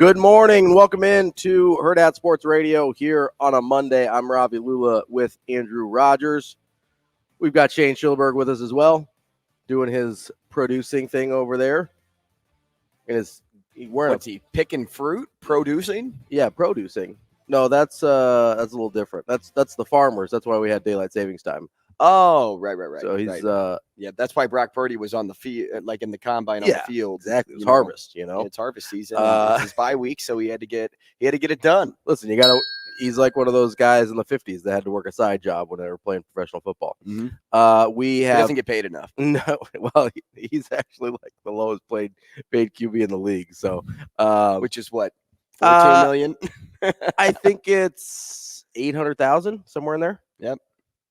Good morning and welcome in to Hurrdat Sports Radio here on a Monday. I'm Ravi Lulla with Andrew Rogers. We've got Shane Schilberg with us as well, doing his producing thing over there. What's he picking fruit? Producing? Yeah, producing. No, that's a little different. That's the farmers. That's why we had daylight savings time. Oh, right. So he's yeah, that's why Brock Purdy was on the field, like in the combine on the field. Exactly. It's harvest, It's harvest season. It's his bye week, so he had to get it done. Listen, he's like one of those guys in the 50s that had to work a side job when they were playing professional football. Mm-hmm. He doesn't get paid enough. No, well, he's actually like the lowest paid QB in the league. So, which is what, 14 million? I think it's 800,000 somewhere in there. Yep.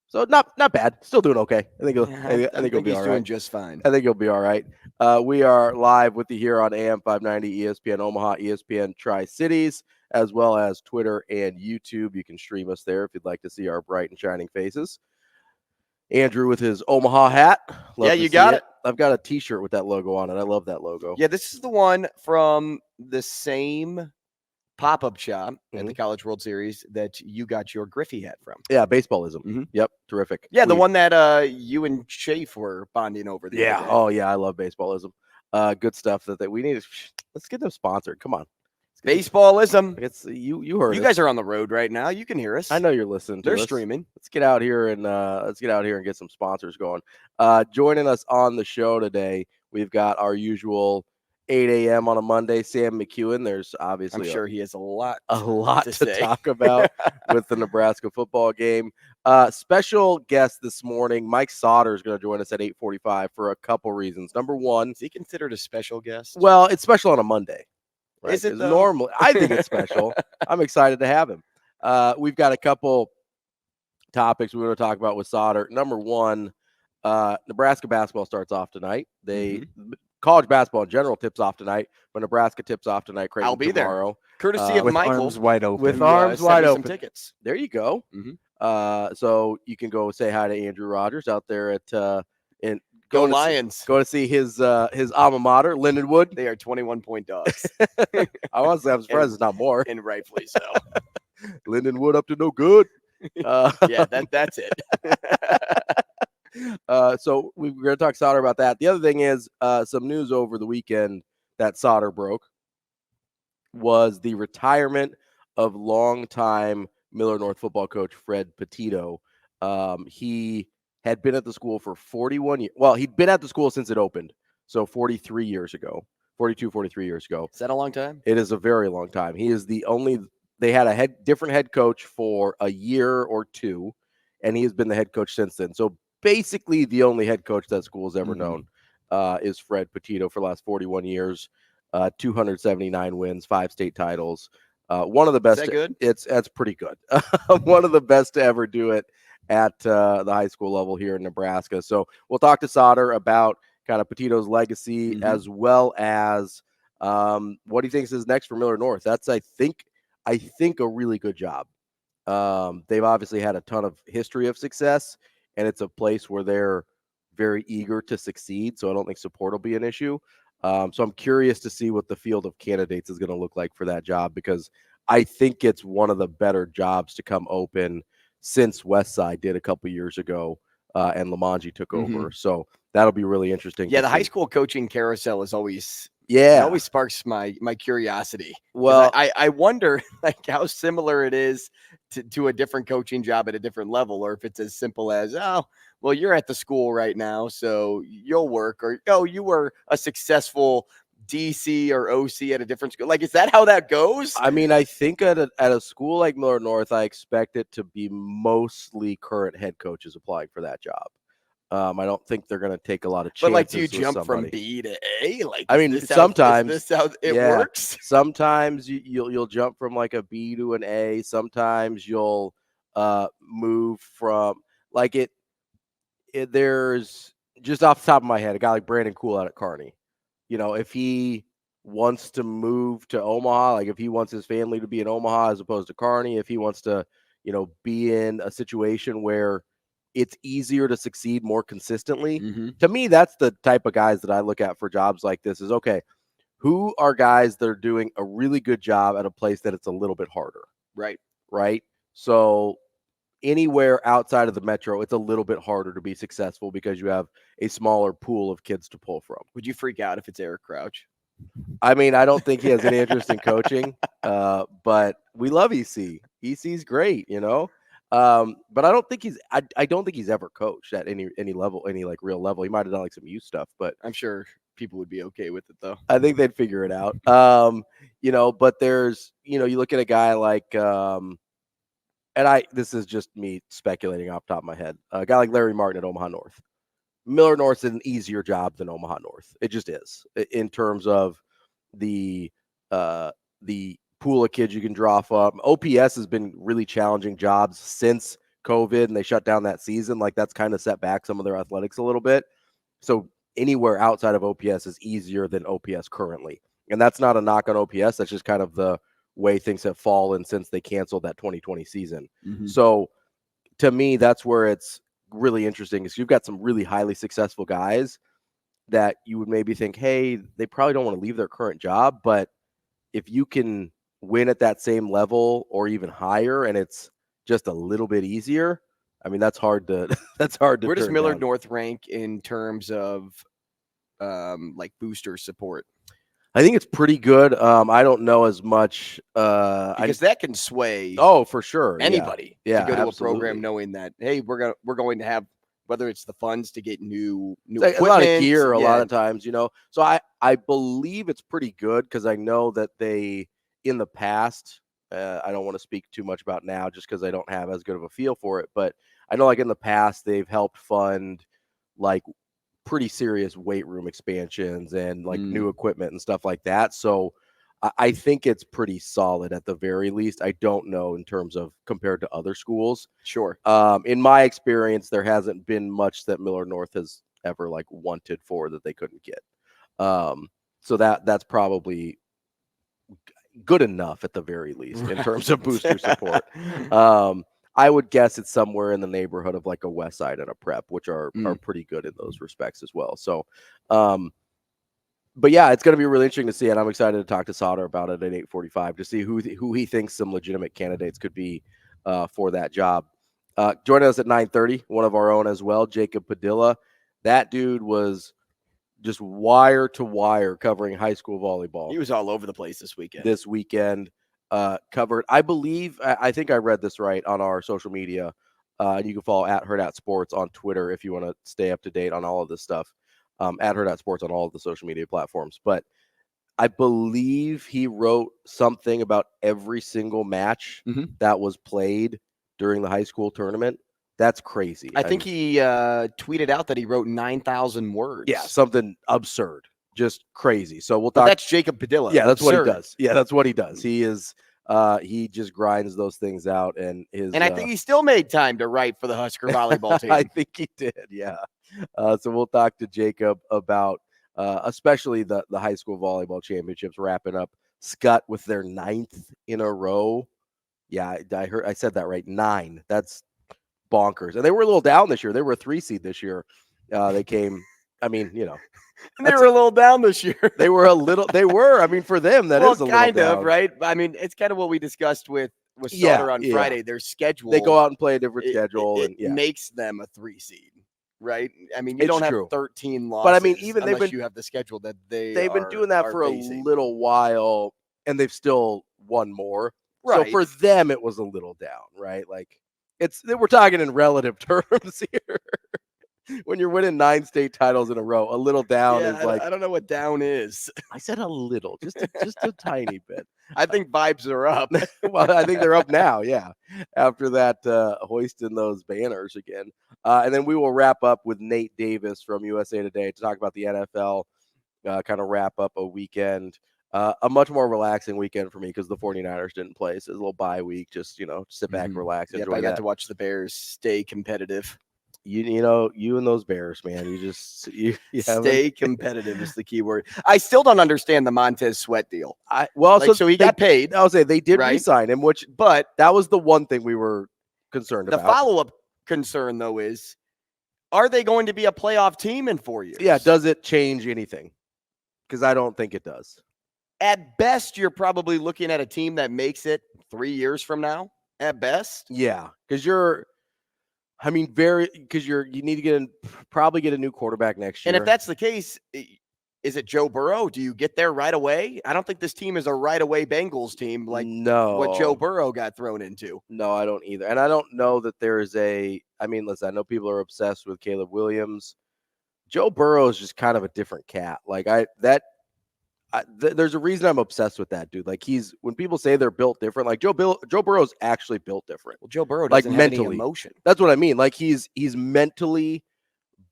So not bad. Still doing okay. I think he'll be all right. Doing just fine. I think he'll be all right. We are live with you here on AM 590 ESPN Omaha, ESPN Tri-Cities, as well as Twitter and YouTube. You can stream us there if you'd like to see our bright and shining faces. Andrew with his Omaha hat. Yeah, you got it. I've got a T-shirt with that logo on it. I love that logo. Yeah, this is the one from the same pop-up shop at the College World Series that you got your Griffey hat from. Yeah, baseballism. Mm-hmm. Yep, terrific. Yeah, the one that you and Chafe were bonding over. The other day. Oh yeah, I love baseballism. Good stuff that we need. Let's get them sponsored. Come on. Baseballism. It's you heard. You guys are on the road right now. You can hear us. I know you're listening. They're streaming. Let's get out here and get some sponsors going. Joining us on the show today, we've got our usual 8 a.m. on a Monday, Sam McKewon. There's obviously I'm sure he has a lot to talk about with the Nebraska football game. Special guest this morning, Mike Sauter is going to join us at 8:45 for a couple reasons. Number one, is he considered a special guest? Well, it's special on a Monday. Right? Is it normally? I think it's special. I'm excited to have him. We've got a couple topics we want to talk about with Sauter. Number one, Nebraska basketball starts off tonight. College basketball in general tips off tonight, but Nebraska tips off tonight. I'll be tomorrow. There. Courtesy of with Michael. Arms wide open. With arms wide open. Tickets. There you go. So you can go say hi to Andrew Rogers out there at Go Lions. Go to see his alma mater, Lindenwood. They are 21-point dogs. I want to say I'm surprised it's not more. And rightfully so. Lindenwood up to no good. Yeah, that's it. So we're going to talk Sauter about that. The other thing is some news over the weekend that Sauter broke was the retirement of longtime Miller North football coach Fred Petito. He had been at the school for 41 years. Well, he'd been at the school since it opened, so 43 years ago. Is that a long time? It is a very long time. He is the only – they had a different head coach for a year or two, and he has been the head coach since then. So basically the only head coach that school has ever known is Fred Petito for the last 41 years, 279 wins, 5 state titles. One of the best. Is that good? That's pretty good. One of the best to ever do it at the high school level here in Nebraska. So we'll talk to Sauter about kind of Petito's legacy as well as what he thinks is next for Miller North. That's, I think a really good job. They've obviously had a ton of history of success, and it's a place where they're very eager to succeed. So I don't think support will be an issue. So I'm curious to see what the field of candidates is going to look like for that job, because I think it's one of the better jobs to come open since Westside did a couple years ago, and Lamanji took over. So that'll be really interesting. Yeah, the high school coaching carousel is always it always sparks my curiosity. Well, I wonder like how similar it is to a different coaching job at a different level, or if it's as simple as, oh, well, you're at the school right now, so you'll work, or, oh, you were a successful DC or OC at a different school. Like, is that how that goes? I mean, I think at a school like Miller North, I expect it to be mostly current head coaches applying for that job. I don't think they're going to take a lot of chances. But, like, do you jump from B to A? Like, I mean, sometimes is this how it works? Sometimes you'll jump from like a B to an A. Sometimes you'll move from like it. There's just off the top of my head a guy like Brandon Cool out at Kearney. You know, if he wants to move to Omaha, like if he wants his family to be in Omaha as opposed to Kearney, if he wants to, be in a situation where it's easier to succeed more consistently. To me, that's the type of guys that I look at for jobs like this is, okay, who are guys that are doing a really good job at a place that it's a little bit harder. Right. So anywhere outside of the metro, it's a little bit harder to be successful because you have a smaller pool of kids to pull from. Would you freak out if it's Eric Crouch? I mean, I don't think he has any interest in coaching, but we love EC. EC's great, but I don't think I don't think he's ever coached at any level, any like real level. He might have done like some youth stuff, but I'm sure people would be okay with it though. I think they'd figure it out. But there's, you look at a guy like, this is just me speculating off the top of my head. A guy like Larry Martin at Omaha North. Miller North's an easier job than Omaha North. It just is in terms of the pool of kids you can draw from. OPS has been really challenging jobs since COVID, and they shut down that season. Like that's kind of set back some of their athletics a little bit. So anywhere outside of OPS is easier than OPS currently. And that's not a knock on OPS. That's just kind of the way things have fallen since they canceled that 2020 season. Mm-hmm. So to me, that's where it's really interesting is you've got some really highly successful guys that you would maybe think, hey, they probably don't want to leave their current job. But if you can win at that same level or even higher, and it's just a little bit easier, I mean, that's hard to Where does turn Miller down. North rank in terms of like booster support? I think it's pretty good. I don't know as much Because that can sway for sure. anybody Yeah, to go to absolutely. a program knowing that, hey, we're going to have, whether it's the funds to get new like equipment, a lot of gear, a yeah. lot of times, So I believe it's pretty good because I know that they in the past, I don't want to speak too much about now just because I don't have as good of a feel for it, but I know like in the past they've helped fund like pretty serious weight room expansions and like new equipment and stuff like that. So I think it's pretty solid at the very least. I don't know in terms of compared to other schools. Sure. In my experience, there hasn't been much that Miller North has ever like wanted for that they couldn't get. So that's probably good enough at the very least in terms of booster support. I would guess it's somewhere in the neighborhood of like a West Side and a Prep, which are pretty good in those respects as well. So, but yeah, it's going to be really interesting to see, and I'm excited to talk to Sauter about it at 8:45 to see who he thinks some legitimate candidates could be for that job. Joining us at 9:30, one of our own as well, Jacob Padilla. That dude was just wire to wire covering high school volleyball. He was all over the place this weekend. Covered, I believe, I think I read this right on our social media. You can follow at Hurrdat Sports on Twitter if you want to stay up to date on all of this stuff. At Hurrdat Sports on all of the social media platforms. But I believe he wrote something about every single match that was played during the high school tournament. That's crazy. I think he tweeted out that he wrote 9,000 words. Yeah, something absurd. Just crazy. So we'll talk. But that's Jacob Padilla. Yeah, that's absurd. what he does. Yeah, that's what he does. He is he just grinds those things out, and I think he still made time to write for the Husker volleyball team. I think he did, yeah. So we'll talk to Jacob about especially the high school volleyball championships wrapping up. Scott with their 9th in a row. Yeah, I said that right. 9. That's bonkers. And they were a little down this year. They were a 3 seed this year. They came. I mean, And they were a little down this year. They were. I mean, for them, that is a little kind down. of, right? I mean, it's kind of what we discussed with Sauter on Friday. Their schedule. They go out and play a different schedule. It makes them a 3 seed, right? I mean, you It's don't have true. 13 losses. But I mean, even you have the schedule that they've been doing that for facing. a little while, and they've still won more. Right. So for them, it was a little down, right? Like we're talking in relative terms here. When you're winning 9 state titles in a row, a little down is like, I don't know what down is. I said a little, just a tiny bit. I think vibes are up. Well, I think they're up now, yeah. After that, hoisting those banners again. And then we will wrap up with Nate Davis from USA Today to talk about the NFL, kind of wrap up a weekend. A much more relaxing weekend for me because the 49ers didn't play. So it's a little bye week, just, sit back, relax, enjoy I got that. to watch the Bears stay competitive. You and those Bears, man. You Stay competitive is the key word. I still don't understand the Montez Sweat deal. So he got paid. I would say they did re-sign him, but that was the one thing we were concerned about. The follow-up concern, though, is are they going to be a playoff team in 4 years? Yeah, does it change anything? Because I don't think it does. At best, you're probably looking at a team that makes it 3 years from now. At best, Yeah, because you need to probably get a new quarterback next year. and if that's the case, is it Joe Burrow? Do you get there right away? I don't think this team is a right away Bengals team like what Joe Burrow got thrown into. No, I don't either. And I don't know that there is listen, I know people are obsessed with Caleb Williams. Joe Burrow is just kind of a different cat. Like there's a reason I'm obsessed with that dude. Like when people say they're built different, like Joe Burrow's actually built different. Well, Joe Burrow doesn't have any emotion. That's what I mean. Like he's mentally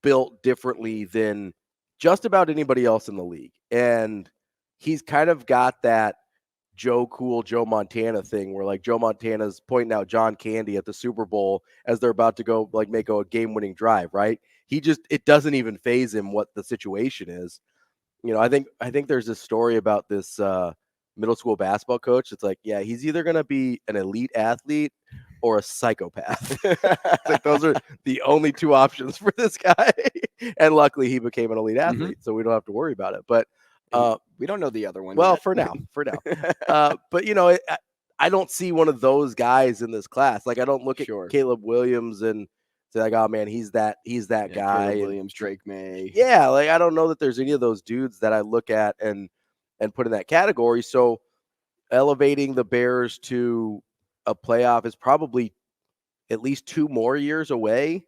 built differently than just about anybody else in the league. And he's kind of got that Joe Montana thing where like Joe Montana's pointing out John Candy at the Super Bowl as they're about to go like make a game-winning drive, right? It doesn't even faze him what the situation is. I think there's this story about this middle school basketball coach. It's like, yeah, he's either going to be an elite athlete or a psychopath. Like those are the only two options for this guy. And luckily he became an elite athlete, so we don't have to worry about it. But we don't know the other one. Well, yet. for now. But I don't see one of those guys in this class. Like I don't look at Caleb Williams and say like, oh man, he's that guy. Caleb Williams, Drake May. Yeah, like I don't know that there's any of those dudes that I look at and put in that category. So elevating the Bears to a playoff is probably at least 2 more years away.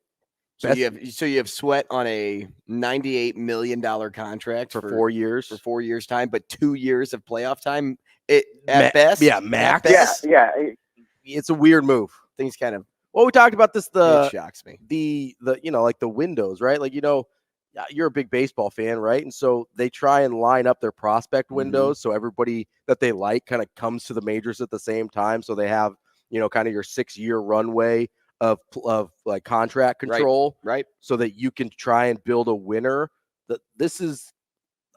So you have Sweat on a $98 million contract for 4 years. For 4 years time, but 2 years of playoff time at best. Yeah, max. Yeah. It's a weird move. Things kind of. Well, we talked about this. It shocks me. The like the windows, right? Like you're a big baseball fan, right? And so they try and line up their prospect windows so everybody that they like kind of comes to the majors at the same time. So they have kind of your 6-year runway of like contract control, right? So that you can try and build a winner. This is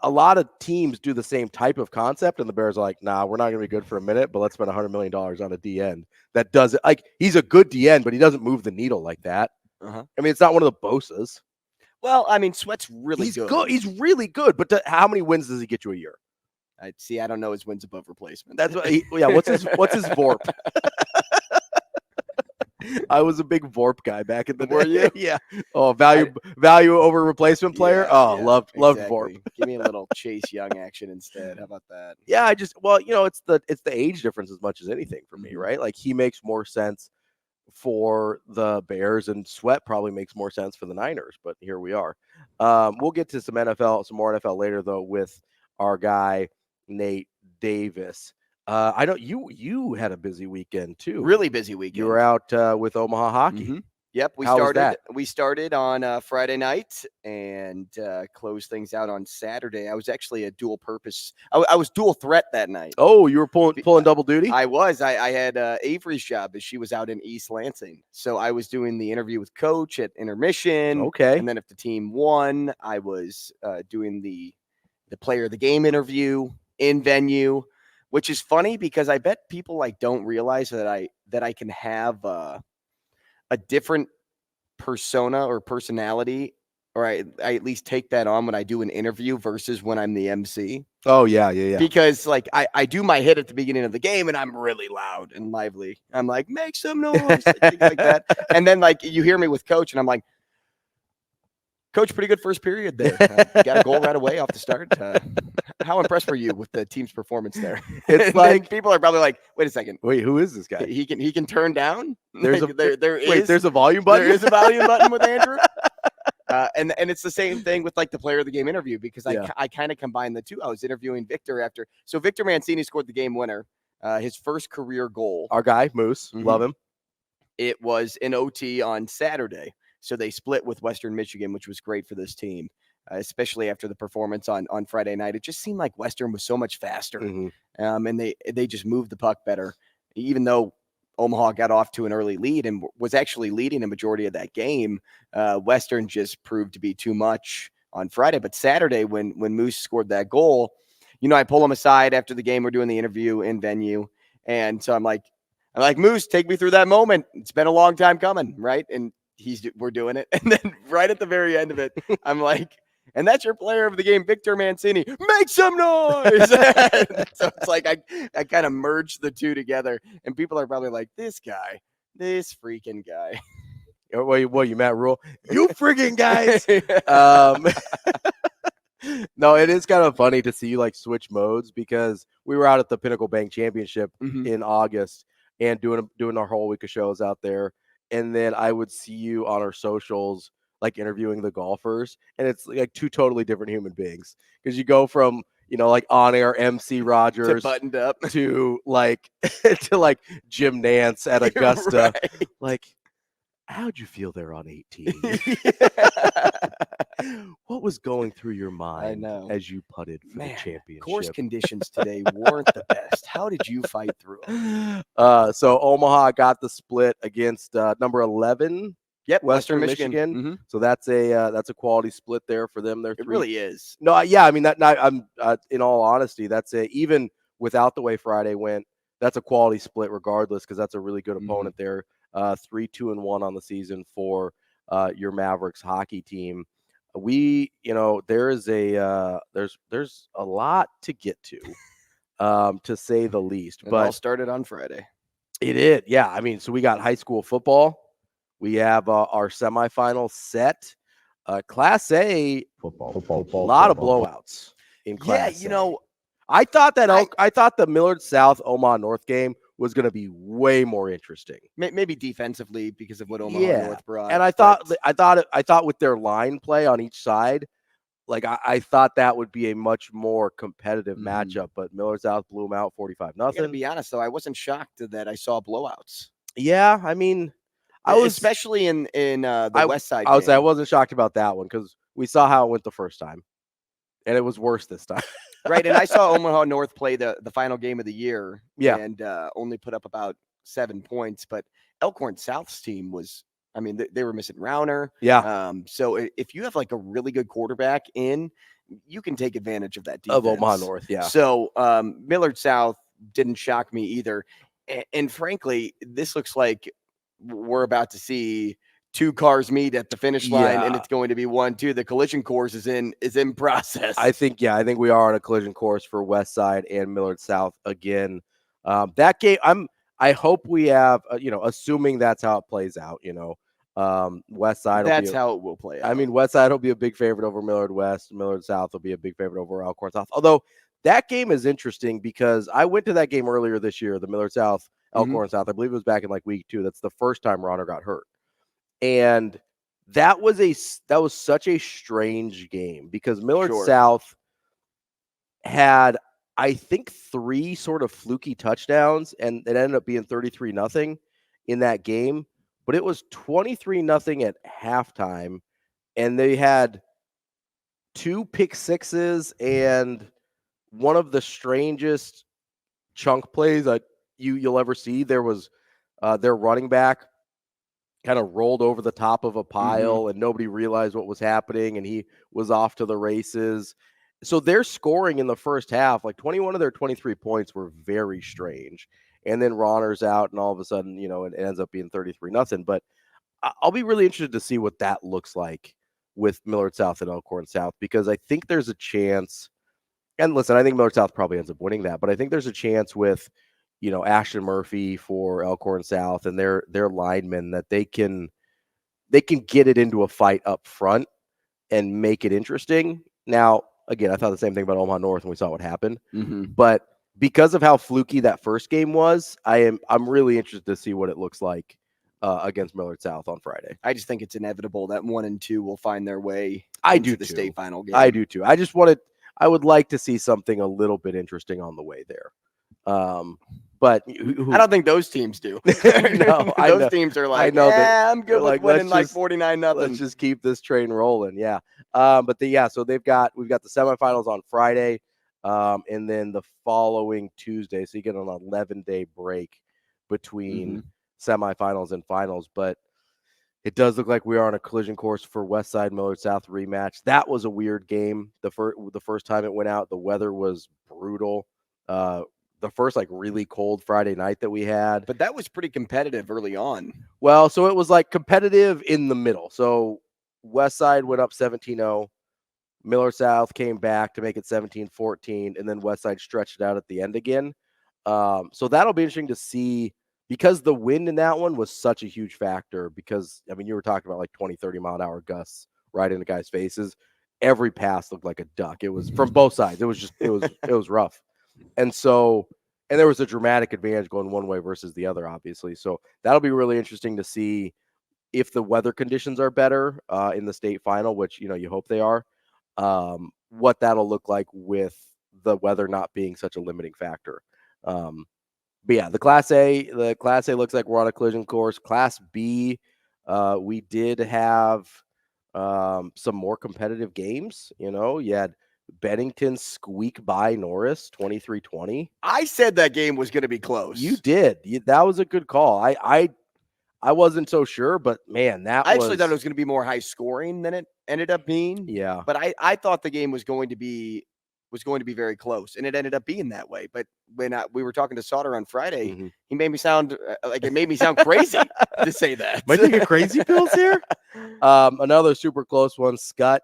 a lot of teams do the same type of concept, and the Bears are like, nah, we're not going to be good for a minute, but let's spend $100 million on a DN that does it. Like he's a good DN, but he doesn't move the needle like that. I mean, it's not one of the Bosas. Well, I mean, Sweat's really good. He's really good, but how many wins does he get you a year? I don't know his wins above replacement. That's what. What's his VORP? I was a big VORP guy back in the day. Were you? Yeah. Oh, value over replacement player. Loved VORP. Give me a little Chase Young action instead. How about that? Yeah, it's the age difference as much as anything for me, right? Like he makes more sense for the Bears, and Sweat probably makes more sense for the Niners. But here we are. We'll get to some more NFL later though with our guy Nate Davis. I know you had a busy weekend too. Really busy weekend. You were out with Omaha hockey. Yep, we started on Friday night and closed things out on Saturday. I was actually a dual purpose. I was dual threat that night. Oh, you were pulling double duty? I was. I had Avery's job as she was out in East Lansing. So I was doing the interview with Coach at intermission. Okay. And then if the team won, I was doing the player of the game interview in venue, which is funny because I bet people don't realize that I can have a different persona or personality, or I at least take that on when I do an interview versus when I'm the MC. Oh yeah. Because I do my hit at the beginning of the game and I'm really loud and lively. I'm like, make some noise, things like that. And then you hear me with Coach and I'm like, Coach, pretty good first period there. Got a goal right away off the start. How impressed were you with the team's performance there? It's like people are probably like, wait a second. Wait, who is this guy? He can turn down. There's there's a volume button. There is a volume button with Andrew. And it's the same thing with the player of the game interview because I kind of combine the two. I was interviewing Victor after. So Victor Mancini scored the game winner, his first career goal. Our guy, Moose. Love him. It was in OT on Saturday. So they split with Western Michigan, which was great for this team, especially after the performance on Friday night. It just seemed like Western was so much faster, and they just moved the puck better. Even though Omaha got off to an early lead and was actually leading a majority of that game, Western just proved to be too much on Friday. But Saturday, when Moose scored that goal, I pull him aside after the game. We're doing the interview in venue, and so I'm like, Moose, take me through that moment. It's been a long time coming, right? And we're doing it. And then right at the very end of it, I'm like, And that's your player of the game, Victor Mancini. Make some noise. So it's like I kind of merged the two together, and people are probably like, this freaking guy. What you Matt Rule? You friggin' guys. No, it is kind of funny to see you like switch modes because we were out at the Pinnacle Bank Championship in August and doing our whole week of shows out there. And then I would see you on our socials, like interviewing the golfers, and it's like two totally different human beings because you go from, like on air MC Rogers to buttoned up to like Jim Nance at Augusta. Right. Like, how'd you feel there on 18? What was going through your mind as you putted for the championship? Course conditions today weren't the best. How did you fight through them? So Omaha got the split against number 11. Yep, Western Michigan. So that's a quality split there for them. It really is. No, yeah, I mean I'm in all honesty, that's even without the way Friday went, that's a quality split regardless because that's a really good opponent there. 3-2-1 on the season for your Mavericks hockey team. There's a lot to get to say the least. But it all started on Friday. It did, yeah. I mean, so we got high school football. We have our semifinals set. Class A football. A lot of blowouts in Class A. I thought the Millard South Omaha North game was going to be way more interesting. Maybe defensively because of what Omaha North brought. And I thought with their line play on each side, like I thought that would be a much more competitive matchup. But Millard South blew them out 45-0. To be honest, though, I wasn't shocked that I saw blowouts. Yeah, I mean, especially in the West Side. I would say I wasn't shocked about that one because we saw how it went the first time, and it was worse this time. Right, and I saw Omaha North play the final game of the year, and only put up about 7 points. But Elkhorn South's team was, I mean, they were missing Rauner. Yeah. So if you have like a really good quarterback in, you can take advantage of that defense. Of Omaha North, yeah. So Millard South didn't shock me either. And frankly, this looks like we're about to see two cars meet at the finish line, and it's going to be 1-2. The collision course is in process. I think we are on a collision course for West Side and Millard South again. That game, I hope we have, assuming that's how it plays out, West Side. That's how it will play out. I mean, West Side will be a big favorite over Millard West. Millard South will be a big favorite over Elkhorn South. Although that game is interesting because I went to that game earlier this year, the Millard South, Elkhorn South. I believe it was back in like week 2. That's the first time Rauner got hurt. And that was such a strange game because Millard South had, I think, 3 sort of fluky touchdowns, and it ended up being 33-0 in that game. But it was 23-0 at halftime, and they had 2 pick sixes and one of the strangest chunk plays that you'll ever see. There was their running back kind of rolled over the top of a pile and nobody realized what was happening, and he was off to the races. So their scoring in the first half, like 21 of their 23 points were very strange. And then Rauner's out, and all of a sudden, it ends up being 33-0. But I'll be really interested to see what that looks like with Millard South and Elkhorn South, because I think there's a chance. And listen, I think Millard South probably ends up winning that, but I think there's a chance with, Ashton Murphy for Elkhorn South and their linemen that they can get it into a fight up front and make it interesting. Now, again, I thought the same thing about Omaha North when we saw what happened, but because of how fluky that first game was, I'm really interested to see what it looks like against Millard South on Friday. I just think it's inevitable that 1 and 2 will find their way into the state final game. I do too. I would like to see something a little bit interesting on the way there. But I don't think those teams do. No, those teams are like, I'm good with winning like 49-0. Let's just keep this train rolling. Yeah. So we've got the semifinals on Friday, and then the following Tuesday. So you get an 11-day break between semifinals and finals. But it does look like we are on a collision course for West Side Millard South rematch. That was a weird game. The first time it went out, the weather was brutal. The first really cold Friday night that we had. But that was pretty competitive early on. Well, so it was like competitive in the middle. So West Side went up 17-0. Miller South came back to make it 17-14, and then Westside stretched it out at the end again. So that'll be interesting to see, because the wind in that one was such a huge factor, because, I mean, you were talking about like 20, 30-mile-an-hour gusts right into guys' faces. Every pass looked like a duck. It was from both sides. It was rough. And so, and there was a dramatic advantage going one way versus the other, obviously. So that'll be really interesting to see if the weather conditions are better in the state final, which, you hope they are, what that'll look like with the weather not being such a limiting factor. But yeah, the Class A looks like we're on a collision course. Class B, we did have some more competitive games. You had Bennington squeak by Norris 23-20. I said that game was going to be close. You did. That was a good call. I wasn't so sure, but man, I actually thought it was going to be more high scoring than it ended up being. Yeah. But I thought the game was going to be very close, and it ended up being that way. But when we were talking to Sauter on Friday, he made me sound crazy to say that. Am I taking crazy pills here? Another super close one. Scott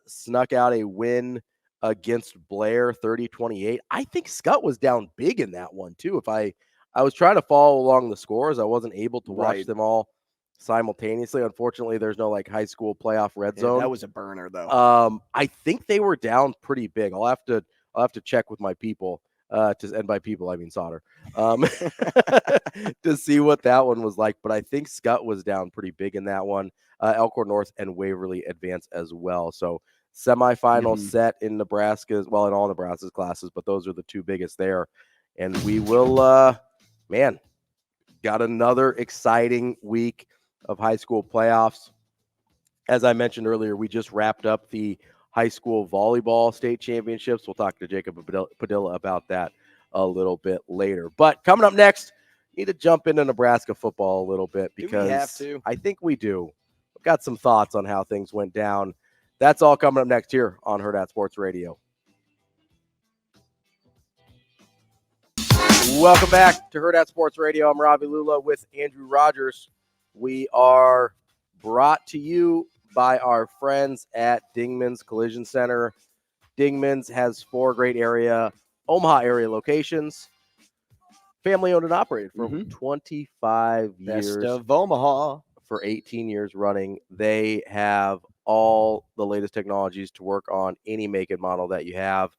snuck out a win against Blair 30-28. I think Scott was down big in that one too. If I was trying to follow along the scores, I wasn't able to watch them all simultaneously. Unfortunately, there's no like high school playoff red zone. That was a burner though. I think they were down pretty big. I'll have to check with my people. And by people I mean Sauter. To see what that one was like. But I think Scott was down pretty big in that one. Elkhorn North and Waverly advance as well. So semifinal set in Nebraska, well, in all Nebraska's classes, but those are the two biggest there. And we will got another exciting week of high school playoffs. As I mentioned earlier, we just wrapped up the high school volleyball state championships. We'll talk to Jacob Padilla about that a little bit later. But coming up next, need to jump into Nebraska football a little bit, because we have to? I think we do. I've got some thoughts on how things went down. That's all coming up next here on Hurrdat Sports Radio. Welcome back to Hurrdat Sports Radio. I'm Ravi Lulla with Andrew Rogers. We are brought to you by our friends at Dingman's Collision Center. Dingman's has 4 great Omaha area locations. Family owned and operated for 25 years. Best of Omaha. For 18 years running. They have all the latest technologies to work on any make and model that you have.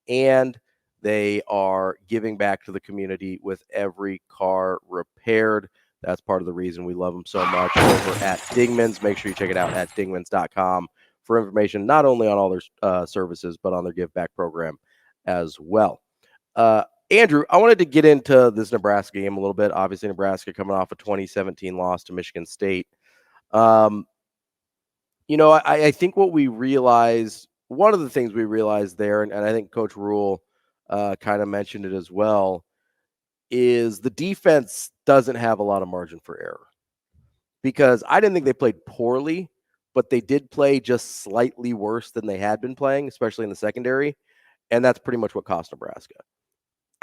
And they are giving back to the community with every car repaired. That's part of the reason we love them so much over at Dingman's. Make sure you check it out at dingmans.com for information not only on all their services, but on their give back program as well. Andrew, I wanted to get into this Nebraska game a little bit. Obviously, Nebraska coming off a 2017 loss to Michigan State. I think what we realized, one of the things we realized there, and I think Coach Rule kind of mentioned it as well, is the defense doesn't have a lot of margin for error. Because I didn't think they played poorly, but they did play just slightly worse than they had been playing, especially in the secondary. And that's pretty much what cost Nebraska.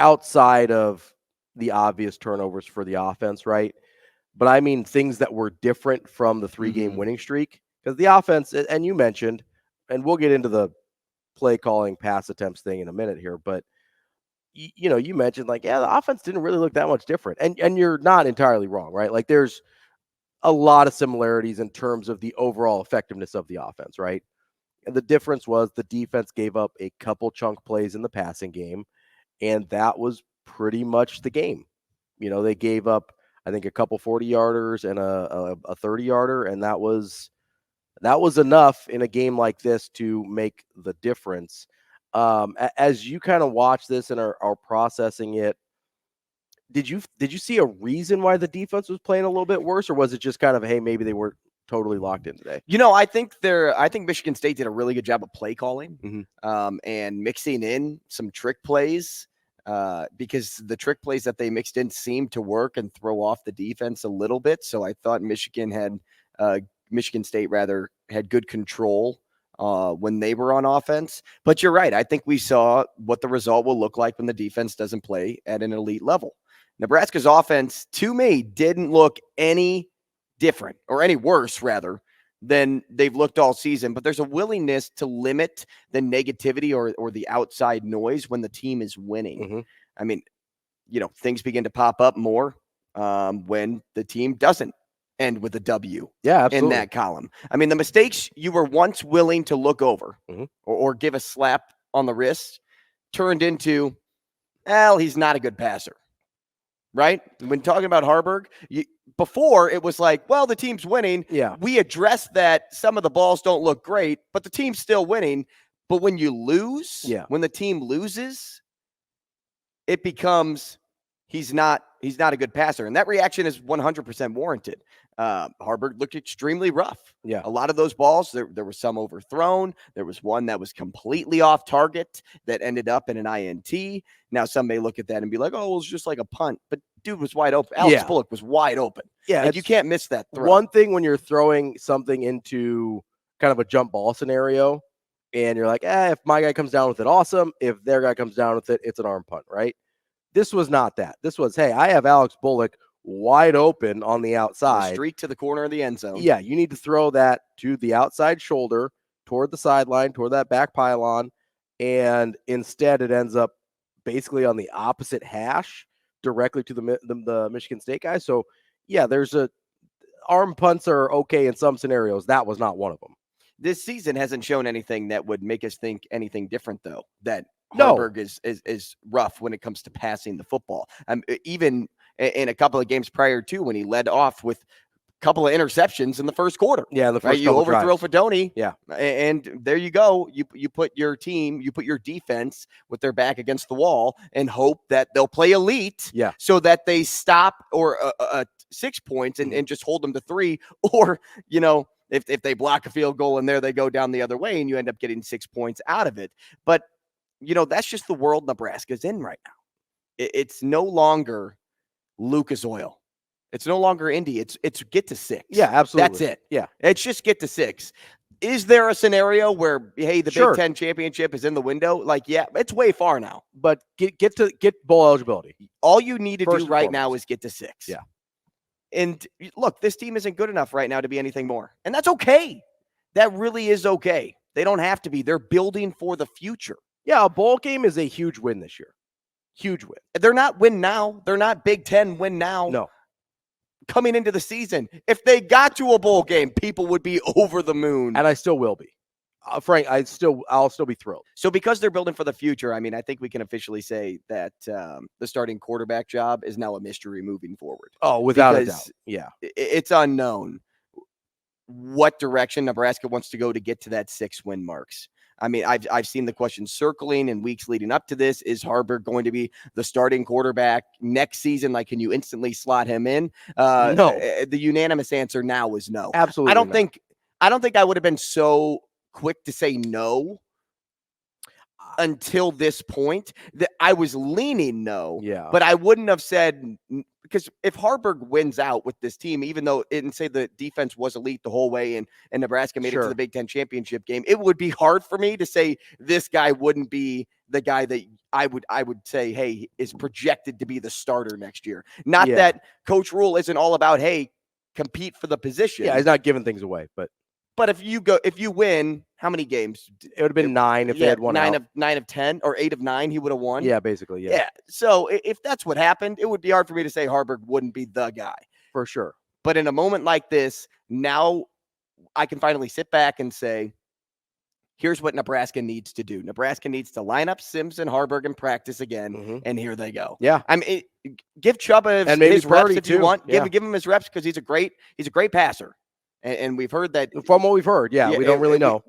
Outside of the obvious turnovers for the offense, right? But I mean things that were different from the 3-game winning streak. Because the offense, and you mentioned, and we'll get into the play calling pass attempts thing in a minute here, but you mentioned the offense didn't really look that much different. And you're not entirely wrong, right? Like there's a lot of similarities in terms of the overall effectiveness of the offense, right? And the difference was the defense gave up a couple chunk plays in the passing game, and that was pretty much the game. They gave up, I think, a couple 40-yarders and a 30-yarder, and that was enough in a game like this to make the difference. As you kind of watch this and are processing it, did you see a reason why the defense was playing a little bit worse, or was it just kind of, hey, maybe they weren't totally locked in today? I think Michigan State did a really good job of play calling, and mixing in some trick plays, because the trick plays that they mixed in seemed to work and throw off the defense a little bit. So I thought Michigan State had good control when they were on offense. But you're right. I think we saw what the result will look like when the defense doesn't play at an elite level. Nebraska's offense, to me, didn't look any different, or any worse, rather, than they've looked all season, but there's a willingness to limit the negativity or the outside noise when the team is winning. Mm-hmm. I mean, things begin to pop up more when the team doesn't end with a W in that column. I mean, the mistakes you were once willing to look over or give a slap on the wrist turned into, well, he's not a good passer. Right? When talking about Harburg, before it was like, well, the team's winning. Yeah. We addressed that some of the balls don't look great, but the team's still winning. But when you lose, when the team loses, it becomes he's not a good passer. And that reaction is 100% warranted. Harburg looked extremely rough. Yeah. A lot of those balls, there were some overthrown. There was one that was completely off target that ended up in an INT. Now, some may look at that and be like, oh, it was just like a punt. But dude was wide open. Alex Bullock was wide open. Yeah. And you can't miss that throw. One thing when you're throwing something into kind of a jump ball scenario and you're like, if my guy comes down with it, awesome. If their guy comes down with it, it's an arm punt, right? This was not that. This was, hey, I have Alex Bullock wide open on the outside. Streak to the corner of the end zone. Yeah, you need to throw that to the outside shoulder, toward the sideline, toward that back pylon, and instead it ends up basically on the opposite hash, directly to the Michigan State guy. So, yeah, arm punts are okay in some scenarios. That was not one of them. This season hasn't shown anything that would make us think anything different, though, that Harburg is rough when it comes to passing the football. Even in a couple of games prior to when he led off with a couple of interceptions in the first quarter. Yeah, the first you overthrow Fedoni. Yeah. And there you go. You put your team, you put your defense with their back against the wall and hope that they'll play elite so that they stop or 6 points and just hold them to 3. Or, if they block a field goal and there they go down the other way and you end up getting 6 points out of it. But, that's just the world Nebraska's in right now. It's no longer Lucas Oil. It's no longer Indy. It's get to 6. Yeah, absolutely. That's it. Yeah. It's just get to 6. Is there a scenario where, hey, the Big Ten championship is in the window? Like, yeah, it's way far now. But get bowl eligibility. All you need to do right now is get to 6. Yeah. And look, this team isn't good enough right now to be anything more. And that's okay. That really is okay. They don't have to be. They're building for the future. Yeah, a bowl game is a huge win this year. Huge win. They're not win now. They're not Big Ten win now. No. Coming into the season, if they got to a bowl game, people would be over the moon. And I still will be. Frank, I'll still be thrilled. So because they're building for the future, I mean, I think we can officially say that the starting quarterback job is now a mystery moving forward. Oh, without a doubt. Yeah. It's unknown what direction Nebraska wants to go to get to that 6-win marks. I mean, I've seen the question circling in weeks leading up to this. Is Harburg going to be the starting quarterback next season? Like, can you instantly slot him in? No. The unanimous answer now is no. Absolutely. I don't think I would have been so quick to say no until this point. That I was leaning no. Yeah. But I wouldn't have said, because if Harburg wins out with this team, even though it didn't say the defense was elite the whole way and Nebraska made it to the Big Ten championship game, it would be hard for me to say this guy wouldn't be the guy that I would say, hey, is projected to be the starter next year. Not that Coach Rule isn't all about, hey, compete for the position. Yeah, he's not giving things away, but if you win, how many games? It would have been 9 if they had won 9 of 10 or 8 of 9. He would have won. Yeah, basically. Yeah. So if that's what happened, it would be hard for me to say Harburg wouldn't be the guy for sure. But in a moment like this, now I can finally sit back and say, here's what Nebraska needs to do. Nebraska needs to line up Sims and Harburg in practice again, and here they go. Yeah. I mean, give Chubba his reps if you want. Give him his reps because he's a great passer. And we've heard that. From what we've heard, we don't really know.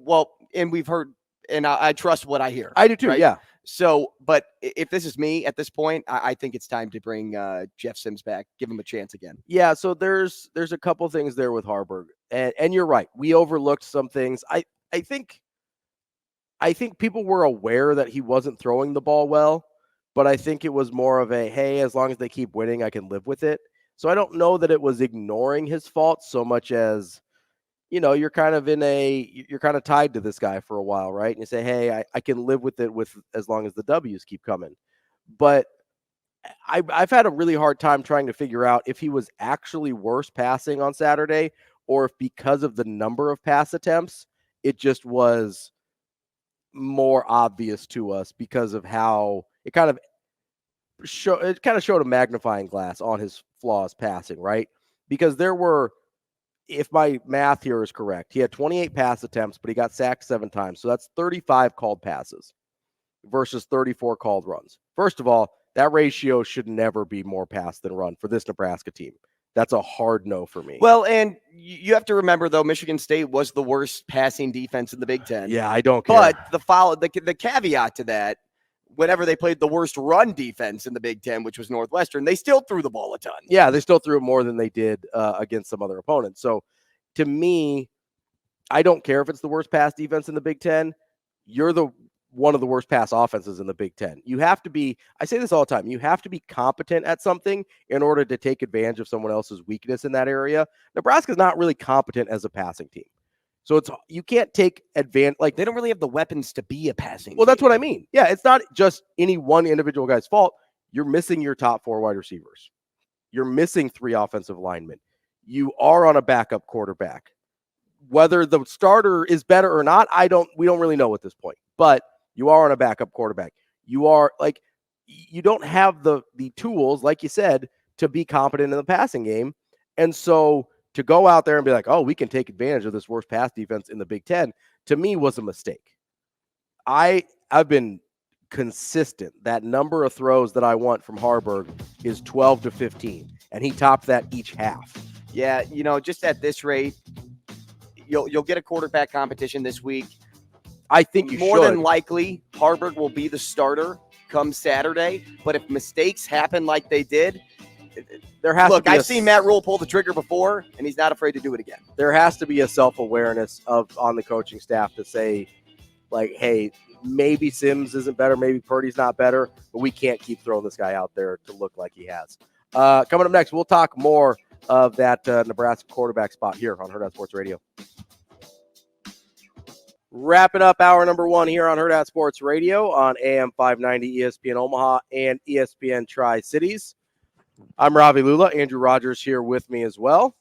And we've heard, and I trust what I hear. I do too, right? yeah. So, but if this is me at this point, I think it's time to bring Jeff Sims back, give him a chance again. Yeah, so there's a couple things there with Harburg. And you're right. We overlooked some things. I think people were aware that he wasn't throwing the ball well, but I think it was more of a, hey, as long as they keep winning, I can live with it. So I don't know that it was ignoring his fault so much as, you're kind of tied to this guy for a while, right? And you say, hey, I can live with it as long as the W's keep coming. But I've had a really hard time trying to figure out if he was actually worse passing on Saturday or if because of the number of pass attempts, it just was more obvious to us because of how it kind of showed a magnifying glass on his flaws passing, right? Because there were, if my math here is correct, he had 28 pass attempts, but he got sacked 7 times. So that's 35 called passes versus 34 called runs. First of all, that ratio should never be more pass than run for this Nebraska team. That's a hard no for me. Well, and you have to remember, though, Michigan State was the worst passing defense in the Big Ten. Yeah, I don't care. But the caveat to that, whenever they played the worst run defense in the Big Ten, which was Northwestern, they still threw the ball a ton. Yeah, they still threw it more than they did against some other opponents. So to me, I don't care if it's the worst pass defense in the Big Ten. You're one of the worst pass offenses in the Big Ten. You have to be, I say this all the time, you have to be competent at something in order to take advantage of someone else's weakness in that area. Nebraska's not really competent as a passing team. So you can't take advantage. Like, they don't really have the weapons to be a passing Well, team. that's what I mean. Yeah, it's not just any one individual guy's fault. You're missing your top 4 wide receivers. You're missing 3 offensive linemen. You are on a backup quarterback. Whether the starter is better or not, we don't really know at this point. But you are on a backup quarterback. You don't have the tools, like you said, to be competent in the passing game. And so to go out there and be like, oh, we can take advantage of this worst pass defense in the Big Ten, to me was a mistake. I've been consistent. That number of throws that I want from Harburg is 12 to 15, and he topped that each half. Yeah, just at this rate, you'll get a quarterback competition this week. I think you more should. than likely, Harburg will be the starter come Saturday. But if mistakes happen like they did, I've seen Matt Rule pull the trigger before, and he's not afraid to do it again. There has to be a self-awareness on the coaching staff to say, like, hey, maybe Sims isn't better, maybe Purdy's not better, but we can't keep throwing this guy out there to look like he has. Coming up next, we'll talk more of that Nebraska quarterback spot here on Hurrdat Sports Radio. Wrapping up hour number 1 here on Hurrdat Sports Radio on AM 590 ESPN Omaha and ESPN Tri-Cities. I'm Ravi Lulla. Andrew Rogers here with me as well.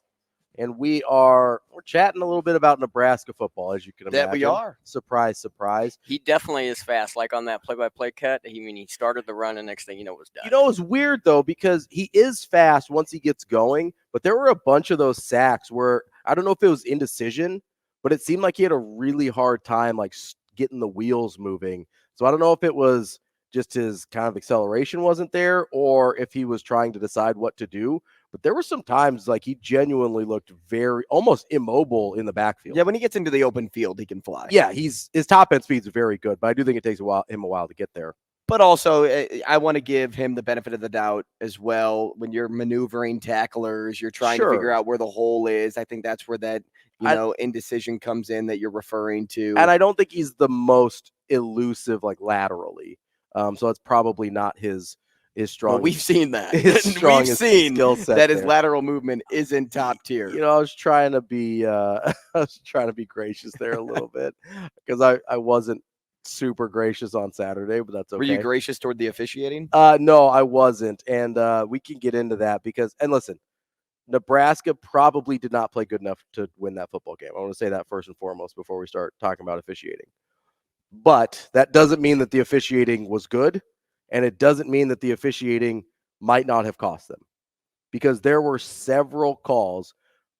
And we're chatting a little bit about Nebraska football, as you can imagine. That we are. Surprise, surprise. He definitely is fast. Like on that play-by-play cut, he started the run, and next thing you know, it was done. It's weird, though, because he is fast once he gets going, but there were a bunch of those sacks where, I don't know if it was indecision, but it seemed like he had a really hard time, like, getting the wheels moving. So I don't know if it was just his kind of acceleration wasn't there or if he was trying to decide what to do. But there were some times like he genuinely looked almost immobile in the backfield. Yeah, when he gets into the open field, he can fly. Yeah, his top end speed is very good, but I do think it takes him a while to get there. But also, I want to give him the benefit of the doubt as well. When you're maneuvering tacklers, you're trying to figure out where the hole is. I think that's where that indecision comes in that you're referring to. And I don't think he's the most elusive, like, laterally. So it's probably not his strong. Well, we've seen that. We've seen that his lateral movement isn't top tier. I was trying to be gracious there a little bit because I wasn't super gracious on Saturday, but that's okay. Were you gracious toward the officiating? No, I wasn't. And we can get into that and listen, Nebraska probably did not play good enough to win that football game. I want to say that first and foremost before we start talking about officiating. But that doesn't mean that the officiating was good, and it doesn't mean that the officiating might not have cost them, because there were several calls.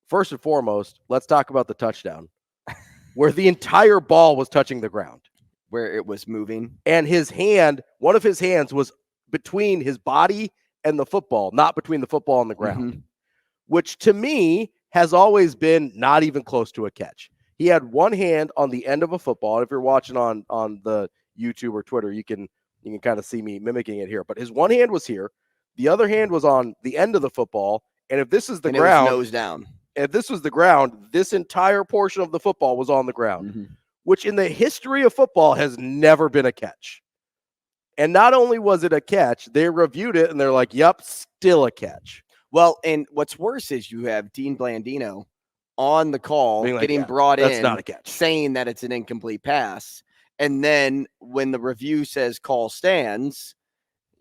First and foremost, let's talk about the touchdown where the entire ball was touching the ground. Where it was moving. And one of his hands was between his body and the football, not between the football and the ground, which to me has always been not even close to a catch. He had one hand on the end of a football. And if you're watching on the YouTube or Twitter, you can kind of see me mimicking it here. But his one hand was here. The other hand was on the end of the football. And if this is the ground, it was nose down. If this was the ground, this entire portion of the football was on the ground, which in the history of football has never been a catch. And not only was it a catch, they reviewed it and they're like, yep, still a catch. Well, and what's worse is you have Dean Blandino on the call getting brought in, not a catch, saying that it's an incomplete pass. And then when the review says call stands,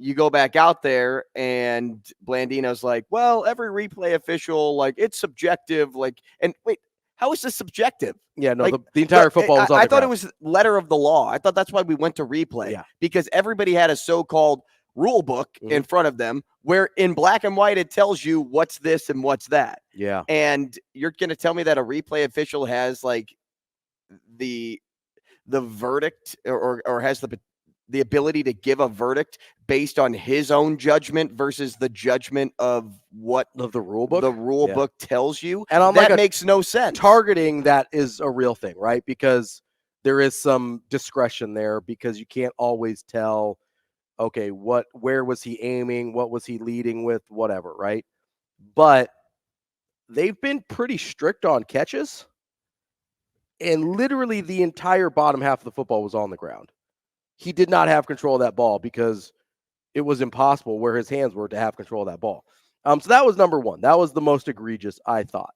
you go back out there and Blandino's like, well, every replay official, like, it's subjective. Like, and wait, how is this subjective? Yeah, no, Like, the entire football was on I the thought ground. it was letter of the law. I thought that's why we went to replay, because everybody had a so-called rule book in front of them where in black and white it tells you what's this and what's that. Yeah. And you're going to tell me that a replay official has like the verdict or has the ability to give a verdict based on his own judgment versus the judgment of what the rule book book tells you. And on that makes no sense. Targeting, that is a real thing, right? Because there is some discretion there, because you can't always tell, okay, where was he aiming? What was he leading with? Whatever, right? But they've been pretty strict on catches. And literally the entire bottom half of the football was on the ground. He did not have control of that ball because it was impossible where his hands were to have control of that ball. So that was number one. That was the most egregious, I thought.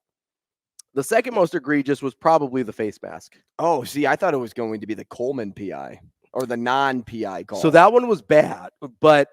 The second most egregious was probably the face mask. Oh, see, I thought it was going to be the Coleman PI or the non-PI call. So that one was bad, but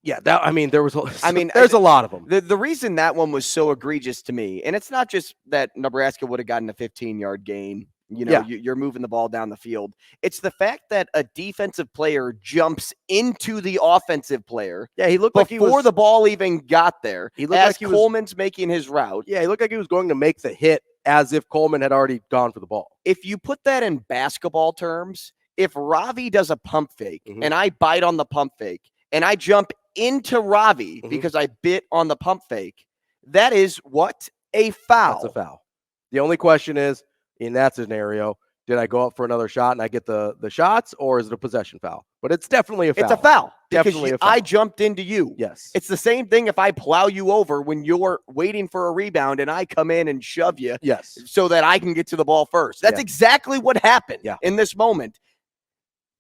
yeah, there's a lot of them. The reason that one was so egregious to me, and it's not just that Nebraska would have gotten a 15-yard gain. You're moving the ball down the field. It's the fact that a defensive player jumps into the offensive player. Yeah, he looked like he was, before the ball even got there. He looked as like he Coleman's making his route. Yeah, he looked like he was going to make the hit as if Coleman had already gone for the ball. If you put that in basketball terms, if Ravi does a pump fake and I bite on the pump fake and I jump into Ravi because I bit on the pump fake, that is what? A foul. That's a foul. The only question is, in that scenario, did I go up for another shot and I get the shots, or is it a possession foul? But it's definitely a foul. It's a foul. Definitely a foul. I jumped into you. Yes. It's the same thing if I plow you over when you're waiting for a rebound and I come in and shove you. Yes. So that I can get to the ball first. That's exactly what happened in this moment.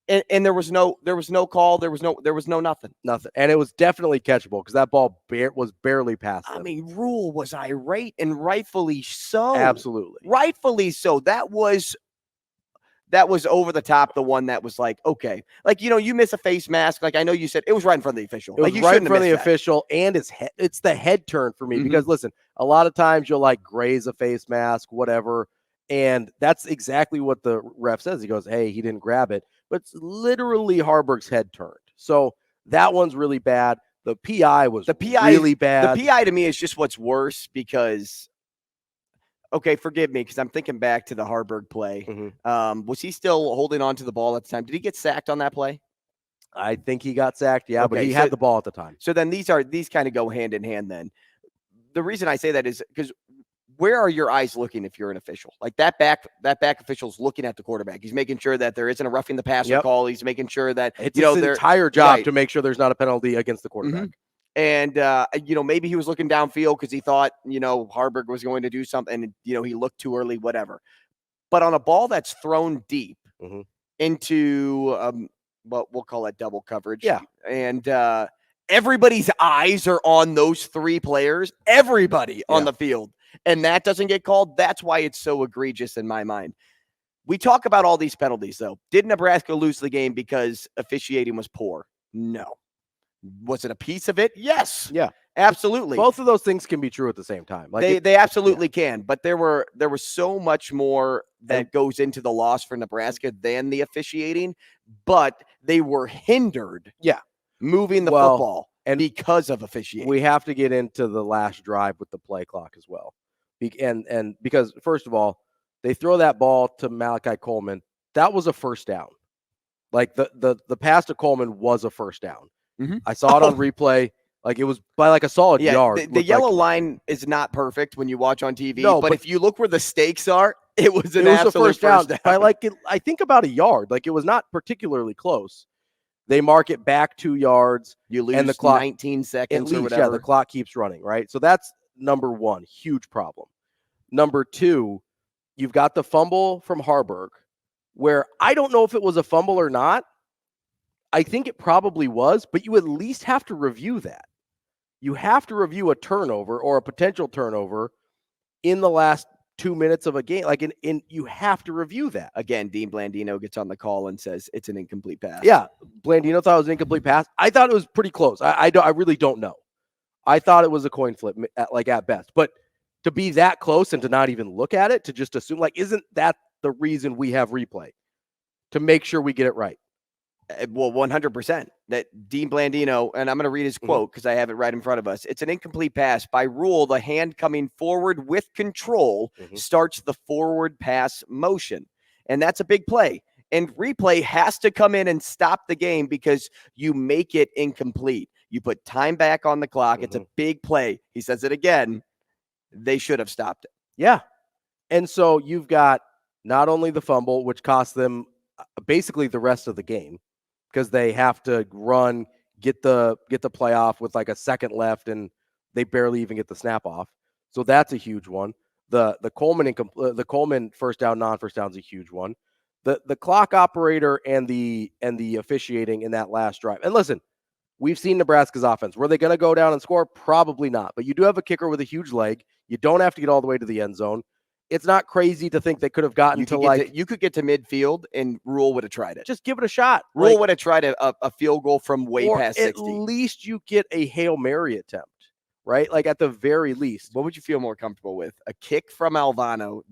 And there was no call. There was no nothing. Nothing. And it was definitely catchable because that ball was barely past them. I mean, Rule was irate, and rightfully so. Absolutely. Rightfully so. That was over the top. The one that was like, okay, like, you miss a face mask. Like, I know you said it was right in front of the official. It was like, right in front of the official, and it's the head turn for me because listen, a lot of times you'll like graze a face mask, whatever. And that's exactly what the ref says. He goes, hey, he didn't grab it. But it's literally Harburg's head turned. So that one's really bad. The PI was really bad. The PI to me is just what's worse because, okay, forgive me because I'm thinking back to the Harburg play. Was he still holding on to the ball at the time? Did he get sacked on that play? I think he got sacked, yeah, but he had the ball at the time. So then these kind of go hand in hand then. The reason I say that is because where are your eyes looking if you're an official? Like that back official's looking at the quarterback. He's making sure that there isn't a roughing the passer call. He's making sure that it's his entire job to make sure there's not a penalty against the quarterback. And maybe he was looking downfield because he thought, Harburg was going to do something, and he looked too early, whatever. But on a ball that's thrown deep into what we'll call it double coverage. Yeah. And everybody's eyes are on those three players, everybody on the field. And that doesn't get called. That's why it's so egregious in my mind. We talk about all these penalties, though. Did Nebraska lose the game because officiating was poor? No. Was it a piece of it? Yes. Yeah. Absolutely. Both of those things can be true at the same time. Like they absolutely can. But there was so much more that goes into the loss for Nebraska than the officiating. But they were hindered. Yeah. Moving the football and because of officiating. We have to get into the last drive with the play clock as well. And because, first of all, they throw that ball to Malachi Coleman. That was a first down. Like the pass to Coleman was a first down. I saw it on replay. Like it was by like a solid yard. The yellow line is not perfect when you watch on TV. No, but if you look where the stakes are, it was an absolute first down. By I think about a yard. Like it was not particularly close. They mark it back 2 yards. You lose and the clock, 19 seconds or whatever. Yeah, the clock keeps running, right? So that's number one, huge problem. Number two, you've got the fumble from Harburg, where I don't know if it was a fumble or not. I think it probably was, but you at least have to review that. You have to review a turnover or a potential turnover in the last 2 minutes of a game. Like in you have to review that. Again, Dean Blandino gets on the call and says it's an incomplete pass. Yeah, Blandino thought it was an incomplete pass. I thought it was pretty close. I really don't know. I thought it was a coin flip, at best. But to be that close and to not even look at it, to just assume, like, isn't that the reason we have replay? To make sure we get it right. Well, 100%. That Dean Blandino, and I'm going to read his quote because I have it right in front of us. It's an incomplete pass. By rule, the hand coming forward with control starts the forward pass motion. And that's a big play. And replay has to come in and stop the game because you make it incomplete. You put time back on the clock. It's a big play. He says it again. They should have stopped it. Yeah. And so you've got not only the fumble, which cost them basically the rest of the game because they have to run, get the play off with like a second left, and they barely even get the snap off. So that's a huge one. The Coleman first down, non-first down is a huge one. The clock operator and the officiating in that last drive. And listen, we've seen Nebraska's offense. Were they going to go down and score? Probably not. But you do have a kicker with a huge leg. You don't have to get all the way to the end zone. It's not crazy to think they could have gotten you could get to midfield and Rule would have tried it. Just give it a shot. Rule would have tried a field goal from way past 60. At least you get a Hail Mary attempt, right? Like at the very least. What would you feel more comfortable with? A kick from Alvano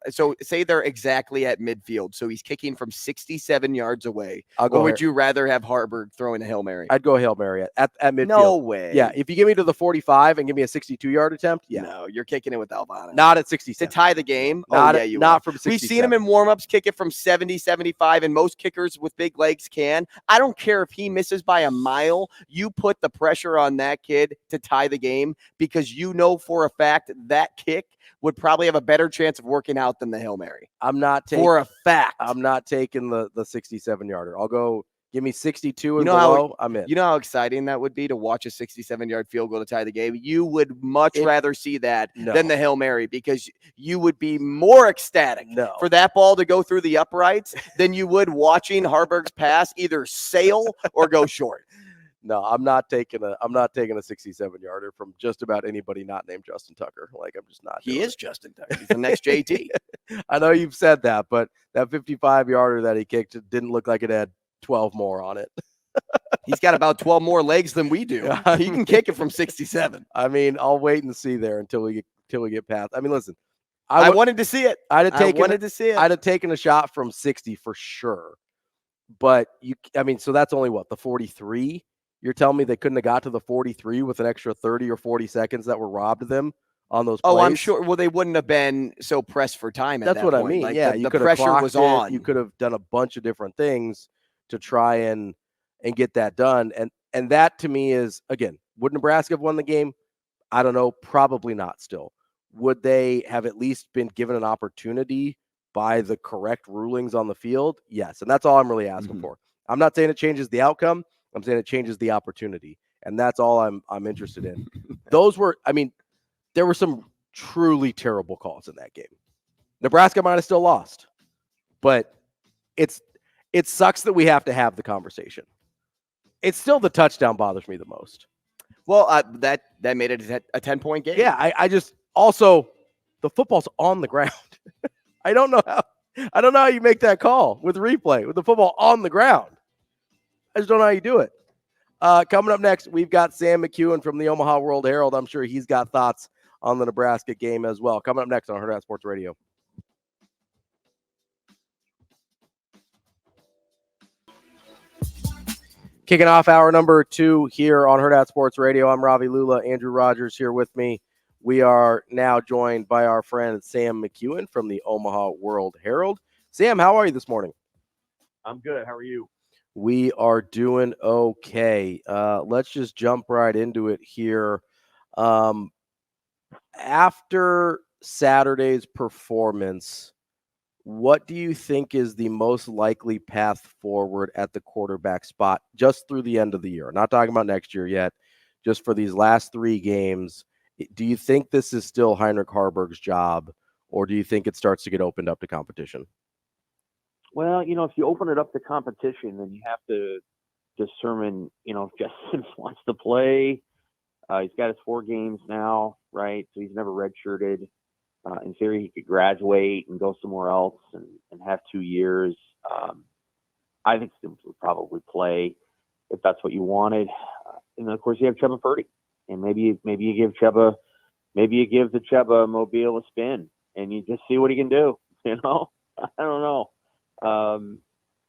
so say they're exactly at midfield. So he's kicking from 67 yards away. Or would you rather have Harburg throwing a Hail Mary? I'd go Hail Mary at midfield. No way. Yeah. If you give me to the 45 and give me a 62-yard attempt, yeah. No, you're kicking it with Alvano. Not at 67. To tie the game? Not from 67. We've seen him in warm-ups kick it from 70, 75, and most kickers with big legs can. I don't care if he misses by a mile. You put the pressure on that kid to tie the game because you know for a fact that kick would probably have a better chance of working out than the Hail Mary. For a fact. I'm not taking the 67-yarder. I'll go give me 62 and below. I'm in. You know how exciting that would be to watch a 67-yard field goal to tie the game? You would much rather see that than the Hail Mary because you would be more ecstatic for that ball to go through the uprights than you would watching Harburg's pass either sail or go short. No, I'm not taking a 67-yarder from just about anybody not named Justin Tucker. Like, I'm just not. He is Justin Tucker. He's the next JT. I know you've said that, but that 55-yarder that he kicked didn't look like it had 12 more on it. He's got about 12 more legs than we do. He can kick it from 67. I mean, I'll wait and see there until we get past. I mean, listen, I wanted to see it. I'd have taken a shot from 60 for sure. But so that's only what, the 43? You're telling me they couldn't have got to the 43 with an extra 30 or 40 seconds that were robbed of them on those plays? Oh, I'm sure. Well, they wouldn't have been so pressed for time at that point. That's what I mean. Like yeah, the pressure was on. You could have done a bunch of different things to try and get that done. And that to me is, again, would Nebraska have won the game? I don't know. Probably not still. Would they have at least been given an opportunity by the correct rulings on the field? Yes. And that's all I'm really asking for. I'm not saying it changes the outcome. I'm saying it changes the opportunity. And that's all I'm interested in. There were some truly terrible calls in that game. Nebraska might have still lost, but it sucks that we have to have the conversation. It's still the touchdown bothers me the most. Well, that made it a 10-point game. Yeah, I just also the football's on the ground. I don't know how you make that call with replay with the football on the ground. I just don't know how you do it. Coming up next, we've got Sam McKewon from the Omaha World-Herald. I'm sure he's got thoughts on the Nebraska game as well. Coming up next on Hurrdat Sports Radio. Kicking off hour number 2 here on Hurrdat Sports Radio. I'm Ravi Lulla. Andrew Rogers here with me. We are now joined by our friend Sam McKewon from the Omaha World-Herald. Sam, how are you this morning? I'm good. How are you? We are doing okay. Let's just jump right into it here. After Saturday's performance, what do you think is the most likely path forward at the quarterback spot just through the end of the year? Not talking about next year yet, just for these last 3 games. Do you think this is still Heinrich Harburg's job, or do you think it starts to get opened up to competition? Well, if you open it up to competition, then you have to determine, if Justin wants to play. He's got his 4 games now, right? So he's never redshirted. In theory, he could graduate and go somewhere else and have 2 years. I think Sims would probably play if that's what you wanted. And then, of course, you have Chuba Purdy, and maybe you give the Chuba Mobile a spin, and you just see what he can do. You know, I don't know.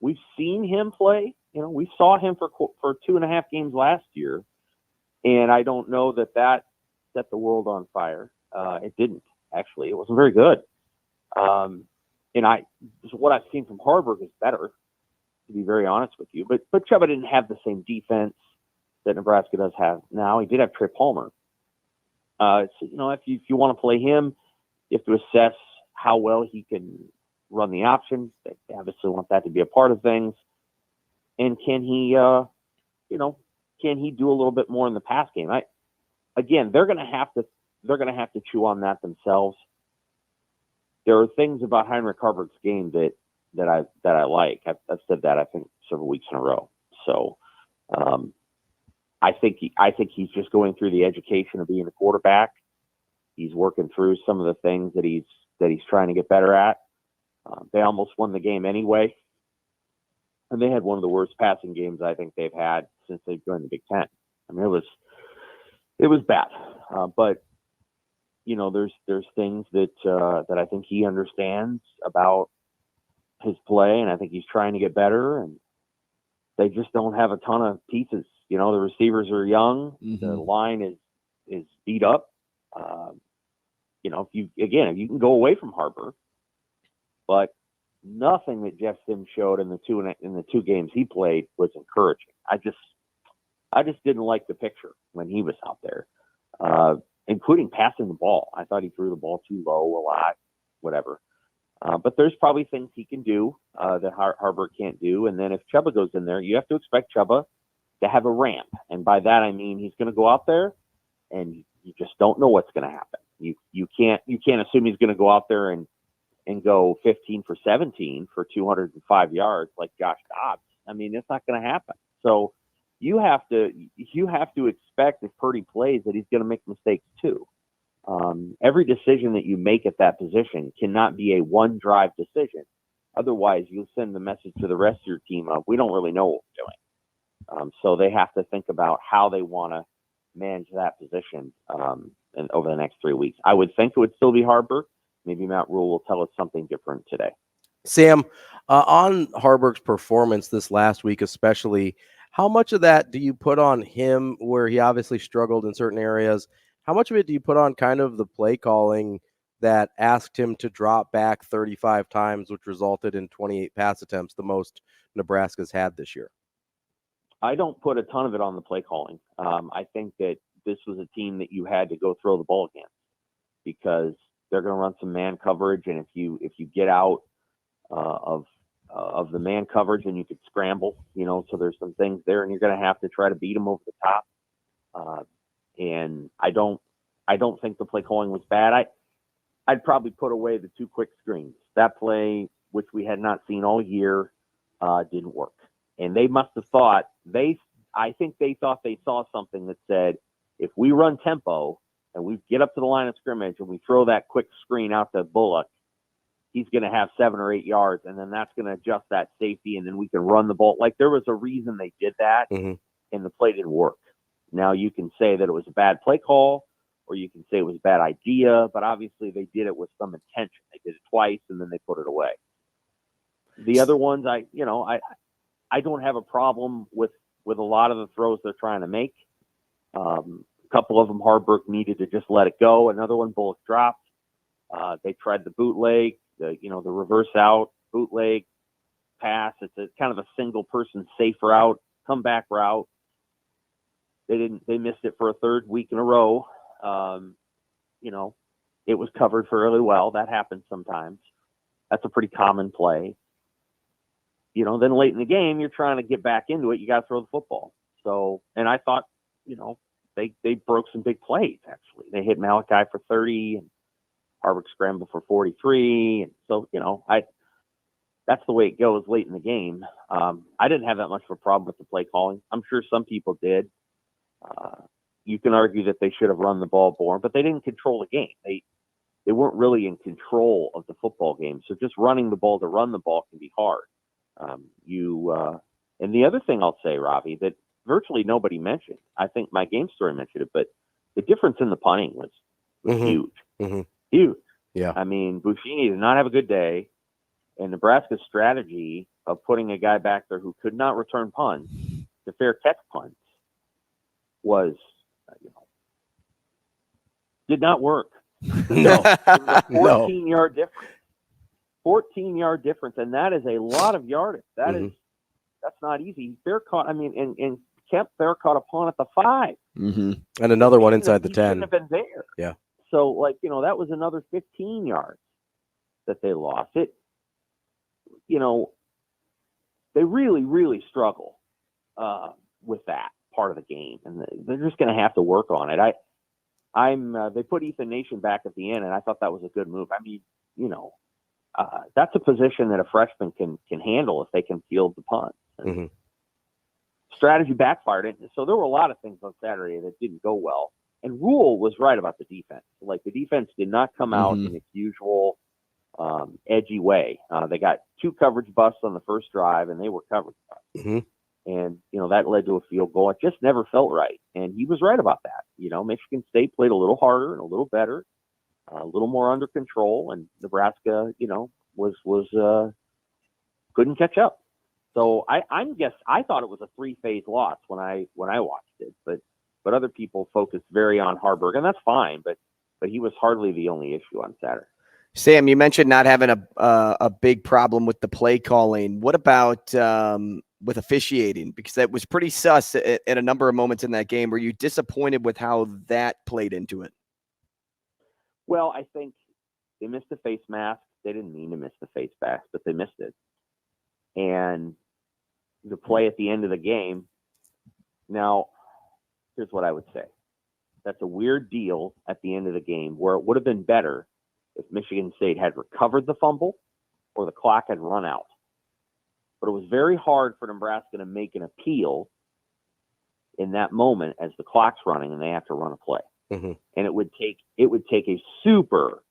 We've seen him play. You know, we saw him for 2.5 games last year, and I don't know that set the world on fire. It didn't, actually. It wasn't very good. And what I've seen from Harburg is better, to be very honest with you. But Chuba didn't have the same defense that Nebraska does have now. He did have Trey Palmer. So, you know, if you want to play him, you have to assess how well he can run the option. They obviously want that to be a part of things. And can he do a little bit more in the pass game? Again, they're going to have to chew on that themselves. There are things about Heinrich Harburg's game that I like. I've said that I think several weeks in a row. So I think he's just going through the education of being a quarterback. He's working through some of the things that he's trying to get better at. They almost won the game anyway, and they had one of the worst passing games I think they've had since they've joined the Big Ten. I mean, it was bad, but you know, there's things that I think he understands about his play, and I think he's trying to get better. And they just don't have a ton of pieces. You know, the receivers are young. Mm-hmm. The line is beat up. You know, if you can go away from Harburg, but nothing that Jeff Sims showed in the two games he played was encouraging. I just didn't like the picture when he was out there, including passing the ball. I thought he threw the ball too low a lot, whatever. But there's probably things he can do that Harburg can't do. And then if Chuba goes in there, you have to expect Chuba to have a ramp. And by that, I mean he's going to go out there and you just don't know what's going to happen. You can't assume he's going to go out there and go 15 for 17 for 205 yards like Josh Dobbs. I mean, it's not going to happen. So you have to expect if Purdy plays that he's going to make mistakes too. Every decision that you make at that position cannot be a one drive decision. Otherwise, you'll send the message to the rest of your team of, we don't really know what we're doing. So they have to think about how they want to manage that position over the next 3 weeks. I would think it would still be Harburg. Maybe Matt Rule will tell us something different today. Sam, on Harburg's performance this last week especially, how much of that do you put on him where he obviously struggled in certain areas? How much of it do you put on kind of the play calling that asked him to drop back 35 times, which resulted in 28 pass attempts, the most Nebraska's had this year? I don't put a ton of it on the play calling. I think that this was a team that you had to go throw the ball against because they're going to run some man coverage, and if you get out of the man coverage, and you could scramble, you know, so there's some things there, and you're going to have to try to beat them over the top. And I don't think the play calling was bad. I'd probably put away the 2 quick screens. That play, which we had not seen all year, didn't work. And they must have thought I think they thought they saw something that said, if we run tempo and we get up to the line of scrimmage and we throw that quick screen out to Bullock, he's going to have 7 or 8 yards, and then that's going to adjust that safety, and then we can run the ball. Like, there was a reason they did that, and the play didn't work. Now, you can say that it was a bad play call, or you can say it was a bad idea, but obviously they did it with some intention. They did it twice, and then they put it away. The other ones, I don't have a problem with a lot of the throws they're trying to make. A couple of them, Harburg needed to just let it go. Another one, Bullock dropped. They tried the bootleg, the reverse out bootleg pass. It's a kind of a single person safe route, comeback route. They missed it for a third week in a row. It was covered fairly well. That happens sometimes. That's a pretty common play. Then late in the game, you're trying to get back into it. You got to throw the football. So, and I thought, they broke some big plays, actually. They hit Malachi for 30 and Harburg scrambled for 43. And so, that's the way it goes late in the game. I didn't have that much of a problem with the play calling. I'm sure some people did. You can argue that they should have run the ball more, but they didn't control the game. They they weren't really in control of the football game. So just running the ball to run the ball can be hard. And the other thing I'll say, Ravi, that virtually nobody mentioned, I think my game story mentioned it, but the difference in the punting was huge. Huge. Yeah. I mean, Buschini did not have a good day, and Nebraska's strategy of putting a guy back there who could not return punts to fair catch punts was, did not work. No. It was a No. 14-yard difference. 14-yard difference, and that is a lot of yardage. That's not easy. Fair caught. I mean, and kept Fair caught a punt at the 5. And another one inside the 10. Shouldn't have been there. Yeah. So, that was another 15 yards that they lost. They really, really struggle with that part of the game, and they're just going to have to work on it. They put Ethan Nation back at the end, and I thought that was a good move. I mean, that's a position that a freshman can handle if they can field the punt. Strategy backfired it. So there were a lot of things on Saturday that didn't go well. And Rule was right about the defense. Like, the defense did not come out in its usual edgy way. They got 2 coverage busts on the first drive, and they were coverage busts. And, that led to a field goal. It just never felt right. And he was right about that. Michigan State played a little harder and a little better, a little more under control, and Nebraska, was couldn't catch up. So I thought it was a 3-phase loss when I watched it, but other people focused very on Harburg, and that's fine. But he was hardly the only issue on Saturday. Sam, you mentioned not having a big problem with the play calling. What about with officiating? Because that was pretty sus at a number of moments in that game. Were you disappointed with how that played into it? Well, I think they missed the face mask. They didn't mean to miss the face mask, but they missed it. And the play at the end of the game. Now, here's what I would say. That's a weird deal at the end of the game, where it would have been better if Michigan State had recovered the fumble or the clock had run out. But it was very hard for Nebraska to make an appeal in that moment as the clock's running and they have to run a play. And it would take a super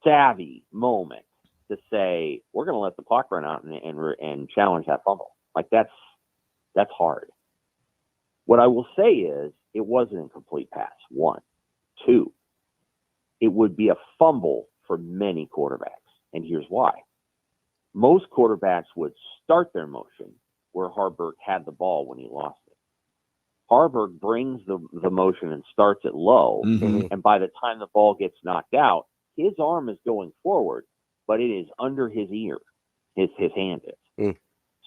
savvy moment to say, we're going to let the clock run out and challenge that fumble. Like, that's hard. What I will say is, it was an incomplete pass. 1, 2, it would be a fumble for many quarterbacks. And here's why. Most quarterbacks would start their motion where Harburg had the ball when he lost it. Harburg brings the motion and starts it low. And by the time the ball gets knocked out, his arm is going forward, but it is under his ear. His hand is.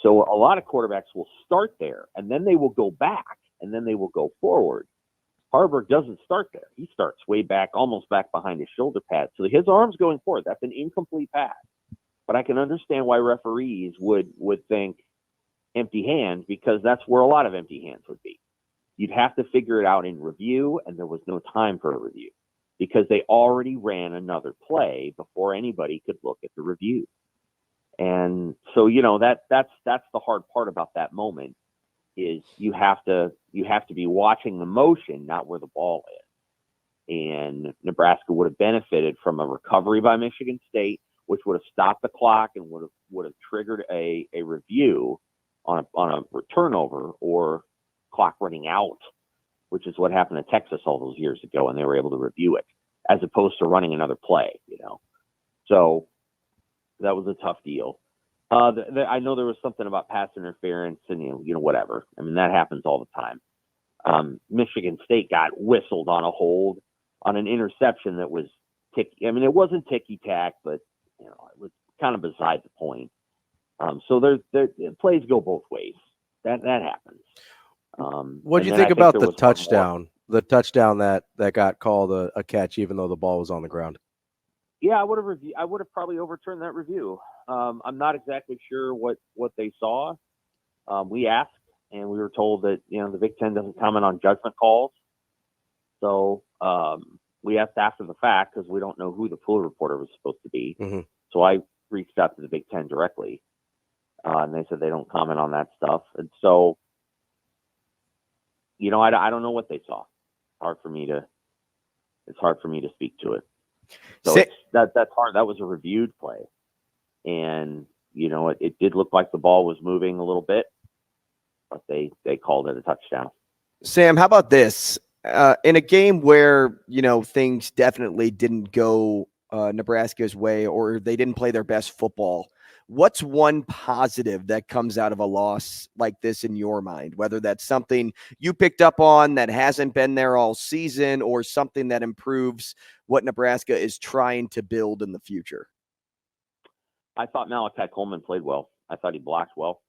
So a lot of quarterbacks will start there, and then they will go back, and then they will go forward. Harburg doesn't start there. He starts way back, almost back behind his shoulder pad. So his arm's going forward. That's an incomplete pass. But I can understand why referees would think empty hands, because that's where a lot of empty hands would be. You'd have to figure it out in review, and there was no time for a review because they already ran another play before anybody could look at the review. And so, that's the hard part about that moment, is you have to be watching the motion, not where the ball is. And Nebraska would have benefited from a recovery by Michigan State, which would have stopped the clock and would have triggered a review on a turnover or clock running out, which is what happened to Texas all those years ago, and they were able to review it as opposed to running another play. So that was a tough deal. I know there was something about pass interference and whatever. I mean, that happens all the time. Michigan State got whistled on a hold on an interception that was ticky. I mean, it wasn't ticky tack, but it was kind of beside the point. So there plays go both ways. That happens. What do you think about the touchdown? The touchdown that got called a catch, even though the ball was on the ground. Yeah, I would have probably overturned that review. I'm not exactly sure what they saw. We asked, and we were told that the Big Ten doesn't comment on judgment calls. So we asked after the fact because we don't know who the pool reporter was supposed to be. So I reached out to the Big Ten directly, and they said they don't comment on that stuff. And so, I don't know what they saw. Hard for me to it's hard for me to speak to it. So that's hard. That was a reviewed play. And, it did look like the ball was moving a little bit, but they called it a touchdown. Sam, how about this? In a game where, things definitely didn't go Nebraska's way, or they didn't play their best football, what's one positive that comes out of a loss like this in your mind? Whether that's something you picked up on that hasn't been there all season, or something that improves what Nebraska is trying to build in the future. I thought Malachi Coleman played well. I thought he blocked well.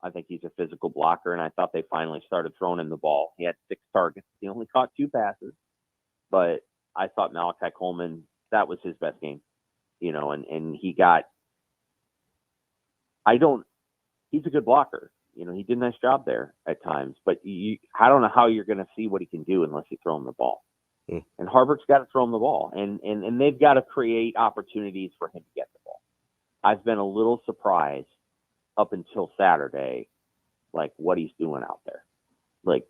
I think he's a physical blocker, and I thought they finally started throwing him the ball. He had 6 targets. He only caught 2 passes, but I thought Malachi Coleman, that was his best game, and he got, he's a good blocker. He did a nice job there at times, but I don't know how you're going to see what he can do unless you throw him the ball. And Harvard's got to throw him the ball, and they've got to create opportunities for him to get the ball. I've been a little surprised up until Saturday, like what he's doing out there, like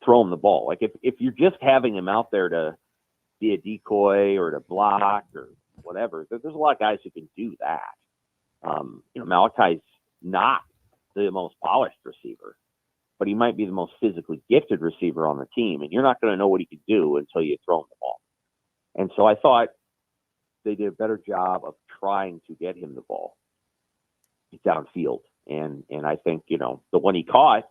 throw him the ball. Like if you're just having him out there to be a decoy or to block or whatever, there's a lot of guys who can do that. Malachi's not the most polished receiver, but he might be the most physically gifted receiver on the team, and you're not going to know what he can do until you throw him the ball. And so I thought they did a better job of trying to get him the ball downfield. And I think, the one he caught,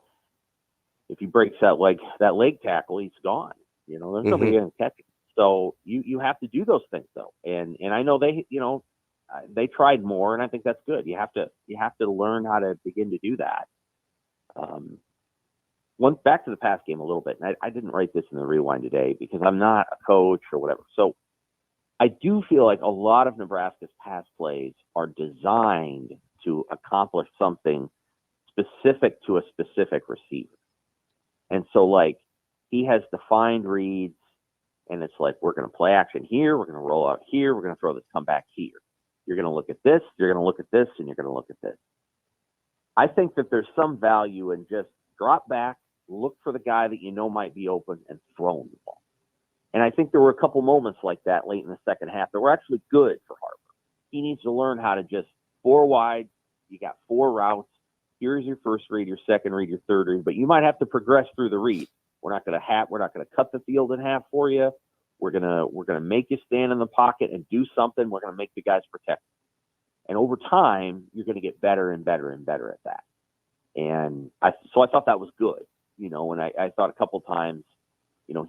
if he breaks that leg tackle, he's gone. There's nobody going to catch him. So you have to do those things though. And I know they tried more, and I think that's good. You have to learn how to begin to do that. Back to the pass game a little bit, and I didn't write this in the rewind today because I'm not a coach or whatever. So I do feel like a lot of Nebraska's pass plays are designed to accomplish something specific to a specific receiver. And so, like, he has defined reads, and it's like, we're going to play action here, we're going to roll out here, we're going to throw this comeback here. You're going to look at this, you're going to look at this, and you're going to look at this. I think that there's some value in just drop back, look for the guy that might be open, and throw him the ball. And I think there were a couple moments like that late in the second half that were actually good for Harvard. He needs to learn how to just 4 wide. You got 4 routes. Here's your first read, your second read, your third read, but you might have to progress through the read. We're not going to cut the field in half for you. We're going to make you stand in the pocket and do something. We're going to make the guys protect. And over time, you're going to get better and better and better at that. And I thought that was good, and I thought a couple times,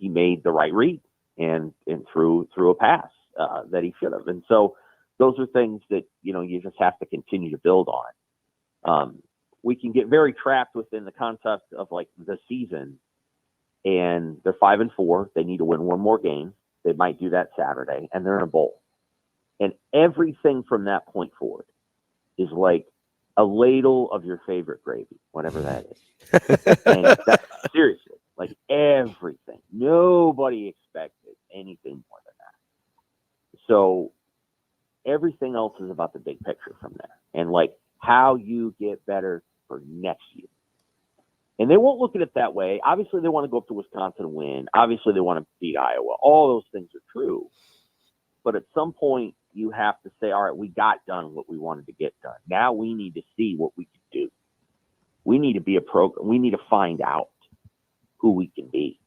he made the right read and threw a pass that he should have. And so those are things that, you just have to continue to build on. We can get very trapped within the concept of like the season, and they're 5-4. They need to win one more game. They might do that Saturday, and they're in a bowl. And everything from that point forward is like a ladle of your favorite gravy, whatever that is. And seriously, like everything. Nobody expected anything more than that. So everything else is about the big picture from there, and like how you get better for next year. And they won't look at it that way. Obviously, they want to go up to Wisconsin and win. Obviously, they want to beat Iowa. All those things are true. But at some point, you have to say, all right, we got done what we wanted to get done. Now we need to see what we can do. We need to be a program. We need to find out who we can be.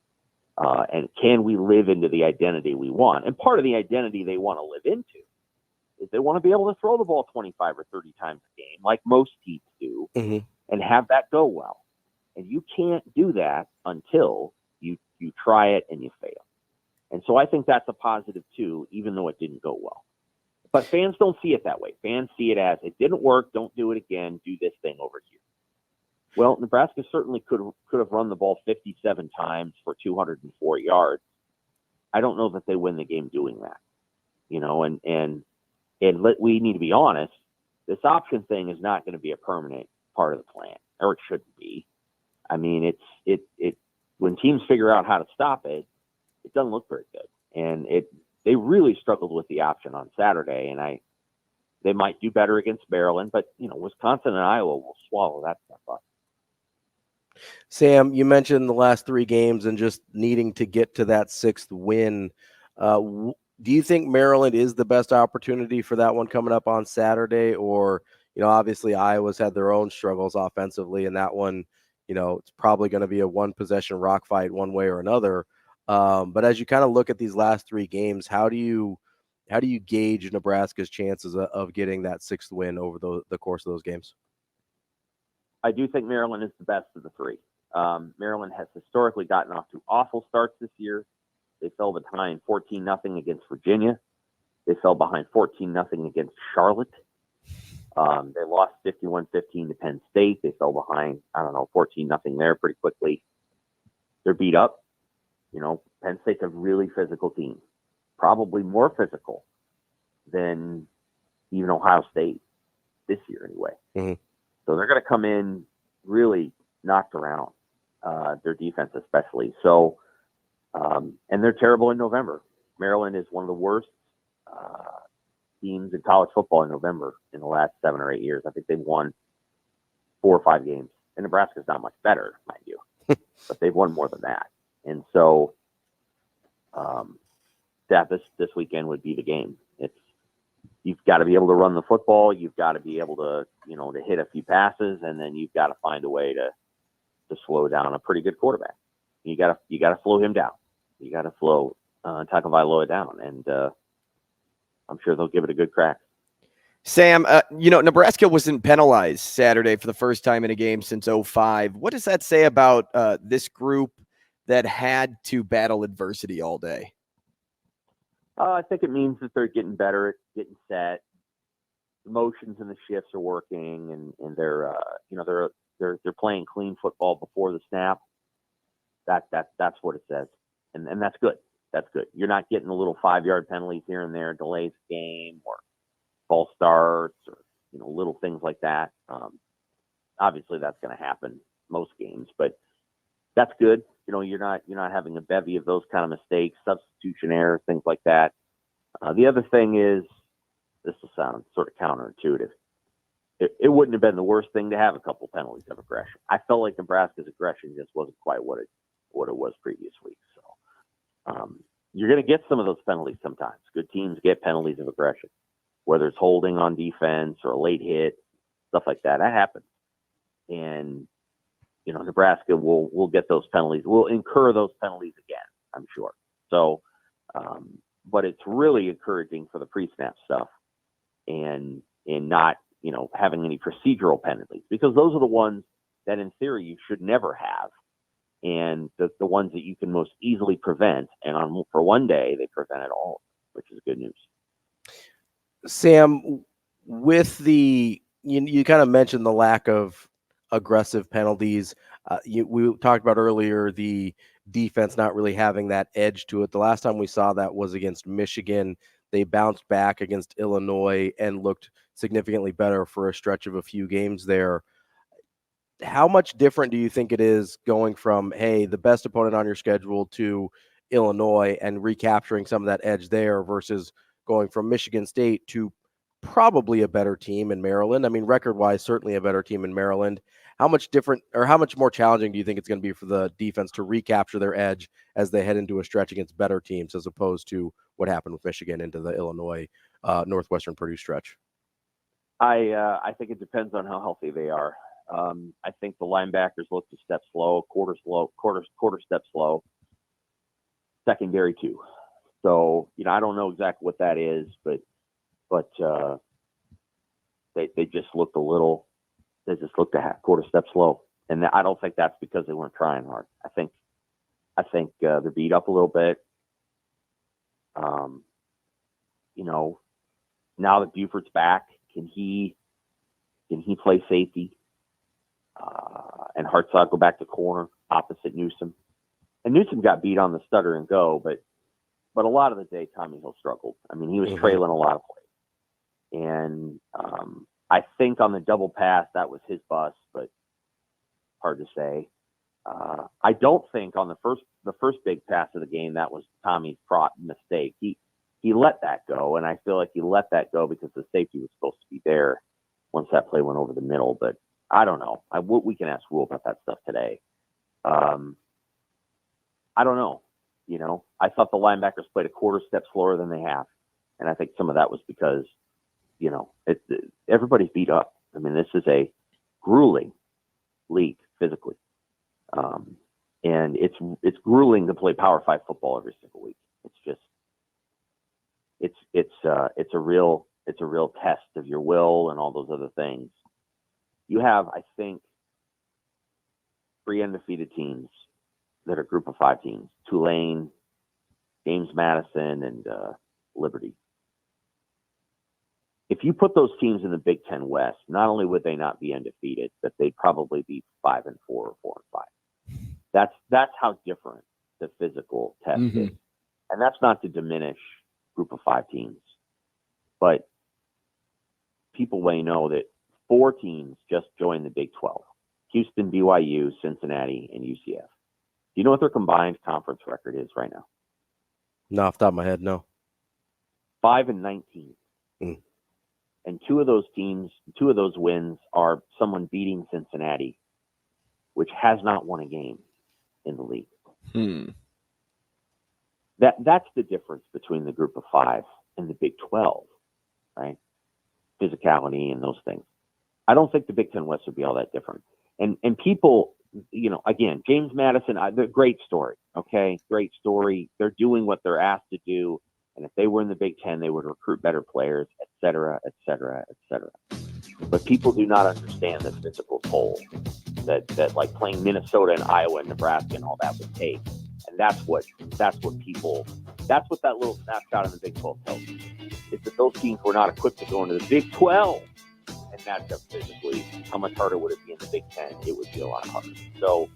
And can we live into the identity we want? And part of the identity they want to live into is they want to be able to throw the ball 25 or 30 times a game, like most teams do, and have that go well. And you can't do that until you try it and you fail. And so I think that's a positive too, even though it didn't go well. But fans don't see it that way. Fans see it as, it didn't work, don't do it again, do this thing over here. Well, Nebraska certainly could have run the ball 57 times for 204 yards. I don't know that they win the game doing that. We need to be honest, this option thing is not going to be a permanent part of the plan, or it shouldn't be. I mean, it when teams figure out how to stop it, it doesn't look very good. And they really struggled with the option on Saturday, and they might do better against Maryland, but Wisconsin and Iowa will swallow that stuff up. Sam, you mentioned the last 3 games and just needing to get to that 6th win. Do you think Maryland is the best opportunity for that one coming up on Saturday? Or, obviously Iowa's had their own struggles offensively, and that one, it's probably going to be a 1-possession rock fight one way or another. But as you kind of look at these last 3 games, how do you gauge Nebraska's chances of getting that 6th win over the course of those games? I do think Maryland is the best of the 3. Maryland has historically gotten off to awful starts this year. They fell behind 14-0 against Virginia. They fell behind 14-0 against Charlotte. They lost 51-15 to Penn State. They fell behind, 14-0 there pretty quickly. They're beat up. Penn State's a really physical team, probably more physical than even Ohio State this year anyway. Mm-hmm. So they're going to come in really knocked around, their defense especially. So, and they're terrible in November. Maryland is one of the worst teams in college football in November in the last 7 or 8 years. I think they've won 4 or 5 games. And Nebraska's not much better, mind you, but they've won more than that. And so, this weekend would be the game. You've got to be able to run the football. You've got to be able to, to hit a few passes, and then you've got to find a way to slow down a pretty good quarterback. You got to slow him down. You got to slow Tagovailoa down, and I'm sure they'll give it a good crack. Sam, Nebraska wasn't penalized Saturday for the first time in a game since 2005. What does that say about this group that had to battle adversity all day? I think it means that they're getting better at getting set. The motions and the shifts are working, and they're playing clean football before the snap. That's what it says, and that's good. That's good. You're not getting the little 5-yard penalties here and there, delays the game, or false starts, or little things like that. Obviously, that's going to happen most games, but that's good. You're not having a bevy of those kind of mistakes, substitution errors, things like that. The other thing is, this will sound sort of counterintuitive. It wouldn't have been the worst thing to have a couple penalties of aggression. I felt like Nebraska's aggression just wasn't quite what it was previous weeks. So you're going to get some of those penalties sometimes. Good teams get penalties of aggression, whether it's holding on defense or a late hit, stuff like that. That happens. And Nebraska will get those penalties. We'll incur those penalties again, I'm sure. So, but it's really encouraging for the pre-snap stuff and not, having any procedural penalties, because those are the ones that in theory you should never have. And the ones that you can most easily prevent. And for one day, they prevent it all, which is good news. Sam, with you kind of mentioned the lack of aggressive penalties. We talked about earlier the defense not really having that edge to it. The last time we saw that was against Michigan. They bounced back against Illinois and looked significantly better for a stretch of a few games there. How much different do you think it is going from, hey, the best opponent on your schedule, to Illinois and recapturing some of that edge there, versus going from Michigan State to probably a better team in Maryland? I mean, record-wise, certainly a better team in Maryland. How much different, or how much more challenging do you think it's going to be for the defense to recapture their edge as they head into a stretch against better teams, as opposed to what happened with Michigan into the Illinois Northwestern Purdue stretch? I think it depends on how healthy they are. I think the linebackers looked a step slow, quarter step slow. Secondary too. So, I don't know exactly what that is, but they just looked a quarter step slow. And I don't think that's because they weren't trying hard. I think they're beat up a little bit. Now that Buford's back, can he play safety? And Hartzog go back to corner opposite Newsom. And Newsom got beat on the stutter and go, but a lot of the day Tommy Hill struggled. I mean, he was trailing a lot of plays. And I think on the double pass, that was his bust, but hard to say. I don't think on the first big pass of the game, that was Tommy's mistake. He let that go, and I feel like he let that go because the safety was supposed to be there once that play went over the middle. But I don't know. We can ask Will about that stuff today. I don't know. I thought the linebackers played a quarter step slower than they have. And I think some of that was because, everybody's beat up. I mean, this is a grueling league physically. And it's grueling to play Power 5 football every single week. It's just, it's a real test of your will and all those other things. You have, I think, 3 undefeated teams that are group of 5 teams: Tulane, James Madison, and Liberty. If you put those teams in the Big Ten West, not only would they not be undefeated, but they'd probably be 5-4 or 4-5. That's how different the physical test is. And that's not to diminish group of 5 teams, but people may know that 4 teams just joined the Big 12: Houston, BYU, Cincinnati, and UCF. Do you know what their combined conference record is right now? No, off the top of my head, no. 5-19. Mm. And 2 of those wins are someone beating Cincinnati, which has not won a game in the league. That's the difference between the group of 5 and the Big 12, right? Physicality and those things. I don't think the Big Ten West would be all that different. And people, again, James Madison, great story, okay? Great story. They're doing what they're asked to do. And if they were in the Big Ten, they would recruit better players, et cetera, et cetera, et cetera. But people do not understand the physical toll that like playing Minnesota and Iowa and Nebraska and all that would take. And that's what that little snapshot in the Big 12 tells you, is that those teams were not equipped to go into the Big 12 and match up physically. How much harder would it be in the Big 10? It would be a lot harder. So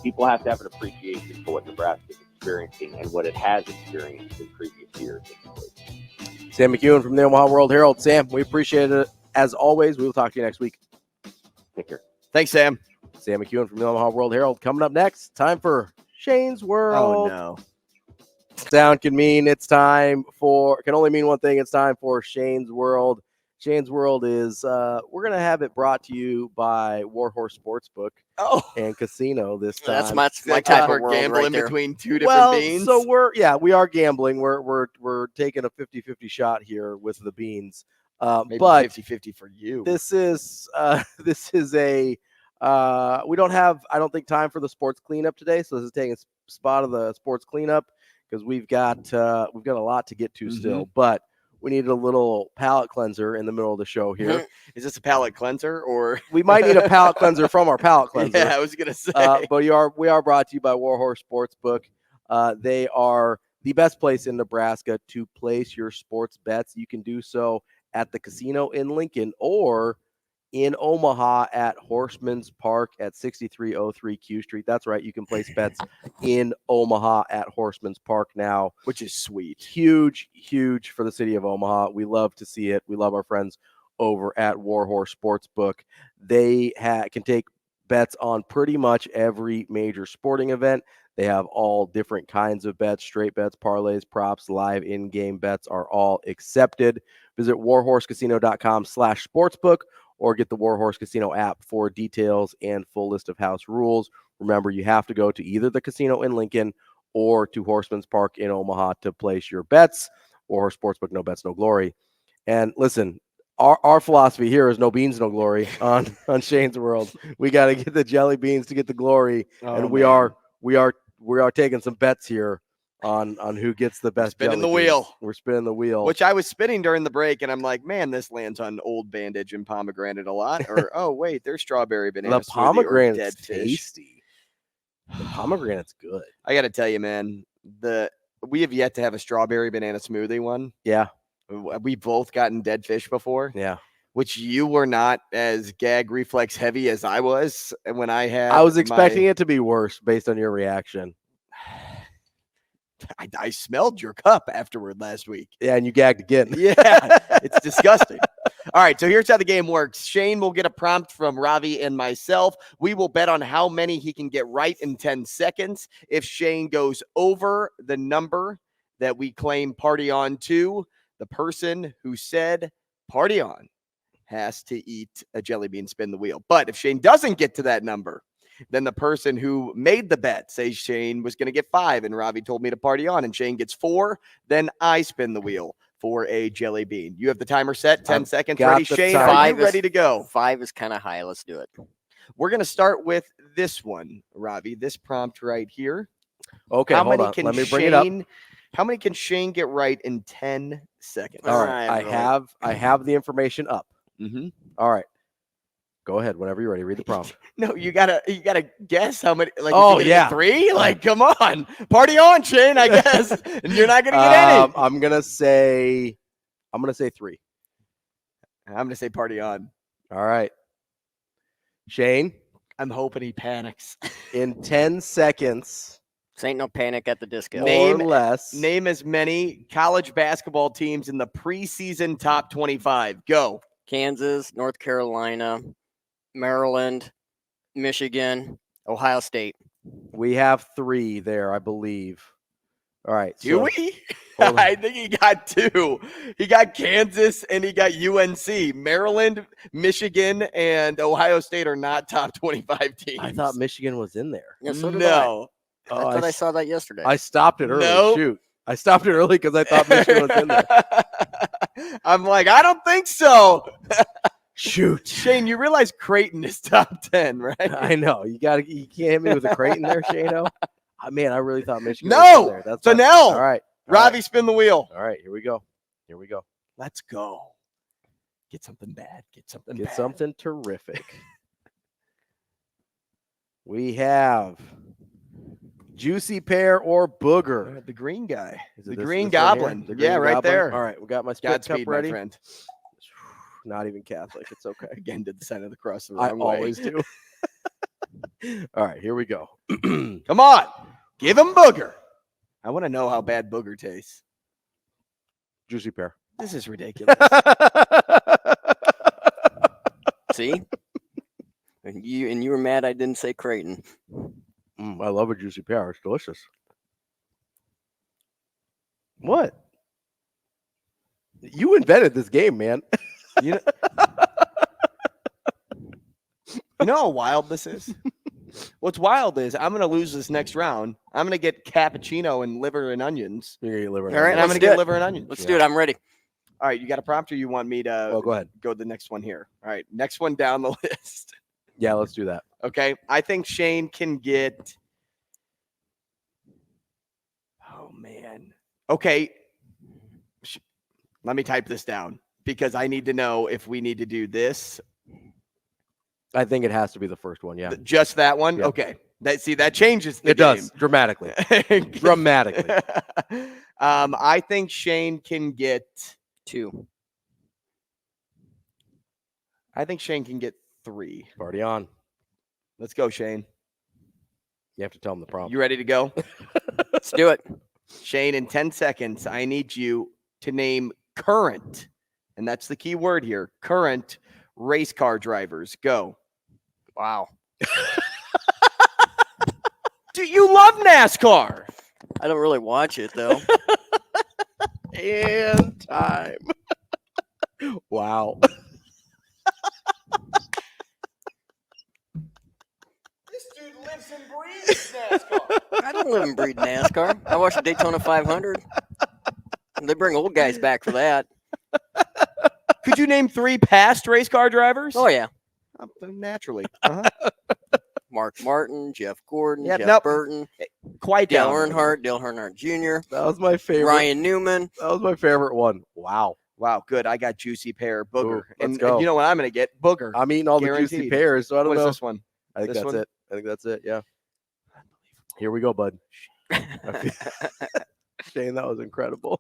people have to have an appreciation for what Nebraska is experiencing and what it has experienced in previous years. Sam McKewon from the Omaha World-Herald. Sam, we appreciate it. As always, we will talk to you next week. Take care. Thanks, Sam. Sam McKewon from the Omaha World-Herald. Coming up next, time for Shane's World. Oh, no. Sound can only mean one thing. It's time for Shane's World. Shane's World is, we're going to have it brought to you by Warhorse Sportsbook and Casino this time. That's my type of We're world gambling right there. between 2 different beans. So we are gambling. We're taking a 50-50 shot here with the beans. Maybe But 50-50 for you. this is a we don't have, I don't think, time for the sports cleanup today. So this is taking a spot of the sports cleanup because we've got a lot to get to still, but we need a little palate cleanser in the middle of the show here. Is this a palate cleanser, or we might need a palate cleanser from our palate cleanser? Yeah, I was gonna say. But we are brought to you by Warhorse Sportsbook. They are the best place in Nebraska to place your sports bets. You can do so at the casino in Lincoln or in Omaha at Horseman's Park at 6303 Q Street. That's right. You can place bets in Omaha at Horseman's Park now, which is sweet. Huge, huge for the city of Omaha. We love to see it. We love our friends over at Warhorse Sportsbook. They can take bets on pretty much every major sporting event. They have all different kinds of bets: straight bets, parlays, props, live in-game bets are all accepted. Visit warhorsecasino.com/sportsbook or get the Warhorse Casino app for details and full list of house rules. Remember, you have to go to either the casino in Lincoln or to Horseman's Park in Omaha to place your bets. Warhorse Sportsbook, no bets, no glory. And listen, our philosophy here is no beans, no glory on Shane's World. We got to get the jelly beans to get the glory, and we are taking some bets here on who gets the best. Spinning the beans. wheel. We're spinning the wheel. Which I was spinning during the break, and I'm like, man, this lands on Old Bandage and pomegranate a lot. Or, oh, wait, there's strawberry banana. The pomegranate's tasty. The pomegranate's good. I got to tell you, man, we have yet to have a strawberry banana smoothie one. Yeah. We've both gotten dead fish before. Yeah. Which you were not as gag reflex heavy as I was when I had. I was expecting it to be worse based on your reaction. I smelled your cup afterward last week. Yeah, and you gagged again. Yeah, it's disgusting. All right, so here's how the game works. Shane will get a prompt from Ravi and myself. We will bet on how many he can get right in 10 seconds. If Shane goes over the number that we claim party on to, the person who said party on has to eat a jelly bean, spin the wheel. But if Shane doesn't get to that number, Then the person who made the bet says Shane was going to get 5, and Ravi told me to party on, and Shane gets 4. Then I spin the wheel for a jelly bean. You have the timer set, 10 seconds. got Ready, the Shane? timer. Are you ready to go? 5 is kind of high. Let's do it. We're going to start with this one, Ravi. This prompt right here. Okay, hold on. Let me bring it up. How many can Shane get right in 10 seconds? All right, I have the information up. Mm-hmm. All right, go ahead whenever you're ready. Read the prompt. No, you gotta guess how many. Like, Oh, is he gonna yeah. get 3. Like, come on, party on, Shane. I guess, and you're not gonna get any. I'm gonna say 3. I'm gonna say party on. All right, Shane. I'm hoping he panics. In 10 seconds, This ain't no panic at the disco. more or less. Name as many college basketball teams in the preseason top 25. Go. Kansas, North Carolina, Maryland, Michigan, Ohio State. We have 3 there, I believe. All right. Do so- we? hold on. I think he got 2. He got Kansas and he got UNC. Maryland, Michigan, and Ohio State are not top 25 teams. I thought Michigan was in there. Yeah, so did No. I thought I saw that yesterday. I stopped it early. No. Shoot. I stopped it early because I thought Michigan was in there. I'm like, I don't think so. Shoot. Shane, you realize Creighton is top 10, right? I know. You can't hit me with a Creighton there, Shano. Man, I really thought Michigan was No. in there. That's So fine. now, All right. Ravi, spin the wheel. All right, here we go. Let's go. Get something bad. Get something Get bad. something terrific. We have Juicy Pear or Booger. The green guy. Is The it this green one here? goblin. The Yeah, green right goblin? there. All right, we got my spit cup Godspeed, my ready. friend. Not even Catholic. It's okay. Again, did the sign of the cross the I wrong way. always do. All right, here we go. Come on. Give him Booger. I want to know how bad Booger tastes. Juicy Pear. This is ridiculous. See? You were mad I didn't say Creighton. I love a Juicy Pear. It's delicious. What? You invented this game, man. You know how wild this is? What's wild is I'm going to lose this next round. I'm going to get cappuccino and liver and onions. You're gonna get liver. All right, And I'm let's going to do get it. liver and onions. Let's do it. I'm ready. All right, you got a prompt or you want me to Oh, go ahead. go to the next one here? All right, next one down the list. Yeah, let's do that. Okay, I think Shane can get. Oh man. Okay. Let me type this down because I need to know if we need to do this. I think it has to be the first one. Yeah, Just that one. Yeah. Okay. That changes the it game. does dramatically. Dramatically. I think Shane can get. 2. I think Shane can get 3. Party on. Let's go, Shane. You have to tell him the prompt. You ready to go? Let's do it. Shane, in 10 seconds, I need you to name current, and that's the key word here, current race car drivers. Go. Wow. Dude, you love NASCAR. I don't really watch it though. And time. Wow. This dude lives and breathes NASCAR. I don't live and breathe NASCAR. I watch the Daytona 500. They bring old guys back for that. Could you name 3 past race car drivers? Oh yeah. Naturally. Mark Martin, Jeff Gordon, Yep, Jeff nope. Burton, Quite Dale down. Earnhardt Jr., That was my favorite. Ryan Newman. That was my favorite one. Wow. Wow, good. I got Juicy Pear, Booger. Ooh, let's and go. you know what I'm going to get? Booger. I'm eating all the juicy Guaranteed. pears, so I don't What is know. this one? I think this that's one? it. I think that's it. Yeah. Here we go, bud. Shane, that was incredible.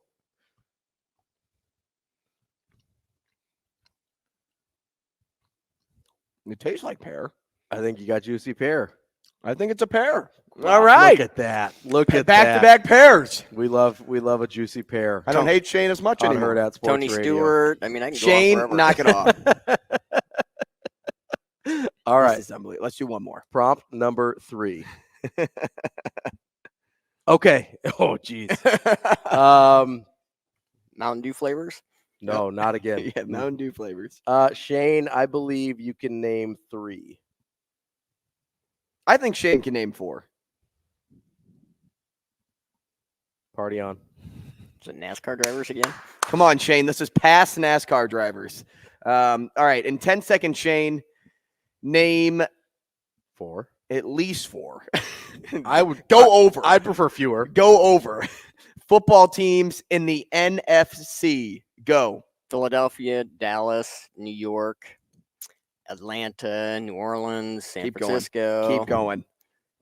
It tastes like pear. I think you got juicy pear. I think it's a pear. Wow, All right. Look at that. Look at that. Back-to-back pears. We love a juicy pear. I don't hate Shane as much on anymore. Hurrdat Sports Tony Radio. Stewart. I mean, I can Shane, go on forever. knock it off. All right. This is unbelievable. Let's do one more. Prompt number 3. Okay. Oh, geez. Mountain Dew flavors. No, not again. Yeah, Mountain Dew flavors. Shane, I believe you can name 3. I think Shane can name 4. Party on. Is it NASCAR drivers again? Come on, Shane. This is past NASCAR drivers. All right. In 10 seconds, Shane, name 4. at least 4. I would go over. I'd prefer fewer. Go over. Football teams in the NFC. Go. Philadelphia, Dallas, New York, Atlanta, New Orleans, San Francisco. Keep going.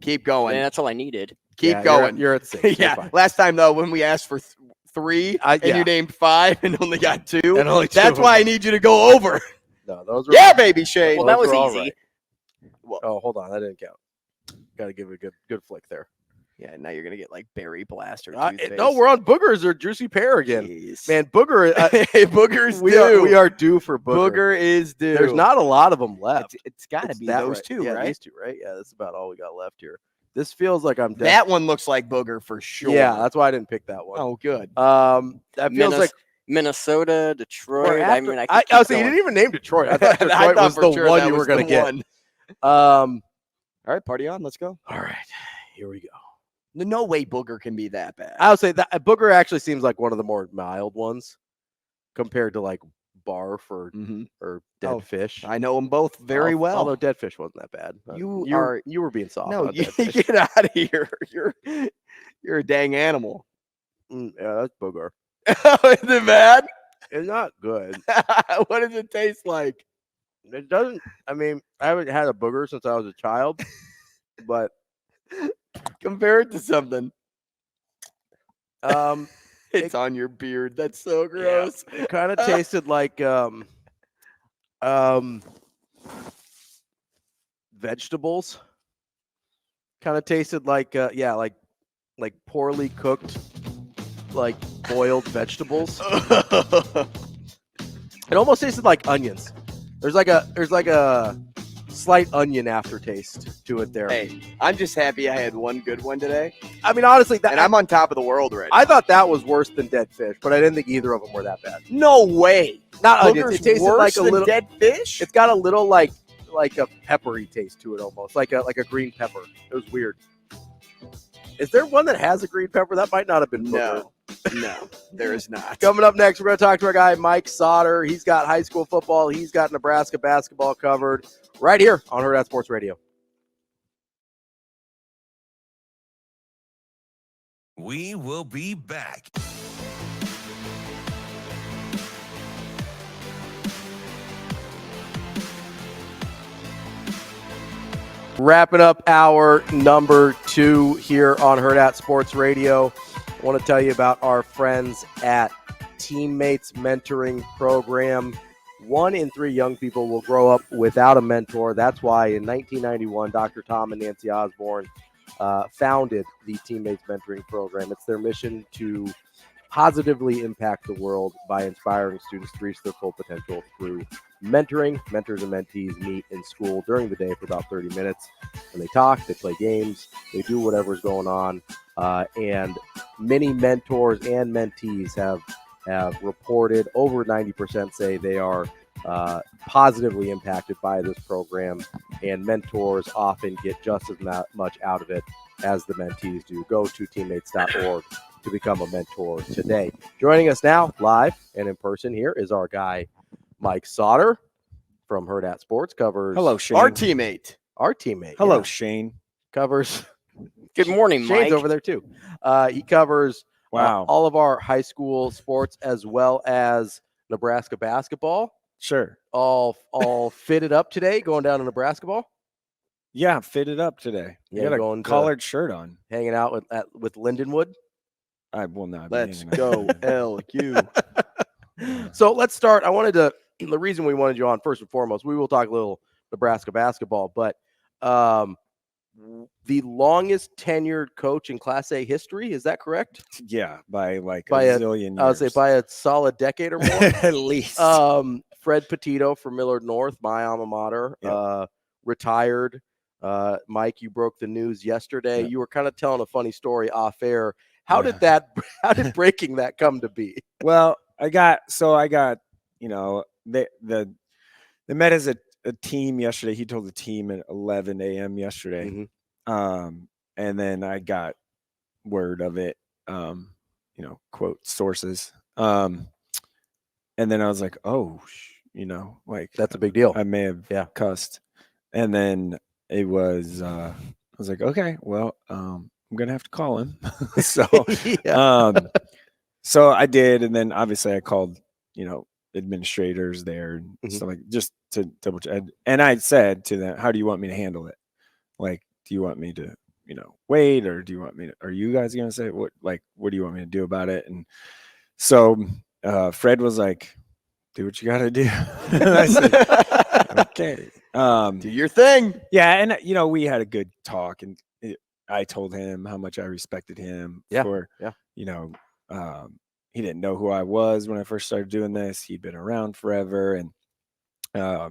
Keep going. Yeah, that's all I needed. Keep going. You're at 6. Yeah. Last time, though, when we asked for 3 and you named 5 and only got 2, and only 2 that's why I need you to go over. No, those were baby, Shane. Well, that was all easy. right. Oh, hold on. That didn't count. Got to give it a good flick there. Yeah, now you're going to get like Berry Blast or no, we're on boogers or Juicy Pear again. Jeez. Man, Booger. Boogers we are due for Booger. Booger is due. There's not a lot of them left. It's got to be that those right. 2, yeah, right? These 2, right? Yeah, that's about all we got left here. This feels like I'm dead. That one looks like Booger for sure. Yeah, that's why I didn't pick that one. Oh, good. That feels like Minnesota, Detroit. I mean, was saying you didn't even name Detroit. I thought Detroit was the one you were going to get. All right, party on. Let's go. All right, here we go. No way Booger can be that bad. I would say that Booger actually seems like one of the more mild ones compared to like barf or dead fish. I know them both very well. Although dead fish wasn't that bad. You were being soft. No, you get out of here. You're a dang animal. Yeah, that's Booger. Is it bad? It's not good. What does it taste like? It doesn't. I mean, I haven't had a booger since I was a child, but compare it to something. It's it, on your beard. That's so gross. Yeah, it kind of tasted like vegetables. Kind of tasted like like poorly cooked, like boiled vegetables. It almost tasted like onions. There's like a slight onion aftertaste to it there. Hey, I'm just happy I had one good one today. I mean, honestly, and I'm on top of the world right now. I thought that was worse than dead fish, but I didn't think either of them were that bad. No way. Not onions. It tasted like a little dead fish. It's got a little like a peppery taste to it, almost like a green pepper. It was weird. Is there one that has a green pepper? That might not have been Booger. No, there is not. Coming up next, we're going to talk to our guy, Mike Sauter. He's got high school football. He's got Nebraska basketball covered right here on Hurrdat Sports Radio. We will be back. Wrapping up hour number 2 here on Hurrdat Sports Radio. I want to tell you about our friends at Teammates Mentoring Program. 1 in 3 young people will grow up without a mentor. That's why in 1991, Dr. Tom and Nancy Osborne founded the Teammates Mentoring Program. It's their mission to positively impact the world by inspiring students to reach their full potential through mentoring. Mentors and mentees meet in school during the day for about 30 minutes, and they talk, they play games, they do whatever's going on. And many mentors and mentees have reported, over 90% say they are positively impacted by this program, and mentors often get just as much out of it as the mentees do. Go to teammates.org to become a mentor today. Joining us now, live and in person here, is our guy, Mike Sauter from Hurrdat Sports. Covers Hello, Shane. Our teammate. Hello, Shane. Covers. Good morning, Mike. Shane's over there too. He covers all of our high school sports as well as Nebraska basketball. Sure. All fitted up today, going down to Nebraska ball. Yeah, fitted up today. Yeah, you got a collared shirt on. Hanging out with Lindenwood. I will not. Let's go, LU. So let's start. The reason we wanted you on, first and foremost, we will talk a little Nebraska basketball, but the longest tenured coach in Class A history, is that correct? Yeah, by a zillion years. I would say by a solid decade or more. At least. Fred Petito from Millard North, my alma mater, retired. Mike, you broke the news yesterday. Yep. You were kind of telling a funny story off air. How did breaking that come to be? Well, I got, they met as a team yesterday. He told the team at 11 a.m. yesterday. Mm-hmm. And then I got word of it, quote sources. And then I was like, oh, like That's a big deal. I may have cussed. And then it was, I was like, okay, well, I'm going to have to call him. So, so I did. And then obviously I called, administrators there and stuff like just to double check. And I said to them, how do you want me to handle it? Like, do you want me to, wait, or do you want me to, are you guys going to say what do you want me to do about it? And so Fred was like, do what you got to do. And I said, okay. Do your thing. Yeah. And, we had a good talk, and I told him how much I respected him for, he didn't know who I was when I first started doing this. He'd been around forever. And, I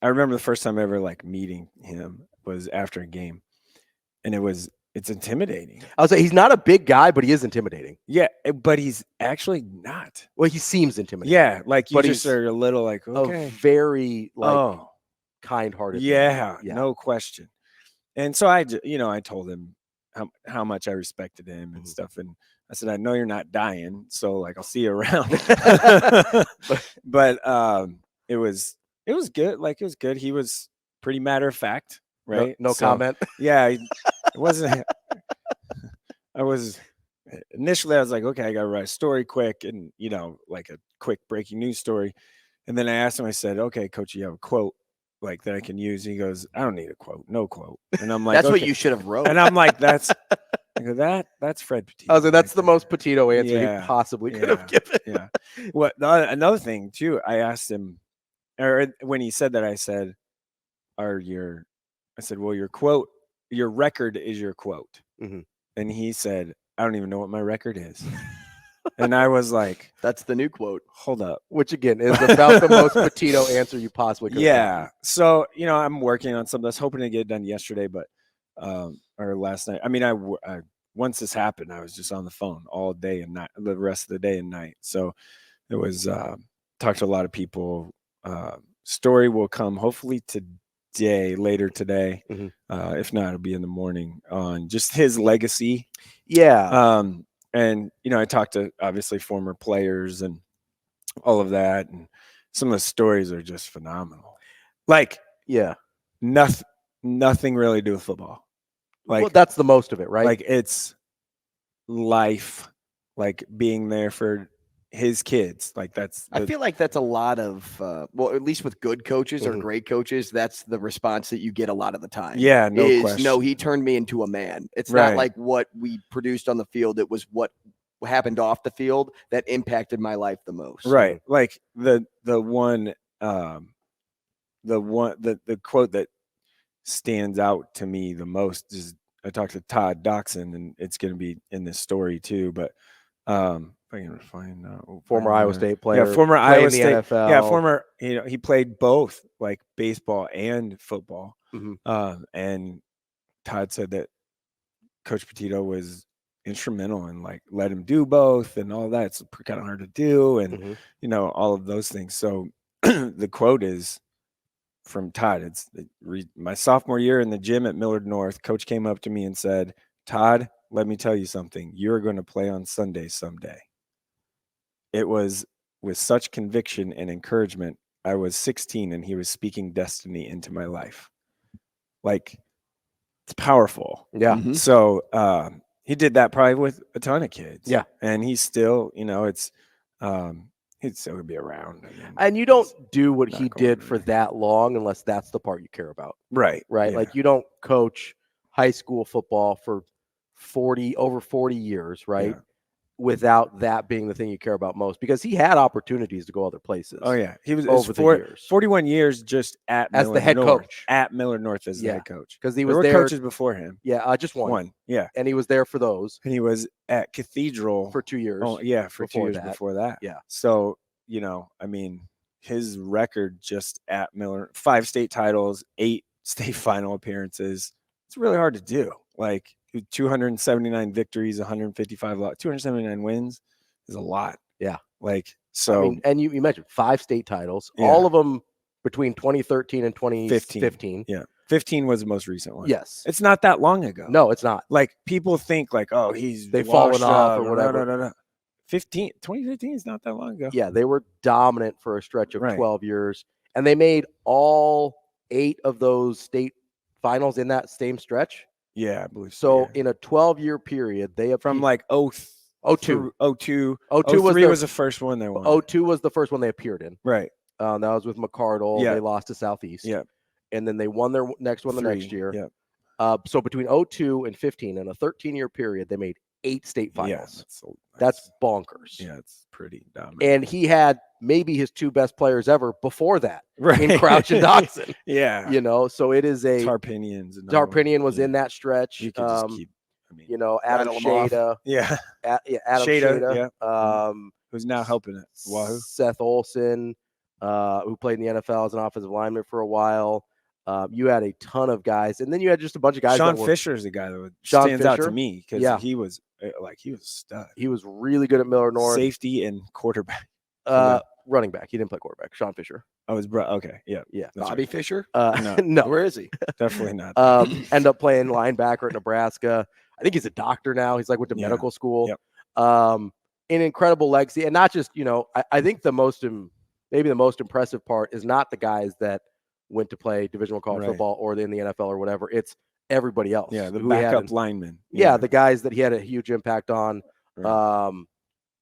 remember the first time ever meeting him was after a game, and it's intimidating. I was like, he's not a big guy, but he is intimidating. Yeah, but he's actually not. Well, he seems intimidating. Yeah, you just are a little okay. Very kind-hearted. Yeah, no question. And so I told him how much I respected him and stuff, and I said, I know you're not dying, so I'll see you around. But it was good. It was good. He was pretty matter of fact, right? No comment. Yeah, it wasn't. Initially I was like, okay, I got to write a story quick, and a quick breaking news story. And then I asked him, I said, okay, coach, you have a quote that I can use? He goes, I don't need a quote, no quote. And I'm like, that's okay. what you should have wrote. And I'm like, that's Fred Petito. I was like, that's the most Petito answer you possibly could have given. Yeah. Well, another thing too, I asked him, or when he said that, I said, well, your record is your quote. Mm-hmm. And he said, I don't even know what my record is. And I was like, that's the new quote. Hold up. Which again is about the most Petito answer you possibly could have. Yeah. So, I'm working on something. I was hoping to get it done yesterday, but or last night. I mean, I once this happened, I was just on the phone all day and night, the rest of the day and night. So it was talked to a lot of people. Story will come hopefully later today. Mm-hmm. If not, it'll be in the morning, on just his legacy. Yeah. And I talked to obviously former players and all of that, and some of the stories are just phenomenal. Nothing really to do with football. Well, that's the most of it, right? It's life, being there for his kids. I feel like that's a lot of at least with good coaches or great coaches, that's the response that you get a lot of the time. Yeah, no question. No, he turned me into a man. It's not like what we produced on the field. It was what happened off the field that impacted my life the most. Right. The quote that stands out to me the most is, I talked to Todd Doxson, and it's going to be in this story too, but if I can find former Iowa State player. Yeah, former Iowa State. NFL. Yeah, former. He played both, baseball and football. Mm-hmm. And Todd said that Coach Petito was instrumental and let him do both and all that. It's kind of hard to do, and all of those things. So the quote is from Todd. It's my sophomore year in the gym at Millard North. Coach came up to me and said, "Todd, let me tell you something. You're going to play on Sunday someday." It was with such conviction and encouragement. I was 16 and he was speaking destiny into my life. It's powerful. Yeah. Mm-hmm. So he did that probably with a ton of kids. Yeah. And he's still, he's still gonna be around. And you don't do what he did for that long unless that's the part you care about. Right. Right. Yeah. You don't coach high school football for over 40 years, right? Yeah. Without that being the thing you care about most, because he had opportunities to go other places. Oh yeah, he was over the years. 41 years just as the head coach at Millard North as the head coach, because he there was were coaches before him. Yeah, just one. Yeah, and he was there for those. And he was at Cathedral for 2 years. Oh yeah, for 2 years before that. Yeah. So his record just at Millard: 5 state titles, 8 state final appearances. It's really hard to do. 279 victories, 155 279 wins is a lot. Yeah. So and you mentioned 5 state titles, all of them between 2013 and 2015. Yeah. 15 was the most recent one. Yes. It's not that long ago. No, it's not. Like people think like, oh, they've fallen off or whatever. No. 2015 is not that long ago. Yeah, they were dominant for a stretch of Right. 12 years, and they made all 8 of those state finals in that same stretch. Yeah, I believe So yeah. in a 12-year period, they have From like 02. 02 03 was the first one they won. 02 was the first one they appeared in. Right. That was with McCardle. Yeah. They lost to Southeast. Yeah. And then they won their next one the 3, next year. Yeah. So between 02 and 15, in a 13-year period, they made 8 state finals. Yeah, that's bonkers. Yeah, it's pretty dominant. And he had maybe his 2 best players ever before that, right. in Crouch and Dodson. Yeah. You know, so it is a Tarpinians was in that stretch. You could just keep, you know, Adam Shada. Yeah. Adam Shada. Yeah. Who's now helping it? Wahoo. Seth Olson, who played in the NFL as an offensive lineman for a while. You had a ton of guys, and then you had just a bunch of guys. Sean Fisher is the guy that stands out to me because he was a stud. He was really good at Miller North. Safety and quarterback. Running back. He didn't play quarterback. Sean Fisher. Oh, his brother. Okay, yeah. Bobby Fisher? No. Where is he? Definitely not. End up playing linebacker at Nebraska. I think he's a doctor now. He's like went to medical school. Yep. An incredible legacy, and not just I think maybe the most impressive part is not the guys that went to play Division I college football or in the NFL or whatever. It's everybody else. Yeah, the backup linemen. Yeah, the guys that he had a huge impact on. Right.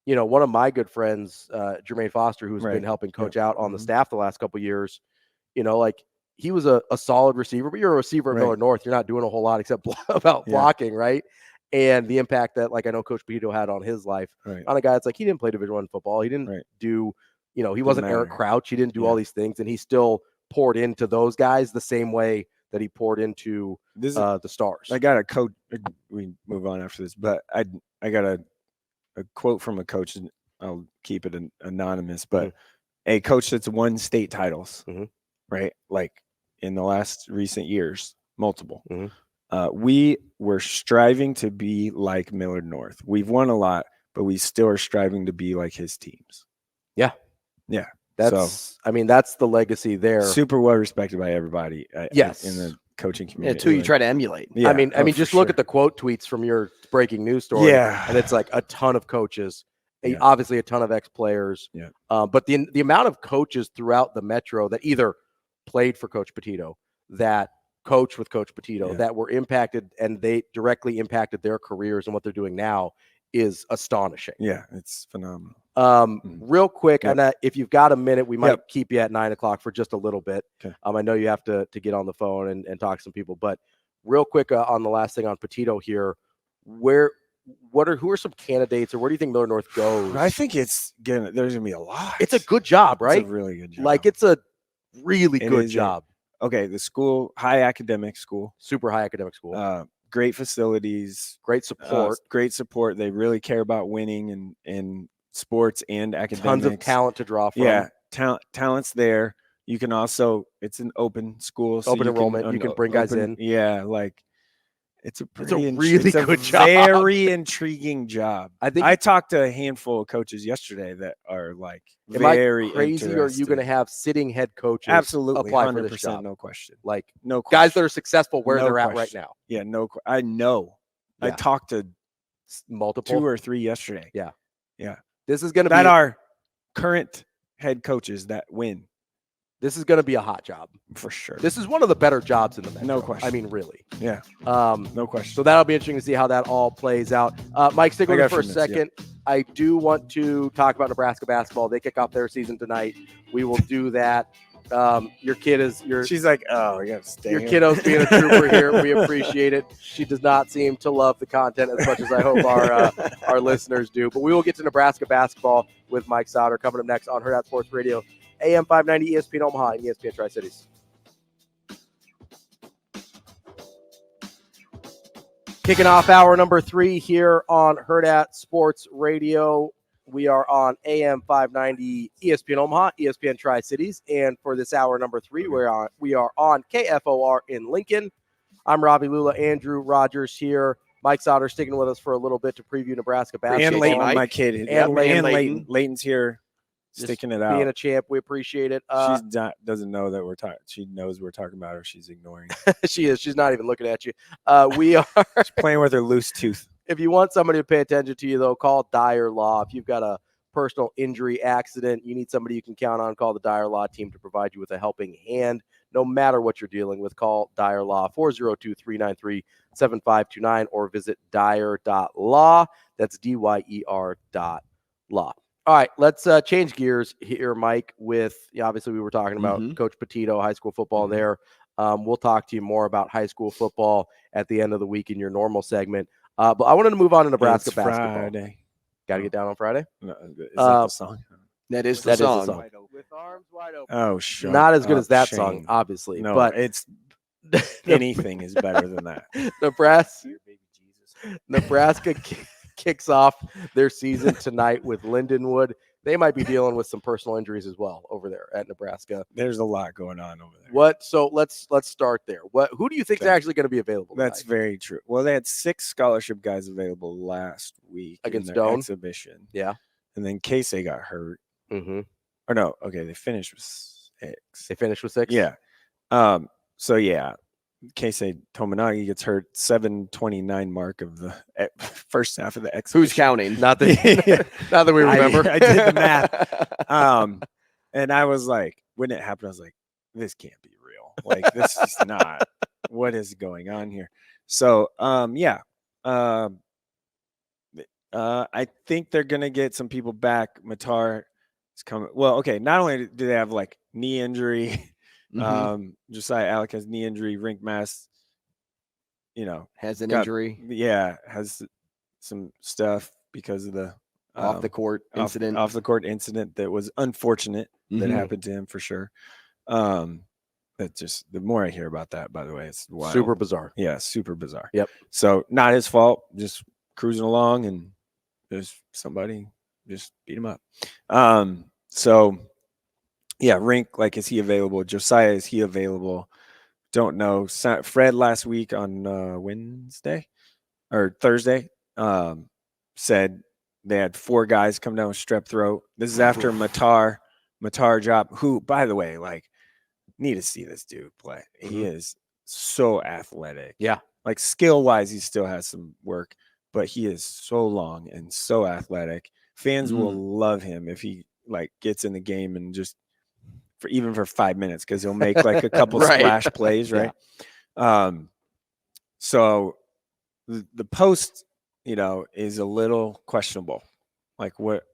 One of my good friends, Jermaine Foster, who's been helping coach out on the staff the last couple of years, like he was a solid receiver, but you're a receiver at Miller North. You're not doing a whole lot except about blocking, right? And the impact that I know Coach Petito had on his life on a guy that's like, he didn't play Division I football. He didn't do, he wasn't Eric Crouch. He didn't do all these things, and he still poured into those guys the same way that he poured into the stars. I got a coach. We move on after this, but I got a quote from a coach, and I'll keep it anonymous, but a coach that's won state titles, right? Like in the last recent years, multiple. We were striving to be like Millard North. We've won a lot, but we still are striving to be like his teams. Yeah. That's the legacy there. Super well respected by everybody. Yes, in the coaching community. It's who you try to emulate. Yeah, just look at the quote tweets from your breaking news story. Yeah, and it's like a ton of coaches, Yeah. obviously a ton of ex-players. Yeah. But the amount of coaches throughout the Metro that either played for Coach Petito, that coached with Coach Petito, that were impacted and they directly impacted their careers and what they're doing now is astonishing. Yeah, it's phenomenal. Real quick, and if you've got a minute, we might keep you at 9 o'clock for just a little bit. Okay. I know you have to get on the phone and talk to some people, but real quick on the last thing on Petito here, who are some candidates, or where do you think Miller North goes? I think there's gonna be a lot. It's a good job, right? It's a really good job. Like it's a really good job. Okay, the school, high academic school, super high academic school. Great facilities, great support. They really care about winning and sports and academics. Tons of talent to draw from. Yeah, talent's there. You can also, it's an open school, so open enrollment. You can bring guys in. Yeah, like it's a really good job. Very intriguing job. I talked to a handful of coaches yesterday that are like very crazy. Or are you going to have sitting head coaches? Absolutely, apply 100%, for this job? no question. Like no question. Guys that are successful where they're at right now. Yeah, I know. Yeah. I talked to multiple 2 or 3 yesterday. Yeah. This is going to be our current head coaches that win. This is going to be a hot job for sure. This is one of the better jobs in the Metro. No question. Really. Yeah. No question. So that'll be interesting to see how that all plays out. Mike, stick with me for a second. Yeah. I do want to talk about Nebraska basketball. They kick off their season tonight. We will do that. Your kid is She's like, oh, you got to stay. Your kiddo's being a trooper here. We appreciate it. She does not seem to love the content as much as I hope our listeners do. But we will get to Nebraska basketball with Mike Sauter coming up next on Hurrdat Sports Radio, AM 590 ESPN Omaha and ESPN Tri-Cities. Kicking off hour number 3 here on Hurrdat Sports Radio. We are on AM 590 ESPN Omaha, ESPN Tri-Cities, and for this hour number 3, we are on KFOR in Lincoln. I'm Ravi, Lulla, Andrew Rogers here. Mike Sauter sticking with us for a little bit to preview Nebraska basketball. And Leighton, my kid. And Leighton. Leighton's here sticking it out. Being a champ, we appreciate it. She doesn't know that we're talking. She knows we're talking about her. She's ignoring. She is. She's not even looking at you. We are She's playing with her loose tooth. If you want somebody to pay attention to you, though, call Dyer Law. If you've got a personal injury accident, you need somebody you can count on, call the Dyer Law team to provide you with a helping hand. No matter what you're dealing with, call Dyer Law 402-393-7529 or visit dyer.law. That's DYER.law. All right, let's change gears here, Mike, with obviously we were talking about Coach Petito, high school football there. We'll talk to you more about high school football at the end of the week in your normal segment. But I wanted to move on to Nebraska basketball. Friday. Got to get down on Friday? No, is that the song? That is the song. With arms wide open. Oh, sure. Not as good as that Shane. song, obviously. No, but it's anything is better than that. Nebraska kicks off their season tonight with Lindenwood. They might be dealing with some personal injuries as well over there at Nebraska. There's a lot going on over there. So let's start there. Who do you think is actually going to be available That's tonight? very true. Well, they had 6 scholarship guys available last week against in their Doane exhibition. Yeah. And then Casey got hurt. Mm-hmm. Or no, okay, they finished with 6. They finished with 6? Yeah. So yeah, Casey Tominagi gets hurt 7:29 mark of the first half of the exhibition. Who's counting? Not that we remember. I did the math. And I was like, when it happened, I was like, this can't be real. Like, this is not what is going on here. So, yeah. I think they're gonna get some people back. Matar is coming. Well, okay. Not only do they have like knee injury, Josiah Alec has knee injury. Rink Mass, has an injury. Yeah, has some stuff because of the off the court incident. Off the court incident that was unfortunate that happened to him for sure. That just the more I hear about that, by the way, it's wild. Super bizarre. Yeah, super bizarre. Yep. So not his fault. Just cruising along and there's somebody just beat him up. So yeah, Rink, like, is he available? Josiah, is he available? Don't know. Fred last week on Wednesday or Thursday said they had 4 guys come down with strep throat. This is after Matar drop, who, by the way, like, need to see this dude play. He is so athletic. Yeah. Like, skill-wise, he still has some work, but he is so long and so athletic. Fans will love him if he, like, gets in the game and just even for 5 minutes, because he'll make like a couple splash plays, right? Yeah. So the post, is a little questionable. Like,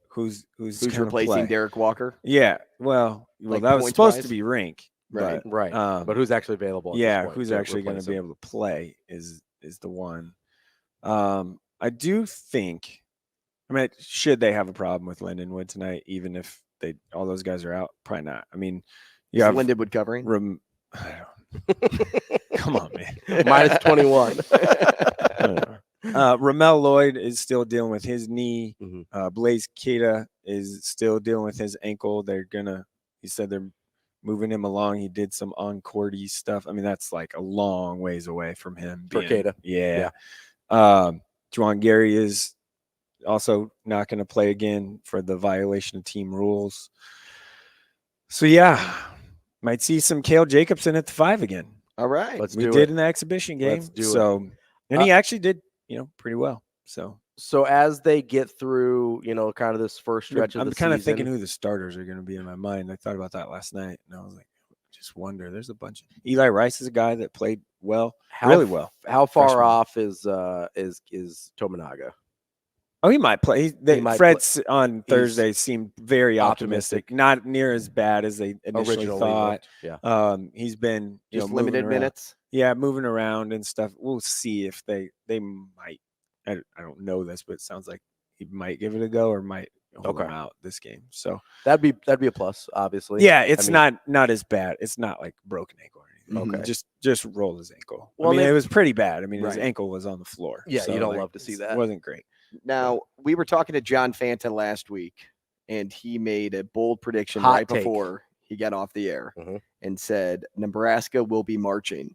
who's replacing Derek Walker? Yeah, well, Like, that was supposed to be Rink, right? But who's actually available? Yeah, who's actually going to be able to play is the one. I do think. I mean, should they have a problem with Lindenwood tonight, even if all those guys are out? Probably not. I mean, you have Lindenwood covering. Come on, man. Minus 21. Ramel Lloyd is still dealing with his knee. Blaze Keita is still dealing with his ankle. He said they're moving him along. He did some on-courty stuff. I mean, that's like a long ways away from him. For Keita. Yeah. Juwan Gary is also not going to play again for the violation of team rules. So yeah, might see some Cale Jacobson at the 5 again. All right, we did in the exhibition game. And he actually did, pretty well. So as they get through, kind of this first stretch of the season, I'm kind of thinking who the starters are going to be in my mind. I thought about that last night, and I was like, just wonder. There's a bunch. Eli Rice is a guy that played well, really well. How far off is Tominaga? Oh, he might play. Fred's on Thursday seemed very optimistic. Not near as bad as they initially thought. Yeah. He's been just limited minutes. Yeah, moving around and stuff. We'll see if they might. I don't know this, but it sounds like he might give it a go or might hold him out this game. So that'd be a plus, obviously. Yeah, it's not as bad. It's not like broken ankle or anything. Okay. Just rolled his ankle. Well, it was pretty bad. I mean, his ankle was on the floor. Yeah, you don't love to see that. It wasn't great. Now, we were talking to John Fanta last week, and he made a bold prediction right before he got off the air and said Nebraska will be marching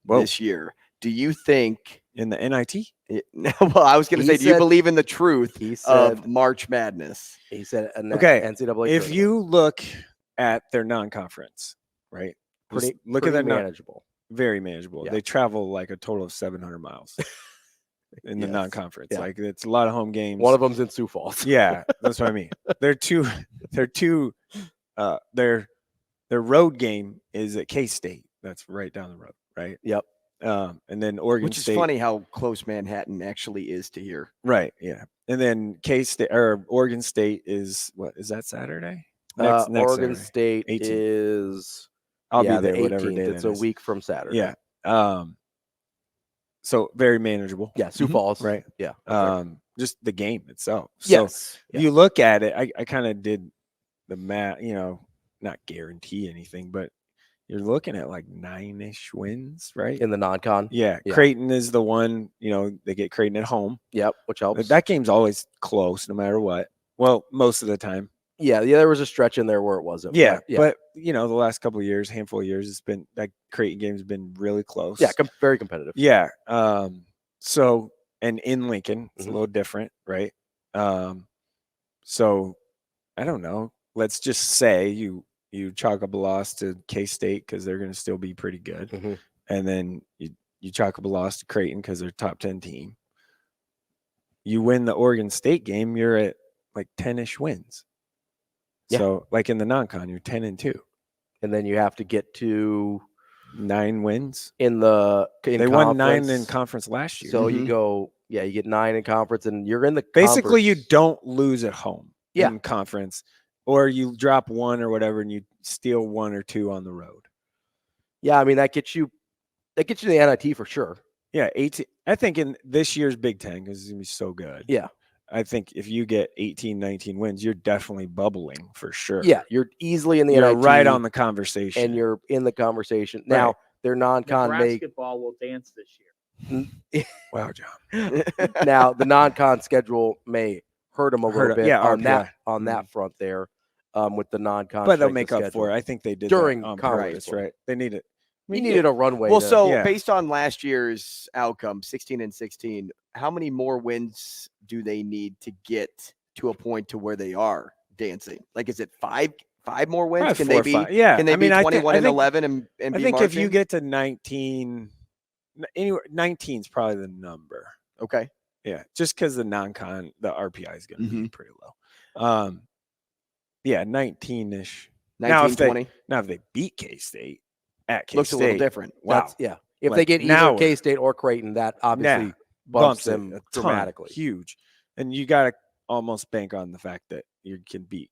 this year. Do you think in the NIT. Well, I was going to He say, do you said- believe in the truth He said of March Madness? he said an Okay, NCAA. If tournament. you look at their non-conference, right? Just look at pretty their manageable. very manageable. Yeah. They travel like a total of 700 miles in the Yes. non-conference. Yeah. Like it's a lot of home games. One of them's in Sioux Falls. Yeah, that's what I mean. Their road game is at K-State. That's right down the road, right? Yep. And then Oregon Which is State. funny how close Manhattan actually is to here. Right, yeah. And then K-State or Oregon State is what? Is that Saturday? Next Oregon Saturday. State 18th. is I'll the be there whatever 18th. day It's that a is. week from Saturday. Yeah. So very manageable. Yeah, Sioux Falls. Right. Yeah. that's right. Just the game itself. So Yes. if you look at it, I kind of did the math, not guarantee anything, but you're looking at like 9-ish wins, right? In the non-con. Yeah. Yeah. Creighton is the one, they get Creighton at home. Yep, which helps. That game's always close no matter what. Well, most of the time. Yeah, there was a stretch in there where it wasn't. Yeah. but But, the last couple of years, handful of years, it's been that Creighton game's been really close. yeah, very competitive. Yeah. So, and in Lincoln, it's Mhm. a little different, right? So I don't know. Let's just say you chalk up a loss to K-State because they're going to still be pretty good. Mhm. And then you chalk up a loss to Creighton because they're top 10 team. You win the Oregon State game, you're at like 10-ish wins. Yeah. So like in the non-con, you're 10-2. And then you have to get to 9 wins. they Won 9 in conference last year. So you go, you get 9 in conference, and you're in the Basically, you conference. don't lose at home Yeah. in conference, or you drop 1 or whatever, and you steal 1 or 2 on the road. Yeah, I mean that gets you the NIT for sure. Yeah, 18. I think in this year's Big Ten, because it's gonna be so good. Yeah. I think if you get 18, 19 wins, you're definitely bubbling for sure. Yeah, you're easily in the you're NIT, right on the conversation, and you're in the conversation. Now Right. their non-con Basketball will dance this year. wow, John. now the non-con schedule may hurt them a little bit on RPI. that front there, with the non-con. But they'll strength make of up for schedule. it. I think they did During that on conference purpose, right? They need it. You needed a runway. Well, to- so Yeah. based on last year's outcome, 16-16, how many more wins do they need to get to a point to where they are dancing? Like, is it five more wins? Probably Can 4 they or be? 5. Yeah, Can they I mean, be I 21 and think 11 and I be think if you marching? get to 19, anywhere 19 is probably the number. Okay. Yeah, just because the non-con, the RPI is going to Mm-hmm. be pretty low. Yeah, 19-ish. 19, 20 Now if they beat K-State at K-State, looks a little different. Wow, If Like, they get now either we're- K-State or Creighton, that obviously bumps it them a ton, dramatically. huge. And you got to almost bank on the fact that you can beat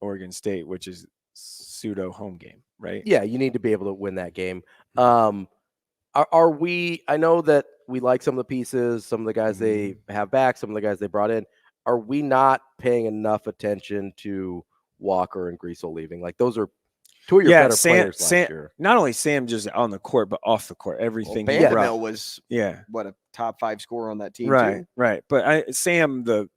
Oregon State, which is pseudo home game, right? Yeah, you need to be able to win that game. Are we? I know that we like some of the pieces, some of the guys they have back, some of the guys they brought in. Are we not paying enough attention to Walker and Greasel leaving? Like those are two of your better players last year. Not only Sam just on the court, but off the court, everything. he brought. Vanderbilt was Yeah, what, a top 5 scorer on that team, right, too? right. But Sam, the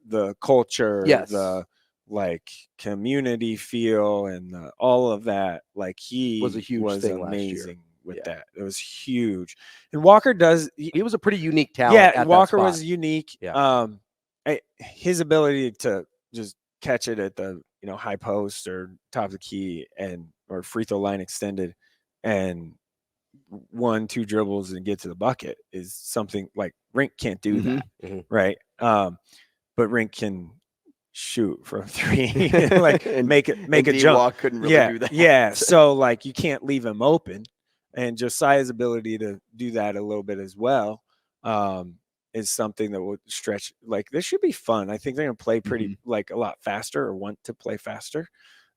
culture, Yes. the like community feel, and all of that, like he Was a huge thing last year. amazing with Yeah. that. It was huge. And Walker does. He was a pretty unique talent. Yeah, at that Walker spot. was unique. Yeah. His ability to just catch it at the high post or top of the key or free throw line extended, and 1-2 dribbles and get to the bucket is something like Rink can't do that, right? But Rink can shoot from 3, like And- make a and jump. D-Walk couldn't really do that. Yeah. So like you can't leave him open, and Josiah's ability to do that a little bit as well is something that will stretch. Like this should be fun. I think they're gonna play pretty like a lot faster, or want to play faster.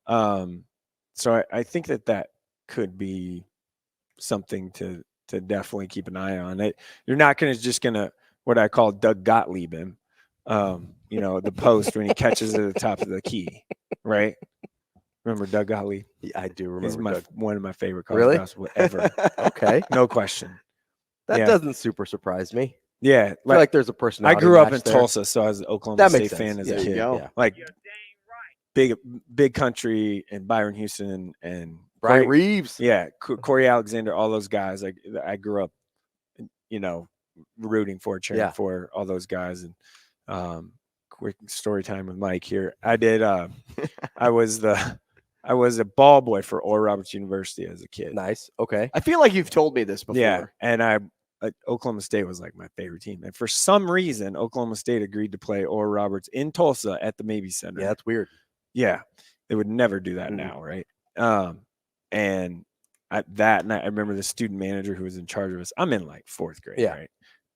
So I think that could be something to definitely keep an eye on. You're not just gonna what I call Doug Gottlieb him. The post when he catches it at the top of the key, right? Remember Doug Gottlieb? Yeah, I do He's remember. one of my favorite college Really? basketball ever. Okay, No question. that Yeah. doesn't super surprise me. Yeah, I feel like there's a I personality. grew up match in there. Tulsa, so I was an Oklahoma That State makes fan sense. as Yeah, a there kid. you go. Yeah. Like big country and Byron Houston and Brian Corey- Reeves. Yeah, Corey Alexander, all those guys. Like I grew up, rooting for, cheering for all those guys. And quick story time with Mike here. I did. I was a ball boy for Oral Roberts University as a kid. Nice. Okay. I feel like you've told me this before. Yeah, and Oklahoma State was like my favorite team, and for some reason, Oklahoma State agreed to play Oral Roberts in Tulsa at the Mabee Center. Yeah, that's weird. Yeah, they would never do that now, right? And that night, I remember the student manager who was in charge of us. I'm in like 4th grade, right?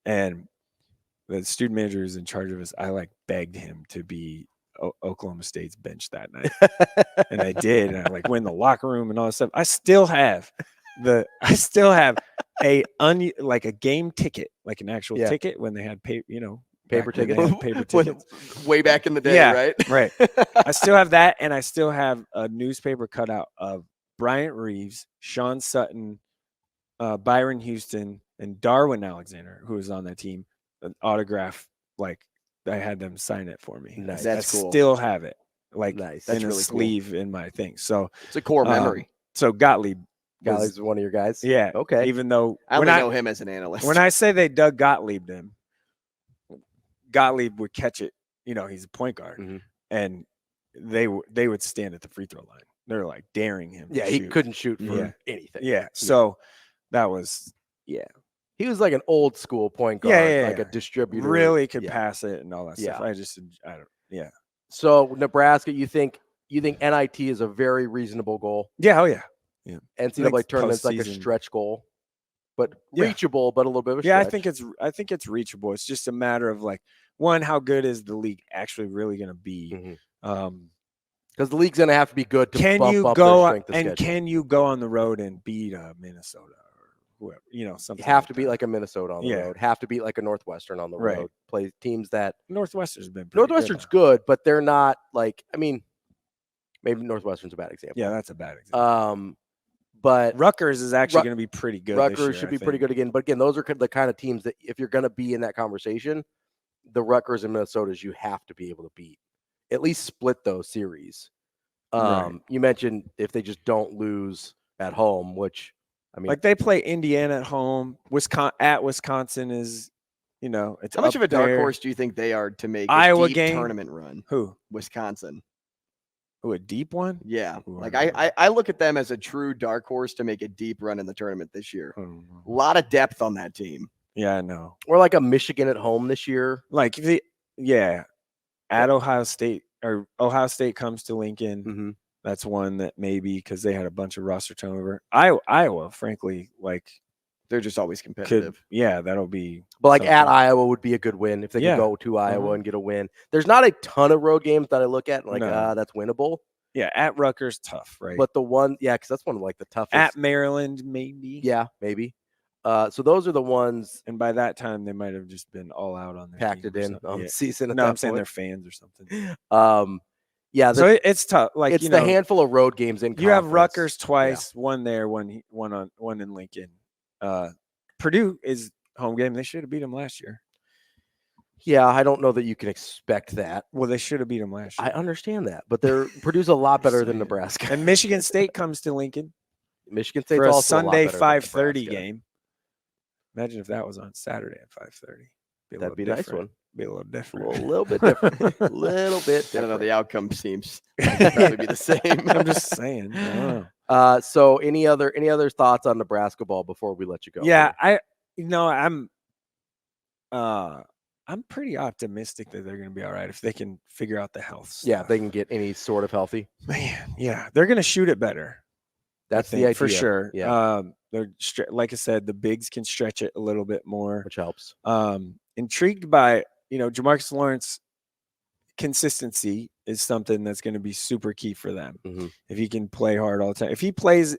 And the student manager who's in charge of us, I like begged him to be Oklahoma State's bench that night, and I did. And I like went in the locker room and all that stuff. I still have like a game ticket, like an actual ticket when they had paper tickets way back in the day, right. I still have that, and I still have a newspaper cutout of Bryant Reeves, Sean Sutton, Byron Houston, and Darwin Alexander, who was on that team, an autograph. Like I had them sign it for me. Nice. That's cool. Still have it, like nice. in That's a really sleeve in my thing. So it's a core memory. So Gottlieb is one of your guys. Yeah. Okay. Even though I only know him as an analyst. When I say they Doug Gottlieb him, Gottlieb would catch it. He's a point guard, and they would stand at the free throw line. They're like daring him. Yeah, he couldn't shoot for anything. Yeah. So that was He was like an old school point guard, like a distributor. Really could pass it and all that stuff. I don't. So Nebraska, you think NIT is a very reasonable goal? Yeah. Oh yeah. Yeah. NCAA tournament's like a stretch goal, but reachable, but a little bit of a stretch. I think it's reachable. It's just a matter of like, one, how good is the league actually really going to be? Because the league's going to have to be good to can bump you up go their strength of and schedule. Can you go on the road and beat Minnesota or whoever? Something. You have like to beat like a Minnesota on the road. Have to beat like a Northwestern on the road. Play teams that Northwestern's good, but they're not like. I mean, maybe Northwestern's a bad example. Yeah, that's a bad example. But Rutgers is actually going to be pretty good. Rutgers should be pretty good again. But again, those are the kind of teams that if you're going to be in that conversation, the Rutgers and Minnesotas, you have to be able to beat. At least split those series. You mentioned if they just don't lose at home, which I mean, like they play Indiana at home. Wisconsin is, it's how much of a dark horse do you think they are to make Iowa deep game tournament run? Who? Wisconsin. Who, a deep one? Yeah. Like I look at them as a true dark horse to make a deep run in the tournament this year. A lot of depth on that team. Yeah, I know. Or like a Michigan at home this year. Like at Ohio State, or Ohio State comes to Lincoln. That's one that maybe, because they had a bunch of roster turnover. Iowa, frankly, like they're just always competitive. That'll be. But like at Iowa would be a good win if they could go to Iowa and get a win. There's not a ton of road games that I look at and like, that's winnable. Yeah, at Rutgers, tough, right? But the one, because that's one of like the toughest. At Maryland, maybe. Yeah, maybe. So those are the ones. And by that time, they might have just been all out on their packed it in on the season. No, I'm saying they're fans or something. So it's tough. Like it's the handful of road games in. You have Rutgers twice, one there, one in Lincoln. Purdue is home game. They should have beat them last year. Yeah, I don't know that you can expect that. Well, they should have beat them last year. I understand that, but Purdue's a lot better than Nebraska. And Michigan State comes to Lincoln. Michigan State's for a also Sunday a lot better 5:30 game. Imagine if that was on Saturday at 5:30. That'd be a nice one. Be a little different. A little bit different. A little bit different. I don't know. The outcome seems probably be the same. I'm just saying. So any other thoughts on Nebraska ball before we let you go? Yeah, I'm pretty optimistic that they're going to be all right if they can figure out the health stuff. Yeah, if they can get any sort of healthy. Man, yeah, they're going to shoot it better. That's the idea. For sure. Yeah. They're like I said, the bigs can stretch it a little bit more, which helps. Intrigued by, Jamarcus Lawrence consistency is something that's going to be super key for them. If he can play hard all the time. If he plays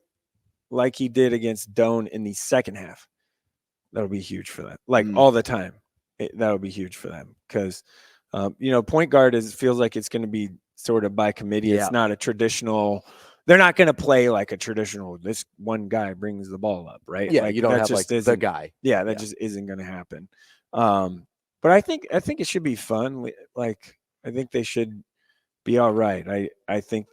like he did against Doane in the second half, that'll be huge for them. Like all the time. That'll be huge for them because, point guard feels like it's going to be sort of by committee. Yeah. It's not a traditional. They're not going to play like a traditional. This one guy brings the ball up, right? Yeah, like, you don't have like the guy. Yeah, that just isn't going to happen. But I think it should be fun. Like I think they should be all right. I think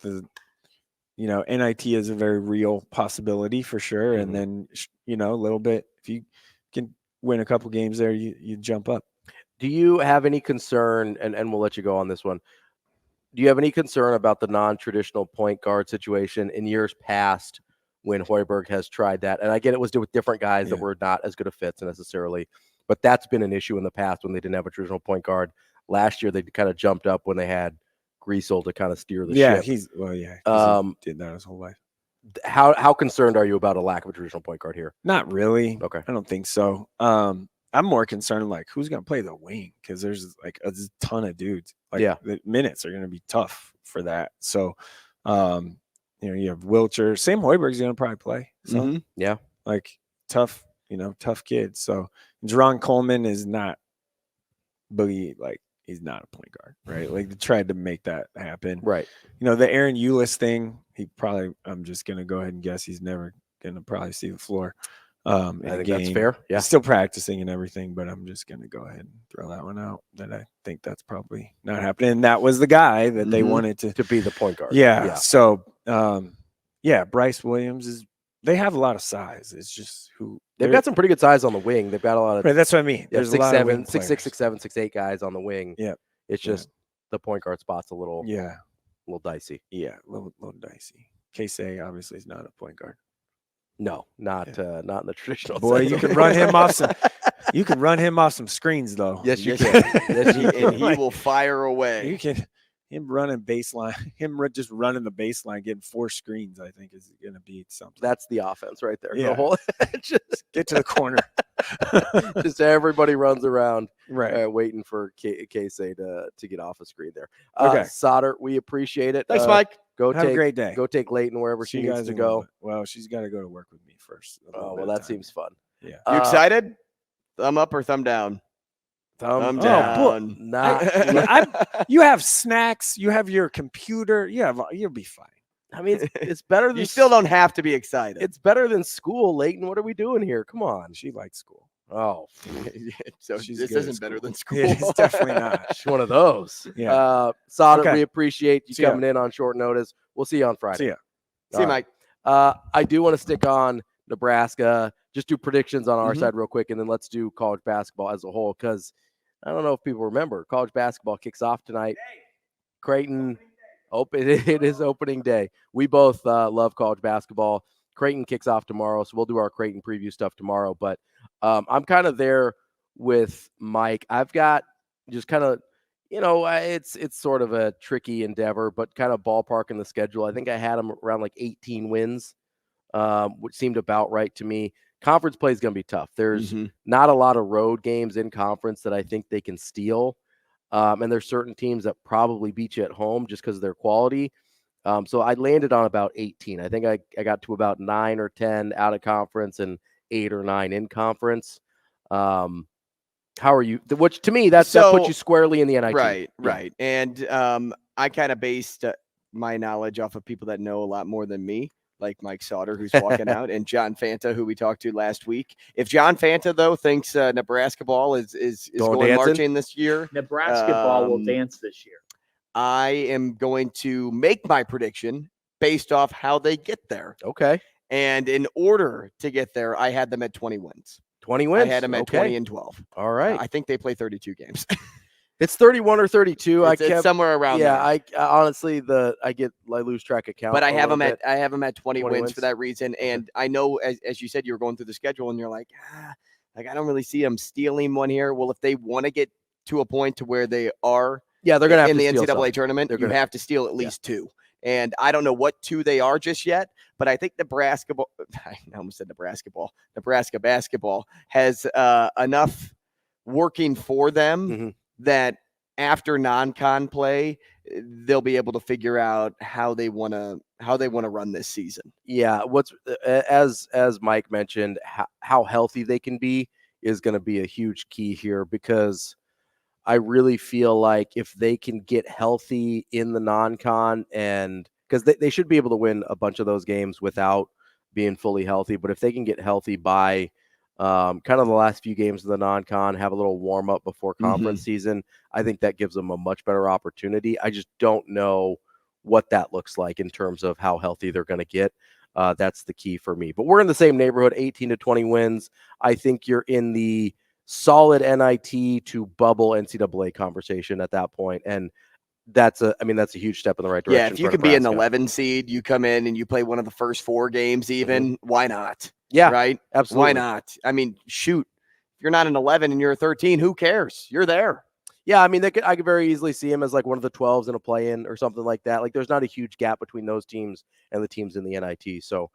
NIT is a very real possibility for sure. And then a little bit if you can win a couple games there, you jump up. Do you have any concern, and we'll let you go on this one, do you have any concern about the non-traditional point guard situation in years past when Hoiberg has tried that? And I get it was with different guys that were not as good of fits necessarily, but that's been an issue in the past when they didn't have a traditional point guard. Last year, they kind of jumped up when they had Greasel to kind of steer the ship. He did that his whole life. How concerned are you about a lack of a traditional point guard here? Not really. Okay. I don't think so. I'm more concerned like who's going to play the wing, because there's like a ton of dudes. Like the minutes are going to be tough for that. So, you have Wilcher. Sam Hoiberg's going to probably play. So like tough kid. So Jerron Coleman is not he's not a point guard, right? Like they tried to make that happen. Right. The Aaron Eulis thing, I'm just going to go ahead and guess he's never going to probably see the floor. I think that's fair. Yeah. He's still practicing and everything, but I'm just going to go ahead and throw that one out, that I think that's probably not happening. And that was the guy that they wanted to be the point guard. Yeah. So, Bryce Williams they have a lot of size. It's just they've got some pretty good size on the wing. They've got a lot of, right, that's what I mean. There's 6'7", a lot of 6'6", 6'7", 6'8" guys on the wing. Yeah. It's just the point guard spot's a little dicey. Yeah, a little dicey. Casey obviously is not a point guard. No, not in the traditional. Boy, sense. you can run him off some. You can run him off some screens though. Yes, you can. Yes, you can. And he will fire away. You can. Him running baseline, just running the baseline, getting 4 screens, I think is going to be something. That's the offense right there. Yeah. The whole, just get to the corner. Just everybody runs around, right, waiting for Casey to get off a screen there. Okay, Sauter, we appreciate it. Thanks, Mike. Have a great day. Go take Leighton wherever she needs to go. Well, she's got to go to work with me first. Oh, well, that seems fun. Yeah. You excited? Thumb up or thumb down? Thumb down. You have snacks. You have your computer. You'll be fine. I mean, it's better than you still don't have to be excited. It's better than school, Leighton. What are we doing here? Come on. She likes school. Oh, so this isn't better than school. It's definitely not. She's one of those. Yeah. Sauter, we appreciate you coming in on short notice. We'll see you on Friday. See ya. See you, Mike. I do want to stick on Nebraska. Just do predictions on our side real quick, and then let's do college basketball as a whole, because I don't know if people remember, college basketball kicks off tonight. Creighton, it is opening day. We both love college basketball. Creighton kicks off tomorrow, so we'll do our Creighton preview stuff tomorrow. But I'm kind of there with Mike. I've got just kind of, it's sort of a tricky endeavor, but kind of ballparking the schedule. I think I had them around like 18 wins, which seemed about right to me. Conference play is going to be tough. There's not a lot of road games in conference that I think they can steal. And there's certain teams that probably beat you at home just because of their quality. So I landed on about 18. I think I got to about 9 or 10 out of conference and 8 or 9 in conference. How are you? Which to me, that puts you squarely in the NIT. Right. And I kind of based my knowledge off of people that know a lot more than me, like Mike Sauter, who's walking out, and John Fanta, who we talked to last week. If John Fanta, though, thinks Nebraska ball is going marching this year, Nebraska ball will dance this year. I am going to make my prediction based off how they get there. Okay. And in order to get there, I had them at 20 wins. 20 wins? I had them at 20 and 12. All right. I think they play 32 games. It's 31 or 32. It's somewhere around there. I honestly, I lose track of count. But I have them at 20 wins for that reason. And I know, as you said, you were going through the schedule and you're like, I don't really see them stealing one here. Well, if they want to get to a point to where they are, they're gonna have in to the steal NCAA tournament, you have to steal at least 2. And I don't know what 2 they are just yet, but I think Nebraska basketball has enough working for them that after non-con play, they'll be able to figure out how they want to run this season. Yeah, what's as Mike mentioned, how healthy they can be is going to be a huge key here, because I really feel like if they can get healthy in the non-con, and because they should be able to win a bunch of those games without being fully healthy, but if they can get healthy by kind of the last few games of the non-con, have a little warm up before conference season, I think that gives them a much better opportunity. I just don't know what that looks like in terms of how healthy they're going to get. That's the key for me. But we're in the same neighborhood, 18 to 20 wins. I think you're in the solid NIT to bubble NCAA conversation at that point, and that's a huge step in the right direction. Yeah, if you for can be an Nebraska. 11 seed, you come in and you play one of the first 4 games even, why not? Yeah, right? absolutely. Why not? I mean, shoot, if you're not an 11 and you're a 13, who cares? You're there. Yeah, I mean, I could very easily see him as like one of the 12s in a play-in or something like that. Like, there's not a huge gap between those teams and the teams in the NIT. So,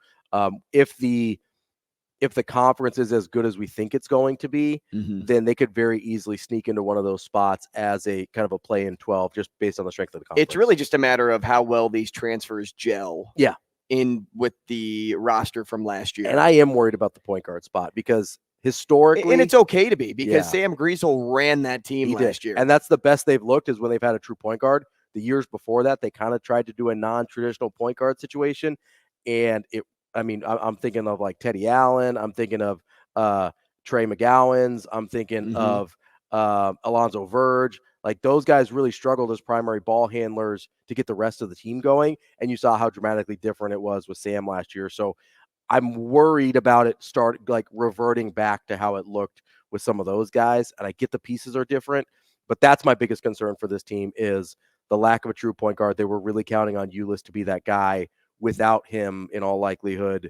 if the conference is as good as we think it's going to be, then they could very easily sneak into one of those spots as a kind of a play-in 12, just based on the strength of the conference. It's really just a matter of how well these transfers gel. Yeah. In with the roster from last year. And I am worried about the point guard spot because historically, and it's okay to be, because Yeah. Sam Griesel ran that team he last did. year. And that's the best they've looked, is when they've had a true point guard. The years before that, they kind of tried to do a non-traditional point guard situation, and I'm thinking of like Teddy Allen, I'm thinking of Trey McGowan's, I'm thinking of Alonzo Verge. Like, those guys really struggled as primary ball handlers to get the rest of the team going, and you saw how dramatically different it was with Sam last year. So I'm worried about it reverting back to how it looked with some of those guys. And I get the pieces are different, but that's my biggest concern for this team, is the lack of a true point guard. They were really counting on Ulis to be that guy. Without him, in all likelihood,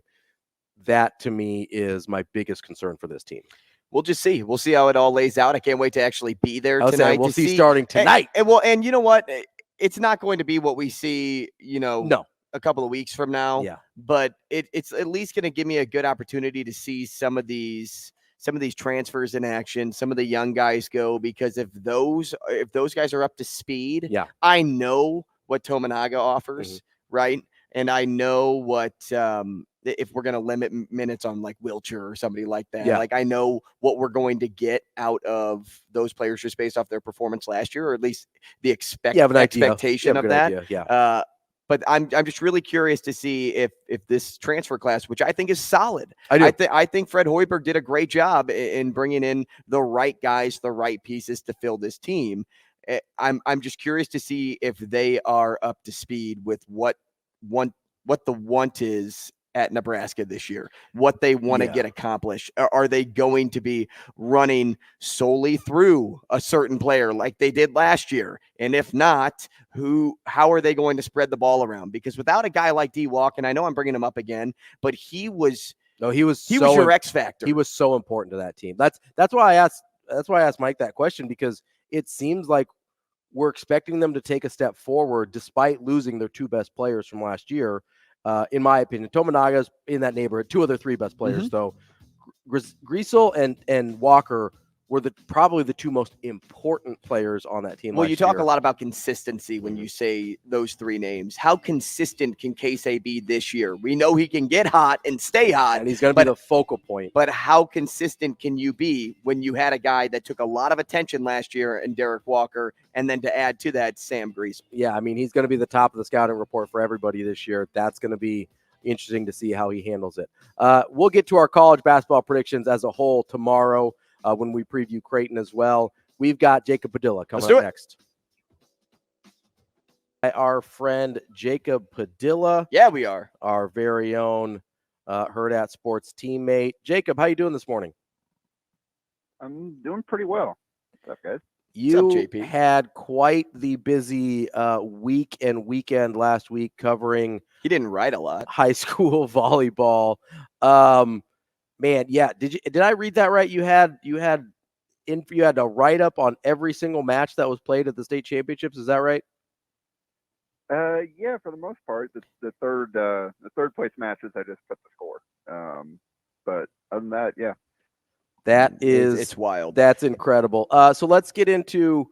that to me is my biggest concern for this team. We'll just see. We'll see how it all lays out. I can't wait to actually be there tonight. We'll see starting tonight. And you know what? It's not going to be what we see, No. a couple of weeks from now. Yeah. But it's at least going to give me a good opportunity to see some of these transfers in action, some of the young guys go, because if those guys are up to speed, Yeah. I know what Tominaga offers, right? And I know what if we're going to limit minutes on like Wilcher or somebody like that. Yeah. Like, I know what we're going to get out of those players just based off their performance last year, or at least the expectation of that. Idea. Yeah. But I'm just really curious to see if this transfer class, which I think is solid, I do. I think Fred Hoiberg did a great job in bringing in the right guys, the right pieces to fill this team. I'm just curious to see if they are up to speed with what the want is at Nebraska this year, what they want to get accomplished. Are they going to be running solely through a certain player like they did last year? And if not, how are they going to spread the ball around? Because without a guy like D Walk, and I know I'm bringing him up again, but he was your X factor. He was so important to that team. That's why I asked Mike that question, because it seems like we're expecting them to take a step forward despite losing their 2 best players from last year. In my opinion, Tominaga's in that neighborhood. 2 of their 3 best players, though. Griesel and Walker were probably the 2 most important players on that team. Well, you talk a lot about consistency when you say those 3 names. How consistent can Casey be this year? We know he can get hot and stay hot, and he's going to be the focal point. But how consistent can you be when you had a guy that took a lot of attention last year in Derek Walker, and then to add to that, Sam Griesel? Yeah, I mean, he's going to be the top of the scouting report for everybody this year. That's going to be interesting to see how he handles it. We'll get to our college basketball predictions as a whole tomorrow when we preview Creighton as well. We've got Jacob Padilla coming up next. Our friend Jacob Padilla. Yeah, we are. Our very own Hurrdat Sports teammate. Jacob, how you doing this morning? I'm doing pretty well. What's up, guys? You What's up, JP? had quite the busy week and weekend last week covering. He didn't write a lot. High school volleyball. Man, yeah. Did I read that right? You had a write up on every single match that was played at the state championships. Is that right? Yeah, for the most part. The third place matches, I just put the score. But other than that, yeah. It's wild. That's incredible. So let's get into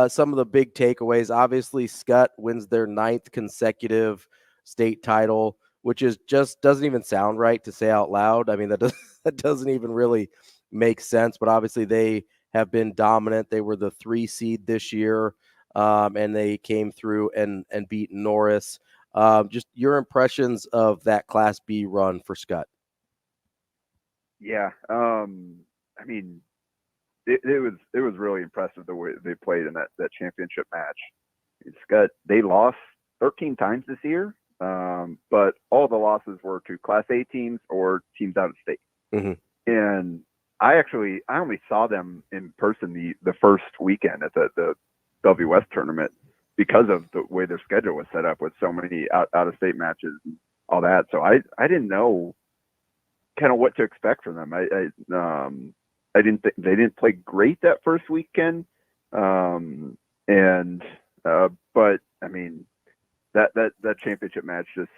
some of the big takeaways. Obviously, Scott wins their 9th consecutive state title, which is just doesn't even sound right to say out loud. I mean, that doesn't even really make sense. But obviously, they have been dominant. They were the 3 seed this year, and they came through and beat Norris. Just your impressions of that Class B run for Scott. Yeah. I mean, it was really impressive the way they played in that championship match. Scott, they lost 13 times this year, but all the losses were to Class A teams or teams out of state. And I only saw them in person the first weekend at the Bellevue West tournament because of the way their schedule was set up with so many out of state matches and all that. So I didn't know kind of what to expect from them. I didn't think they didn't play great that first weekend. But I mean, that championship match just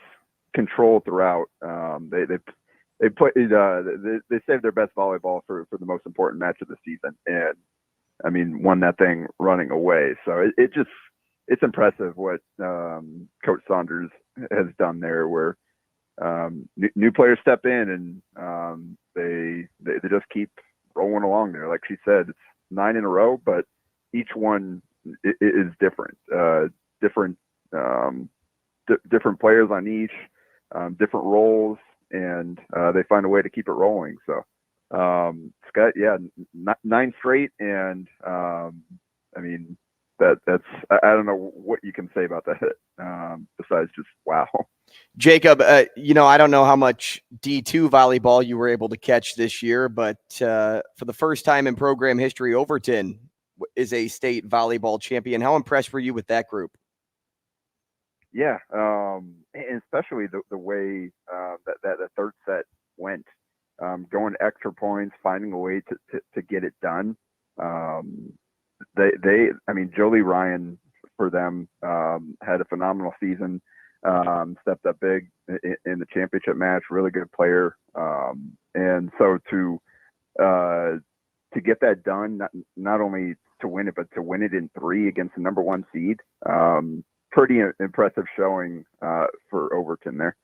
controlled throughout. They saved their best volleyball for the most important match of the season, and I mean won that thing running away. So it's impressive what Coach Saunders has done there, where new players step in and they just keep rolling along there. Like she said, it's 9 in a row, but each one is different. Different players on each, different roles, and they find a way to keep it rolling. So Scott, 9 straight, and I mean that's I don't know what you can say about that besides just wow. Jacob, I don't know how much D2 volleyball you were able to catch this year, but for the first time in program history, Overton is a state volleyball champion. How impressed were you with that group? Yeah, and especially the way that the third set went, going extra points, finding a way to get it done. I mean, Jolie Ryan for them had a phenomenal season. Stepped up big in the championship match. Really good player, and so to get that done, not only to win it, but to win it in 3 against the number 1 seed. Pretty impressive showing for Overton there.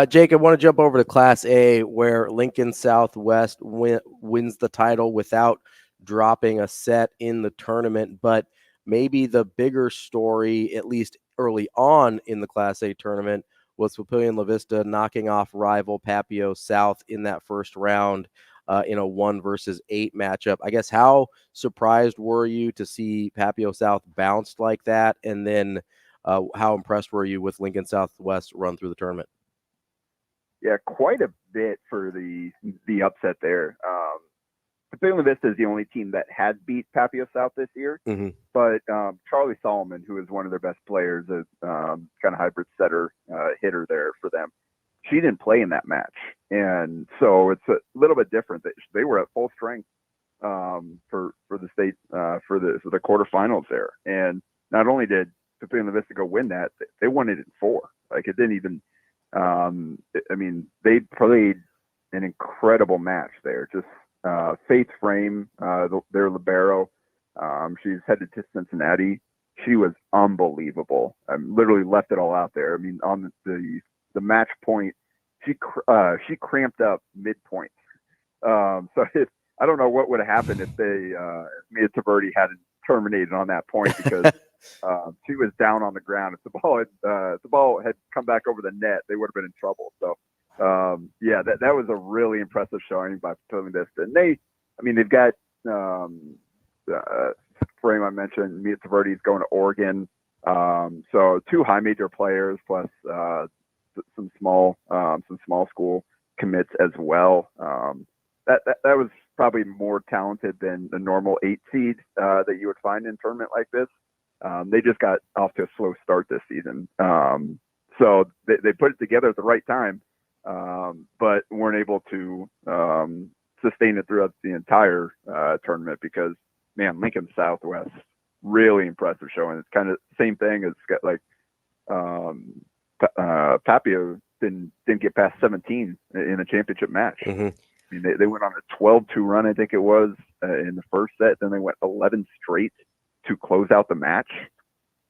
Jacob, I want to jump over to Class A, where Lincoln Southwest wins the title without dropping a set in the tournament. But maybe the bigger story, at least early on in the Class A tournament, was Papillion La Vista knocking off rival Papio South in that first round in a 1-versus-8 matchup. I guess, how surprised were you to see Papio South bounced like that? And then how impressed were you with Lincoln Southwest run through the tournament? Yeah, quite a bit for the upset there. Papillion La Vista is the only team that has beat Papio South this year, but Charlie Solomon, who is one of their best players, a kind of hybrid setter, hitter there for them, she didn't play in that match, and so it's a little bit different. They were at full strength for the state for the quarterfinals there, and not only did Papillion La Vista go win that, they won it in 4. Like, it didn't even. I mean, they played an incredible match there. Just Faith Frame, their libero. She's headed to Cincinnati. She was unbelievable. I literally left it all out there. I mean, on the match point, she cramped up midpoint. So I don't know what would have happened if Mia Taverdi hadn't terminated on that point, because she was down on the ground. If the ball had come back over the net, they would have been in trouble. So that was a really impressive showing by Papillion La Vista. And they've got Frame I mentioned, Mia Taverdi is going to Oregon. So 2 high major players plus some small school commits as well. That was probably more talented than the normal 8 seed that you would find in a tournament like this. They just got off to a slow start this season. So they put it together at the right time, but weren't able to sustain it throughout the entire tournament, because, man, Lincoln Southwest, really impressive showing. It's kind of the same thing as like Papio didn't get past 17 in a championship match. I mean, they went on a 12-2 run, I think it was, in the first set. Then they went 11 straight to close out the match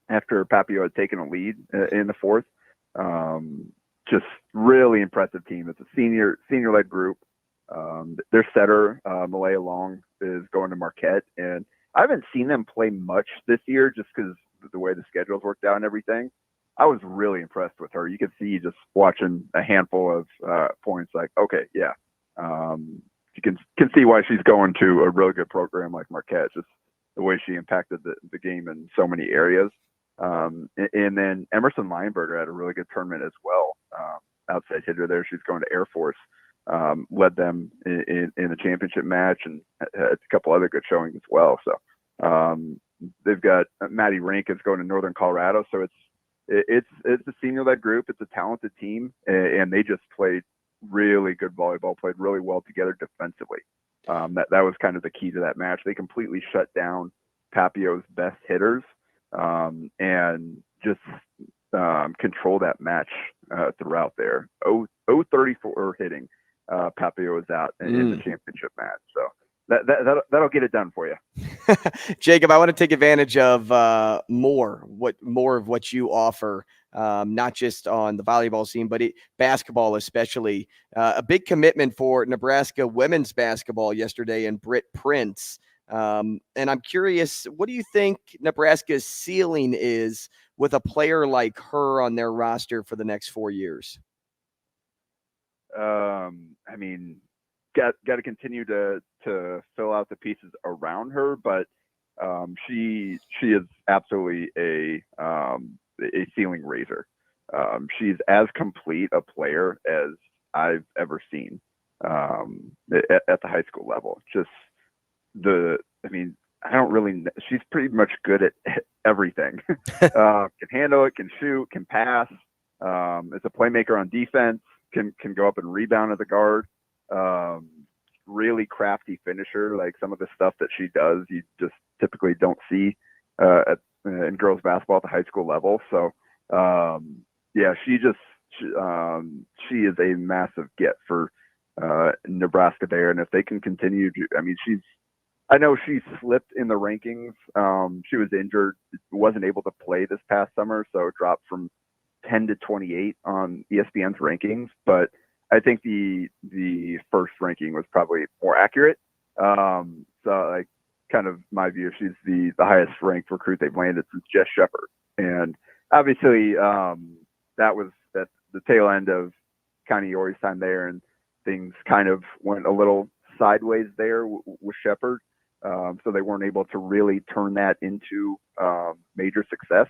after Papio had taken a lead in the 4th. Just really impressive team. It's a senior-led group. Their setter, Malaya Long, is going to Marquette, and I haven't seen them play much this year just because the way the schedules worked out and everything. I was really impressed with her. You could see just watching a handful of points, like, okay, yeah. You can see why she's going to a really good program like Marquette, just the way she impacted the game in so many areas. And then Emerson Lineberger had a really good tournament as well. Outside hitter there. She's going to Air Force. Led them in the championship match and had a couple other good showings as well. So they've got Maddie Rink is going to Northern Colorado. So it's a senior-led group. It's a talented team, and they just played really good volleyball, played really well together defensively. That was kind of the key to that match. They completely shut down Papio's best hitters and just control that match throughout there. 0-34 hitting. Papio is out in the championship match. So that'll get it done for you. Jacob, I want to take advantage of more of what you offer, not just on the volleyball scene, but basketball especially. A big commitment for Nebraska women's basketball yesterday in Britt Prince. And I'm curious, what do you think Nebraska's ceiling is with a player like her on their roster for the next 4 years? I mean, got to continue to fill out the pieces around her, but she is absolutely a ceiling raiser. She's as complete a player as I've ever seen at the high school level. I don't really know. She's pretty much good at everything. Can handle it, can shoot, can pass. Is a playmaker on defense. Can go up and rebound as a guard. Really crafty finisher. Like some of the stuff that she does, you just typically don't see in girls basketball at the high school level. So yeah, she is a massive get for Nebraska there. And if they can continue to, I know she slipped in the rankings. She was injured, wasn't able to play this past summer, so dropped from 10 to 28 on ESPN's rankings. But I think the first ranking was probably more accurate. So like kind of my view, she's the highest ranked recruit they've landed since Jess Shepard. And obviously that was at the tail end of Connie Yorey's time there, and things kind of went a little sideways there with Shepard. So they weren't able to really turn that into major success.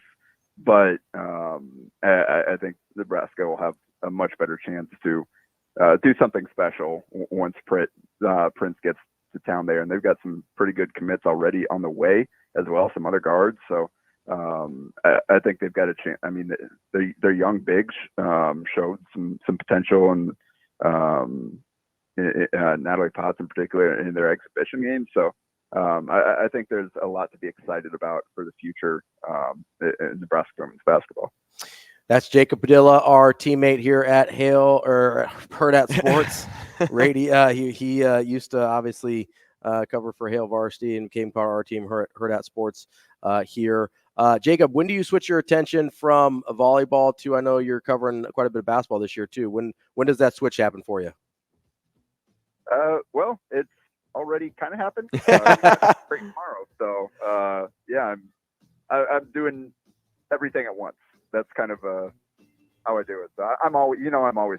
But I think Nebraska will have a much better chance to do something special once Prince gets to town there. And they've got some pretty good commits already on the way as well, some other guards. So I think they've got a chance. I mean, their young bigs showed some potential, and Natalie Potts in particular in their exhibition game. So I think there's a lot to be excited about for the future in Nebraska women's basketball. That's Jacob Padilla, our teammate here at Hurrdat Sports Radio. He used to obviously cover for Hale Varsity and became part of our team, Hurrdat Sports here. Jacob, when do you switch your attention from volleyball to, I know you're covering quite a bit of basketball this year too. When does that switch happen for you? Well, it's already kind of happened. Break tomorrow, so yeah, I'm doing everything at once. That's kind of how I do it. So I'm always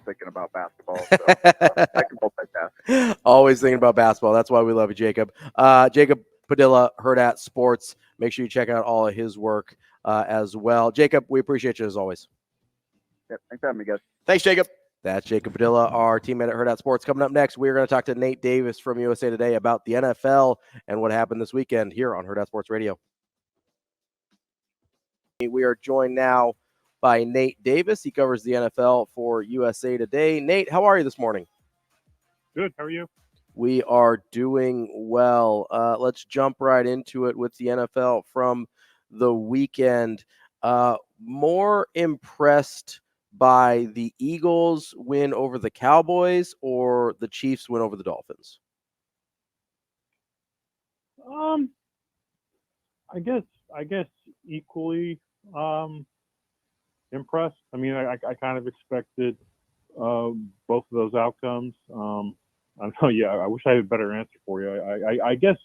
thinking about basketball. So I can multitask. Always thinking about basketball. That's why we love you, Jacob. Jacob Padilla, Hurrdat Sports. Make sure you check out all of his work as well. Jacob, we appreciate you as always. Yep, thanks for having me, guys. Thanks, Jacob. That's Jacob Padilla, our teammate at Hurrdat Sports. Coming up next, we're going to talk to Nate Davis from USA Today about the NFL and what happened this weekend here on Hurrdat Sports Radio. We are joined now by Nate Davis. He covers the NFL for USA Today. Nate, how are you this morning? Good. How are you? We are doing well. Let's jump right into it with the NFL from the weekend. More impressed by the Eagles win over the Cowboys or the Chiefs win over the Dolphins? I guess equally impressed. I mean, I kind of expected both of those outcomes. I don't know. Yeah, I wish I had a better answer for you. I guess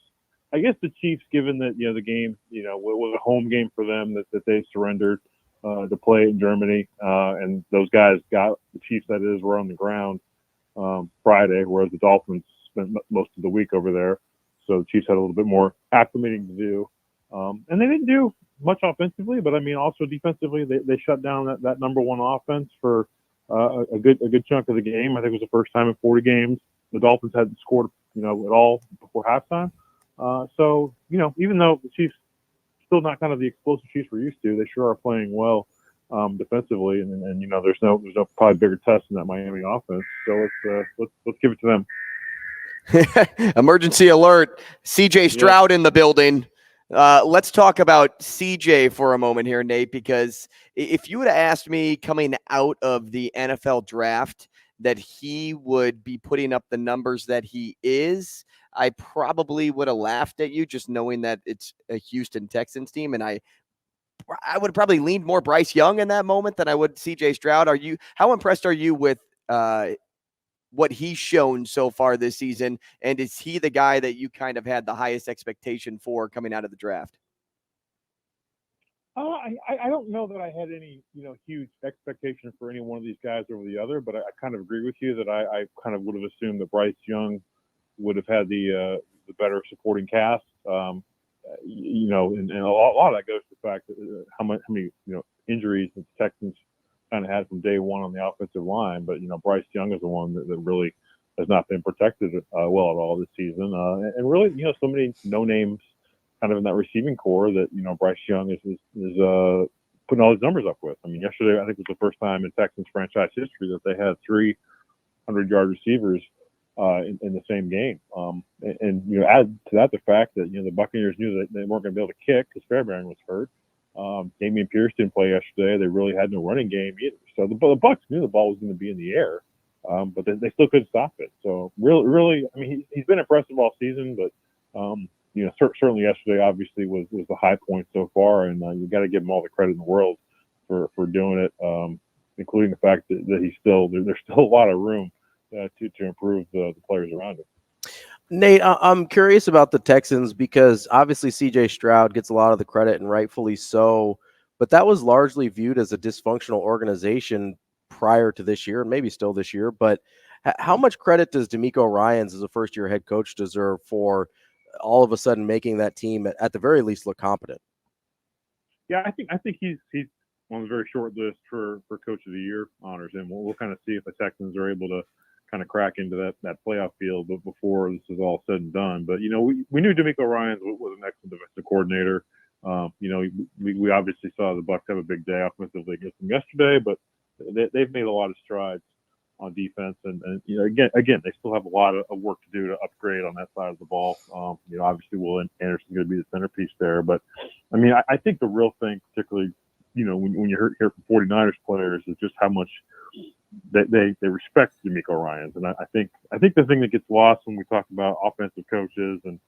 the Chiefs, given that the game was a home game for them, that they surrendered to play in Germany, and those guys the Chiefs were on the ground Friday, whereas the Dolphins spent most of the week over there. So the Chiefs had a little bit more acclimating to do. And they didn't do much offensively, but I mean, also defensively, they shut down that number one offense for a good chunk of the game. I think it was the first time in 40 games the Dolphins hadn't scored, at all before halftime. So, even though the Chiefs still not kind of the explosive Chiefs we're used to, they sure are playing well defensively, and there's no probably bigger test in that Miami offense. So let's give it to them. Emergency alert! CJ Stroud in the building. Let's talk about CJ for a moment here, Nate, because if you would have asked me coming out of the NFL draft that he would be putting up the numbers that he is, I probably would have laughed at you, just knowing that it's a Houston Texans team, and I would have probably leaned more Bryce Young in that moment than I would CJ Stroud. How impressed are you with what he's shown so far this season? And is he the guy that you kind of had the highest expectation for coming out of the draft? I don't know that I had any, huge expectation for any one of these guys over the other, but I kind of agree with you that I kind of would have assumed that Bryce Young would have had the better supporting cast. And a lot of that goes to the fact that how many injuries the Texans kind of had from day one on the offensive line. But Bryce Young is the one that really has not been protected well at all this season, and really so many no names kind of in that receiving core that Bryce Young is putting all his numbers up with. I mean, yesterday I think was the first time in Texans franchise history that they had 300-yard receivers in the same game. And add to that the fact that the Buccaneers knew that they weren't going to be able to kick because Fairbairn was hurt. Damian Pierce didn't play yesterday. They really had no running game either. So the Bucs knew the ball was going to be in the air, but they still couldn't stop it. So really, I mean, he's been impressive all season, but certainly yesterday obviously was the high point so far, and you got to give him all the credit in the world for doing it, including the fact that there's still a lot of room to improve the players around him. Nate, I'm curious about the Texans because obviously CJ Stroud gets a lot of the credit, and rightfully so, but that was largely viewed as a dysfunctional organization prior to this year and maybe still this year. But how much credit does DeMeco Ryans as a first-year head coach deserve for all of a sudden making that team at the very least look competent? Yeah, I think he's on the very short list for Coach of the Year honors, and we'll kind of see if the Texans are able to kind of crack into that playoff field, but before this is all said and done. But we knew DeMeco Ryans was an excellent defensive coordinator. We obviously saw the Bucs have a big day offensively against them yesterday, but they've made a lot of strides on defense, and again they still have a lot of work to do to upgrade on that side of the ball. Obviously Will Anderson's going to be the centerpiece there, but I mean I think the real thing, particularly when you hear from 49ers players, is just how much they respect DeMeco Ryans. And I think the thing that gets lost when we talk about offensive coaches and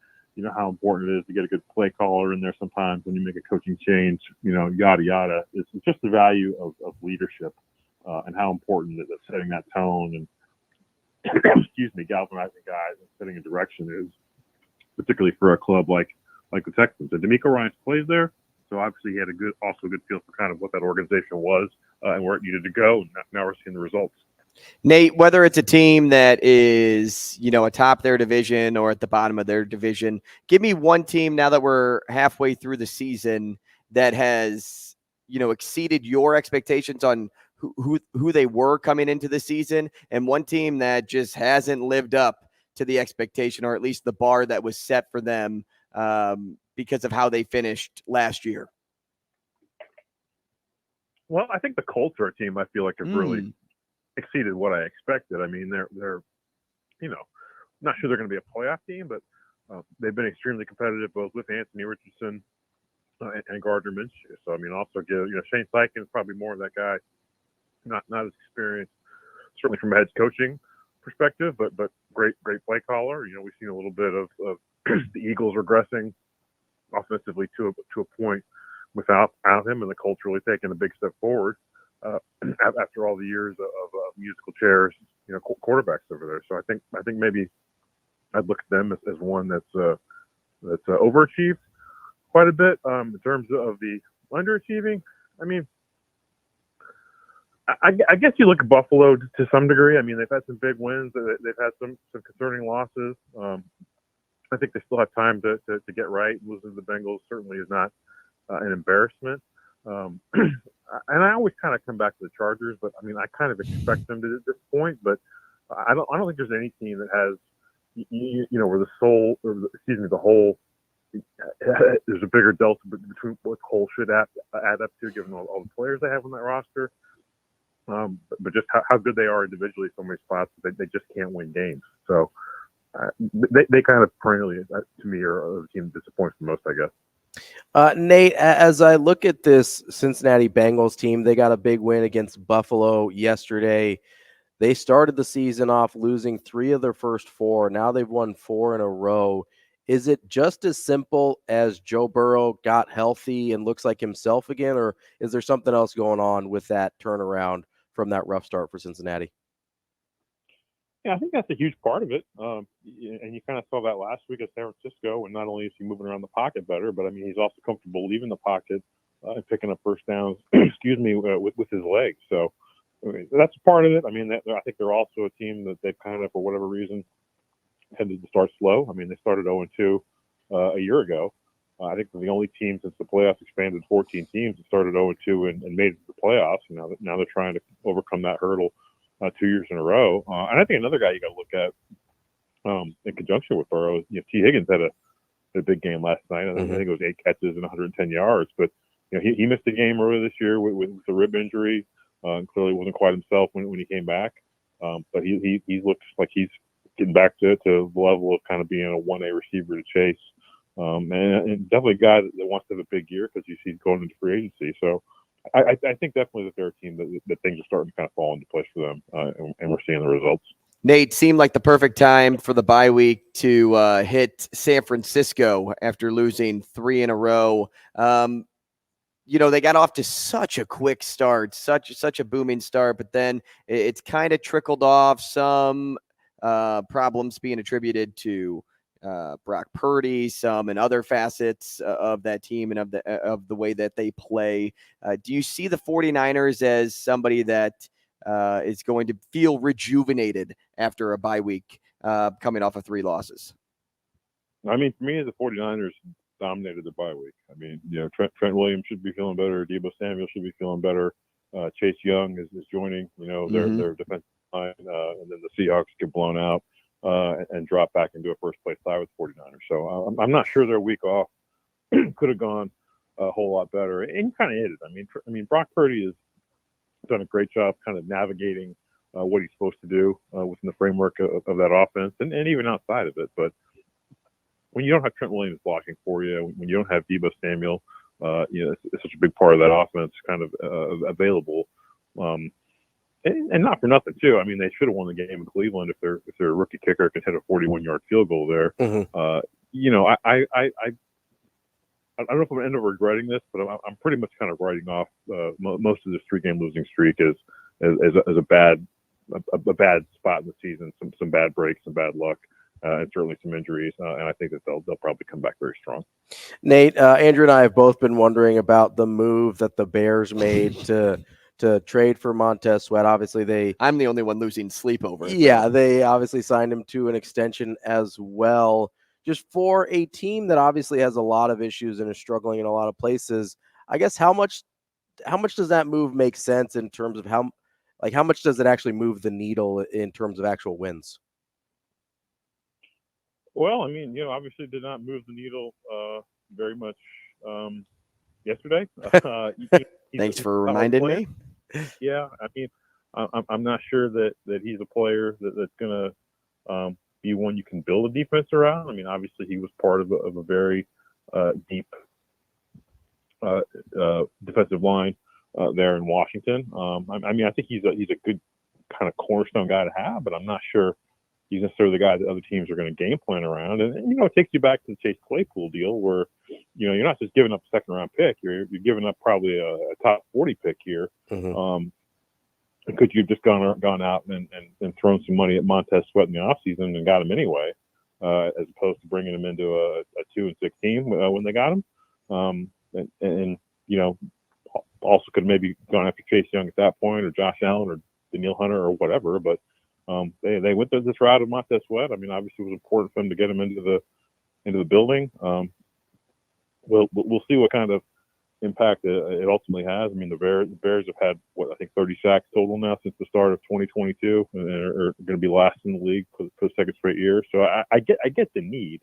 how important it is to get a good play caller in there sometimes when you make a coaching change, yada yada, it's just the value of leadership and how important it is setting that tone and galvanizing guys and setting a direction is, particularly for a club like the Texans. And DeMeco Ryans plays there, so obviously he had a good feel for kind of what that organization was and where it needed to go. And now we're seeing the results. Nate, whether it's a team that is, atop their division or at the bottom of their division, give me one team now that we're halfway through the season that has, exceeded your expectations on who they were coming into the season, and one team that just hasn't lived up to the expectation, or at least the bar that was set for them because of how they finished last year. Well, I think the Colts are a team I feel like have really exceeded what I expected. I mean, they're not sure they're going to be a playoff team, but they've been extremely competitive both with Anthony Richardson and Gardner Minshew. So I mean, also give Shane Steichen is probably more of that guy, not as experienced, certainly from a head coaching perspective, but great play caller. We've seen a little bit of the Eagles regressing offensively to a point without him, and the Colts really taking a big step forward after all the years of musical chairs, quarterbacks over there. So I think maybe I'd look at them as one that's overachieved quite a bit in terms of the underachieving. I mean, I guess you look at Buffalo to some degree. I mean, they've had some big wins. They've had some concerning losses. I think they still have time to get right. Losing to the Bengals certainly is not an embarrassment. And I always kind of come back to the Chargers, but I mean, I kind of expect them to disappoint. But I don't think there's any team that has, where the whole there's a bigger delta between what the whole should add up to, given all the players they have on that roster. But just how good they are individually, so many spots that they just can't win games. So they kind of perennially, to me, are the team that disappoints the most, I guess. Nate, as I look at this Cincinnati Bengals team, they got a big win against Buffalo yesterday. They started the season off losing 3 of their first 4. Now they've won 4 in a row. Is it just as simple as Joe Burrow got healthy and looks like himself again, or is there something else going on with that turnaround from that rough start for Cincinnati? Yeah, I think that's a huge part of it. And you kind of saw that last week at San Francisco. And not only is he moving around the pocket better, but I mean, he's also comfortable leaving the pocket and picking up first downs, with his legs. So I mean, that's part of it. I mean, I think they're also a team that they've kind of, for whatever reason, tended to start slow. I mean, they started 0-2 a year ago. I think they're the only team since the playoffs expanded 14 teams that started 0-2 and made it to the playoffs. And now they're trying to overcome that hurdle 2 years in a row. And I think another guy you got to look at in conjunction with Burrow, T. Higgins had a big game last night. I think it was 8 catches and 110 yards. But he missed a game earlier this year with a rib injury. Clearly wasn't quite himself when he came back. But he looks like he's getting back to the level of kind of being a 1A receiver to chase. And definitely a guy that wants to have a big year because he's going into free agency. So I think definitely that they're a team that things are starting to kind of fall into place for them, and we're seeing the results. Nate, seemed like the perfect time for the bye week to hit San Francisco after losing 3 in a row. They got off to such a quick start, such a booming start, but then it's kind of trickled off. Some problems being attributed to Brock Purdy, some and other facets of that team and of the way that they play. Do you see the 49ers as somebody that is going to feel rejuvenated after a bye week coming off of 3 losses? I mean, for me, the 49ers dominated the bye week. I mean, Trent Williams should be feeling better. Deebo Samuel should be feeling better. Chase Young is joining, their defensive line, and then the Seahawks get blown out and drop back into a first-place tie with the 49ers. So I'm not sure their week off could have gone a whole lot better. And kind of is. I mean, Brock Purdy has done a great job kind of navigating what he's supposed to do within the framework of that offense and even outside of it. But when you don't have Trent Williams blocking for you, when you don't have Deebo Samuel, it's such a big part of that offense kind of available. And not for nothing too. I mean, they should have won the game in Cleveland if their rookie kicker could hit a 41-yard field goal there. I don't know if I'm going to end up regretting this, but I'm pretty much kind of writing off most of this 3-game losing streak as a bad spot in the season, some bad breaks, some bad luck. And certainly some injuries, and I think that they'll probably come back very strong. Nate, Andrew and I have both been wondering about the move that the Bears made to trade for Montez Sweat. Obviously, I'm the only one losing sleep over it. Yeah, they obviously signed him to an extension as well. Just for a team that obviously has a lot of issues and is struggling in a lot of places, I guess how much does that move make sense in terms of how much does it actually move the needle in terms of actual wins? Well, I mean, obviously did not move the needle very much yesterday. Thanks for reminding me. Yeah, I mean, I'm not sure that he's a player that's going to be one you can build a defense around. I mean, obviously he was part of a very deep defensive line there in Washington. I mean, I think he's a good kind of cornerstone guy to have, but I'm not sure he's necessarily the guy that other teams are going to game plan around. And it takes you back to the Chase Claypool deal where, you're not just giving up a second-round pick. You're giving up probably a top 40 pick here. Could you have just gone out and thrown some money at Montez Sweat in the offseason and got him anyway, as opposed to bringing him into a 2-6 team when they got him? And also could have maybe gone after Chase Young at that point, or Josh Allen, or Daniil Hunter, or whatever. But they went this route of Montez Sweat. I mean, obviously it was important for them to get him into into the building. We'll see what kind of impact it ultimately has. I mean, the Bears have had, I think 30 sacks total now since the start of 2022, and are going to be last in the league for the second straight year. So I get the need.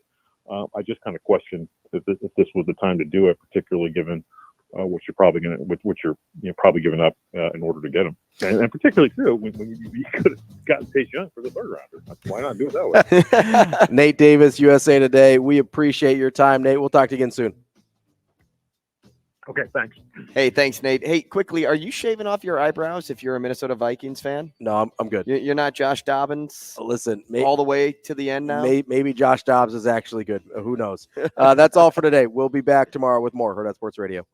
I just kind of question if this was the time to do it, particularly given what you're probably probably giving up in order to get them, and particularly too when you could have gotten Chase Young for the third rounder. Why not do it that way? Nate Davis, USA Today. We appreciate your time, Nate. We'll talk to you again soon. Okay, thanks. Hey, thanks, Nate. Hey, quickly, are you shaving off your eyebrows if you're a Minnesota Vikings fan? No, I'm good. You're not Josh Dobbins? Listen, all the way to the end now? Maybe Josh Dobbs is actually good. Who knows? That's all for today. We'll be back tomorrow with more Hurrdat Sports Radio.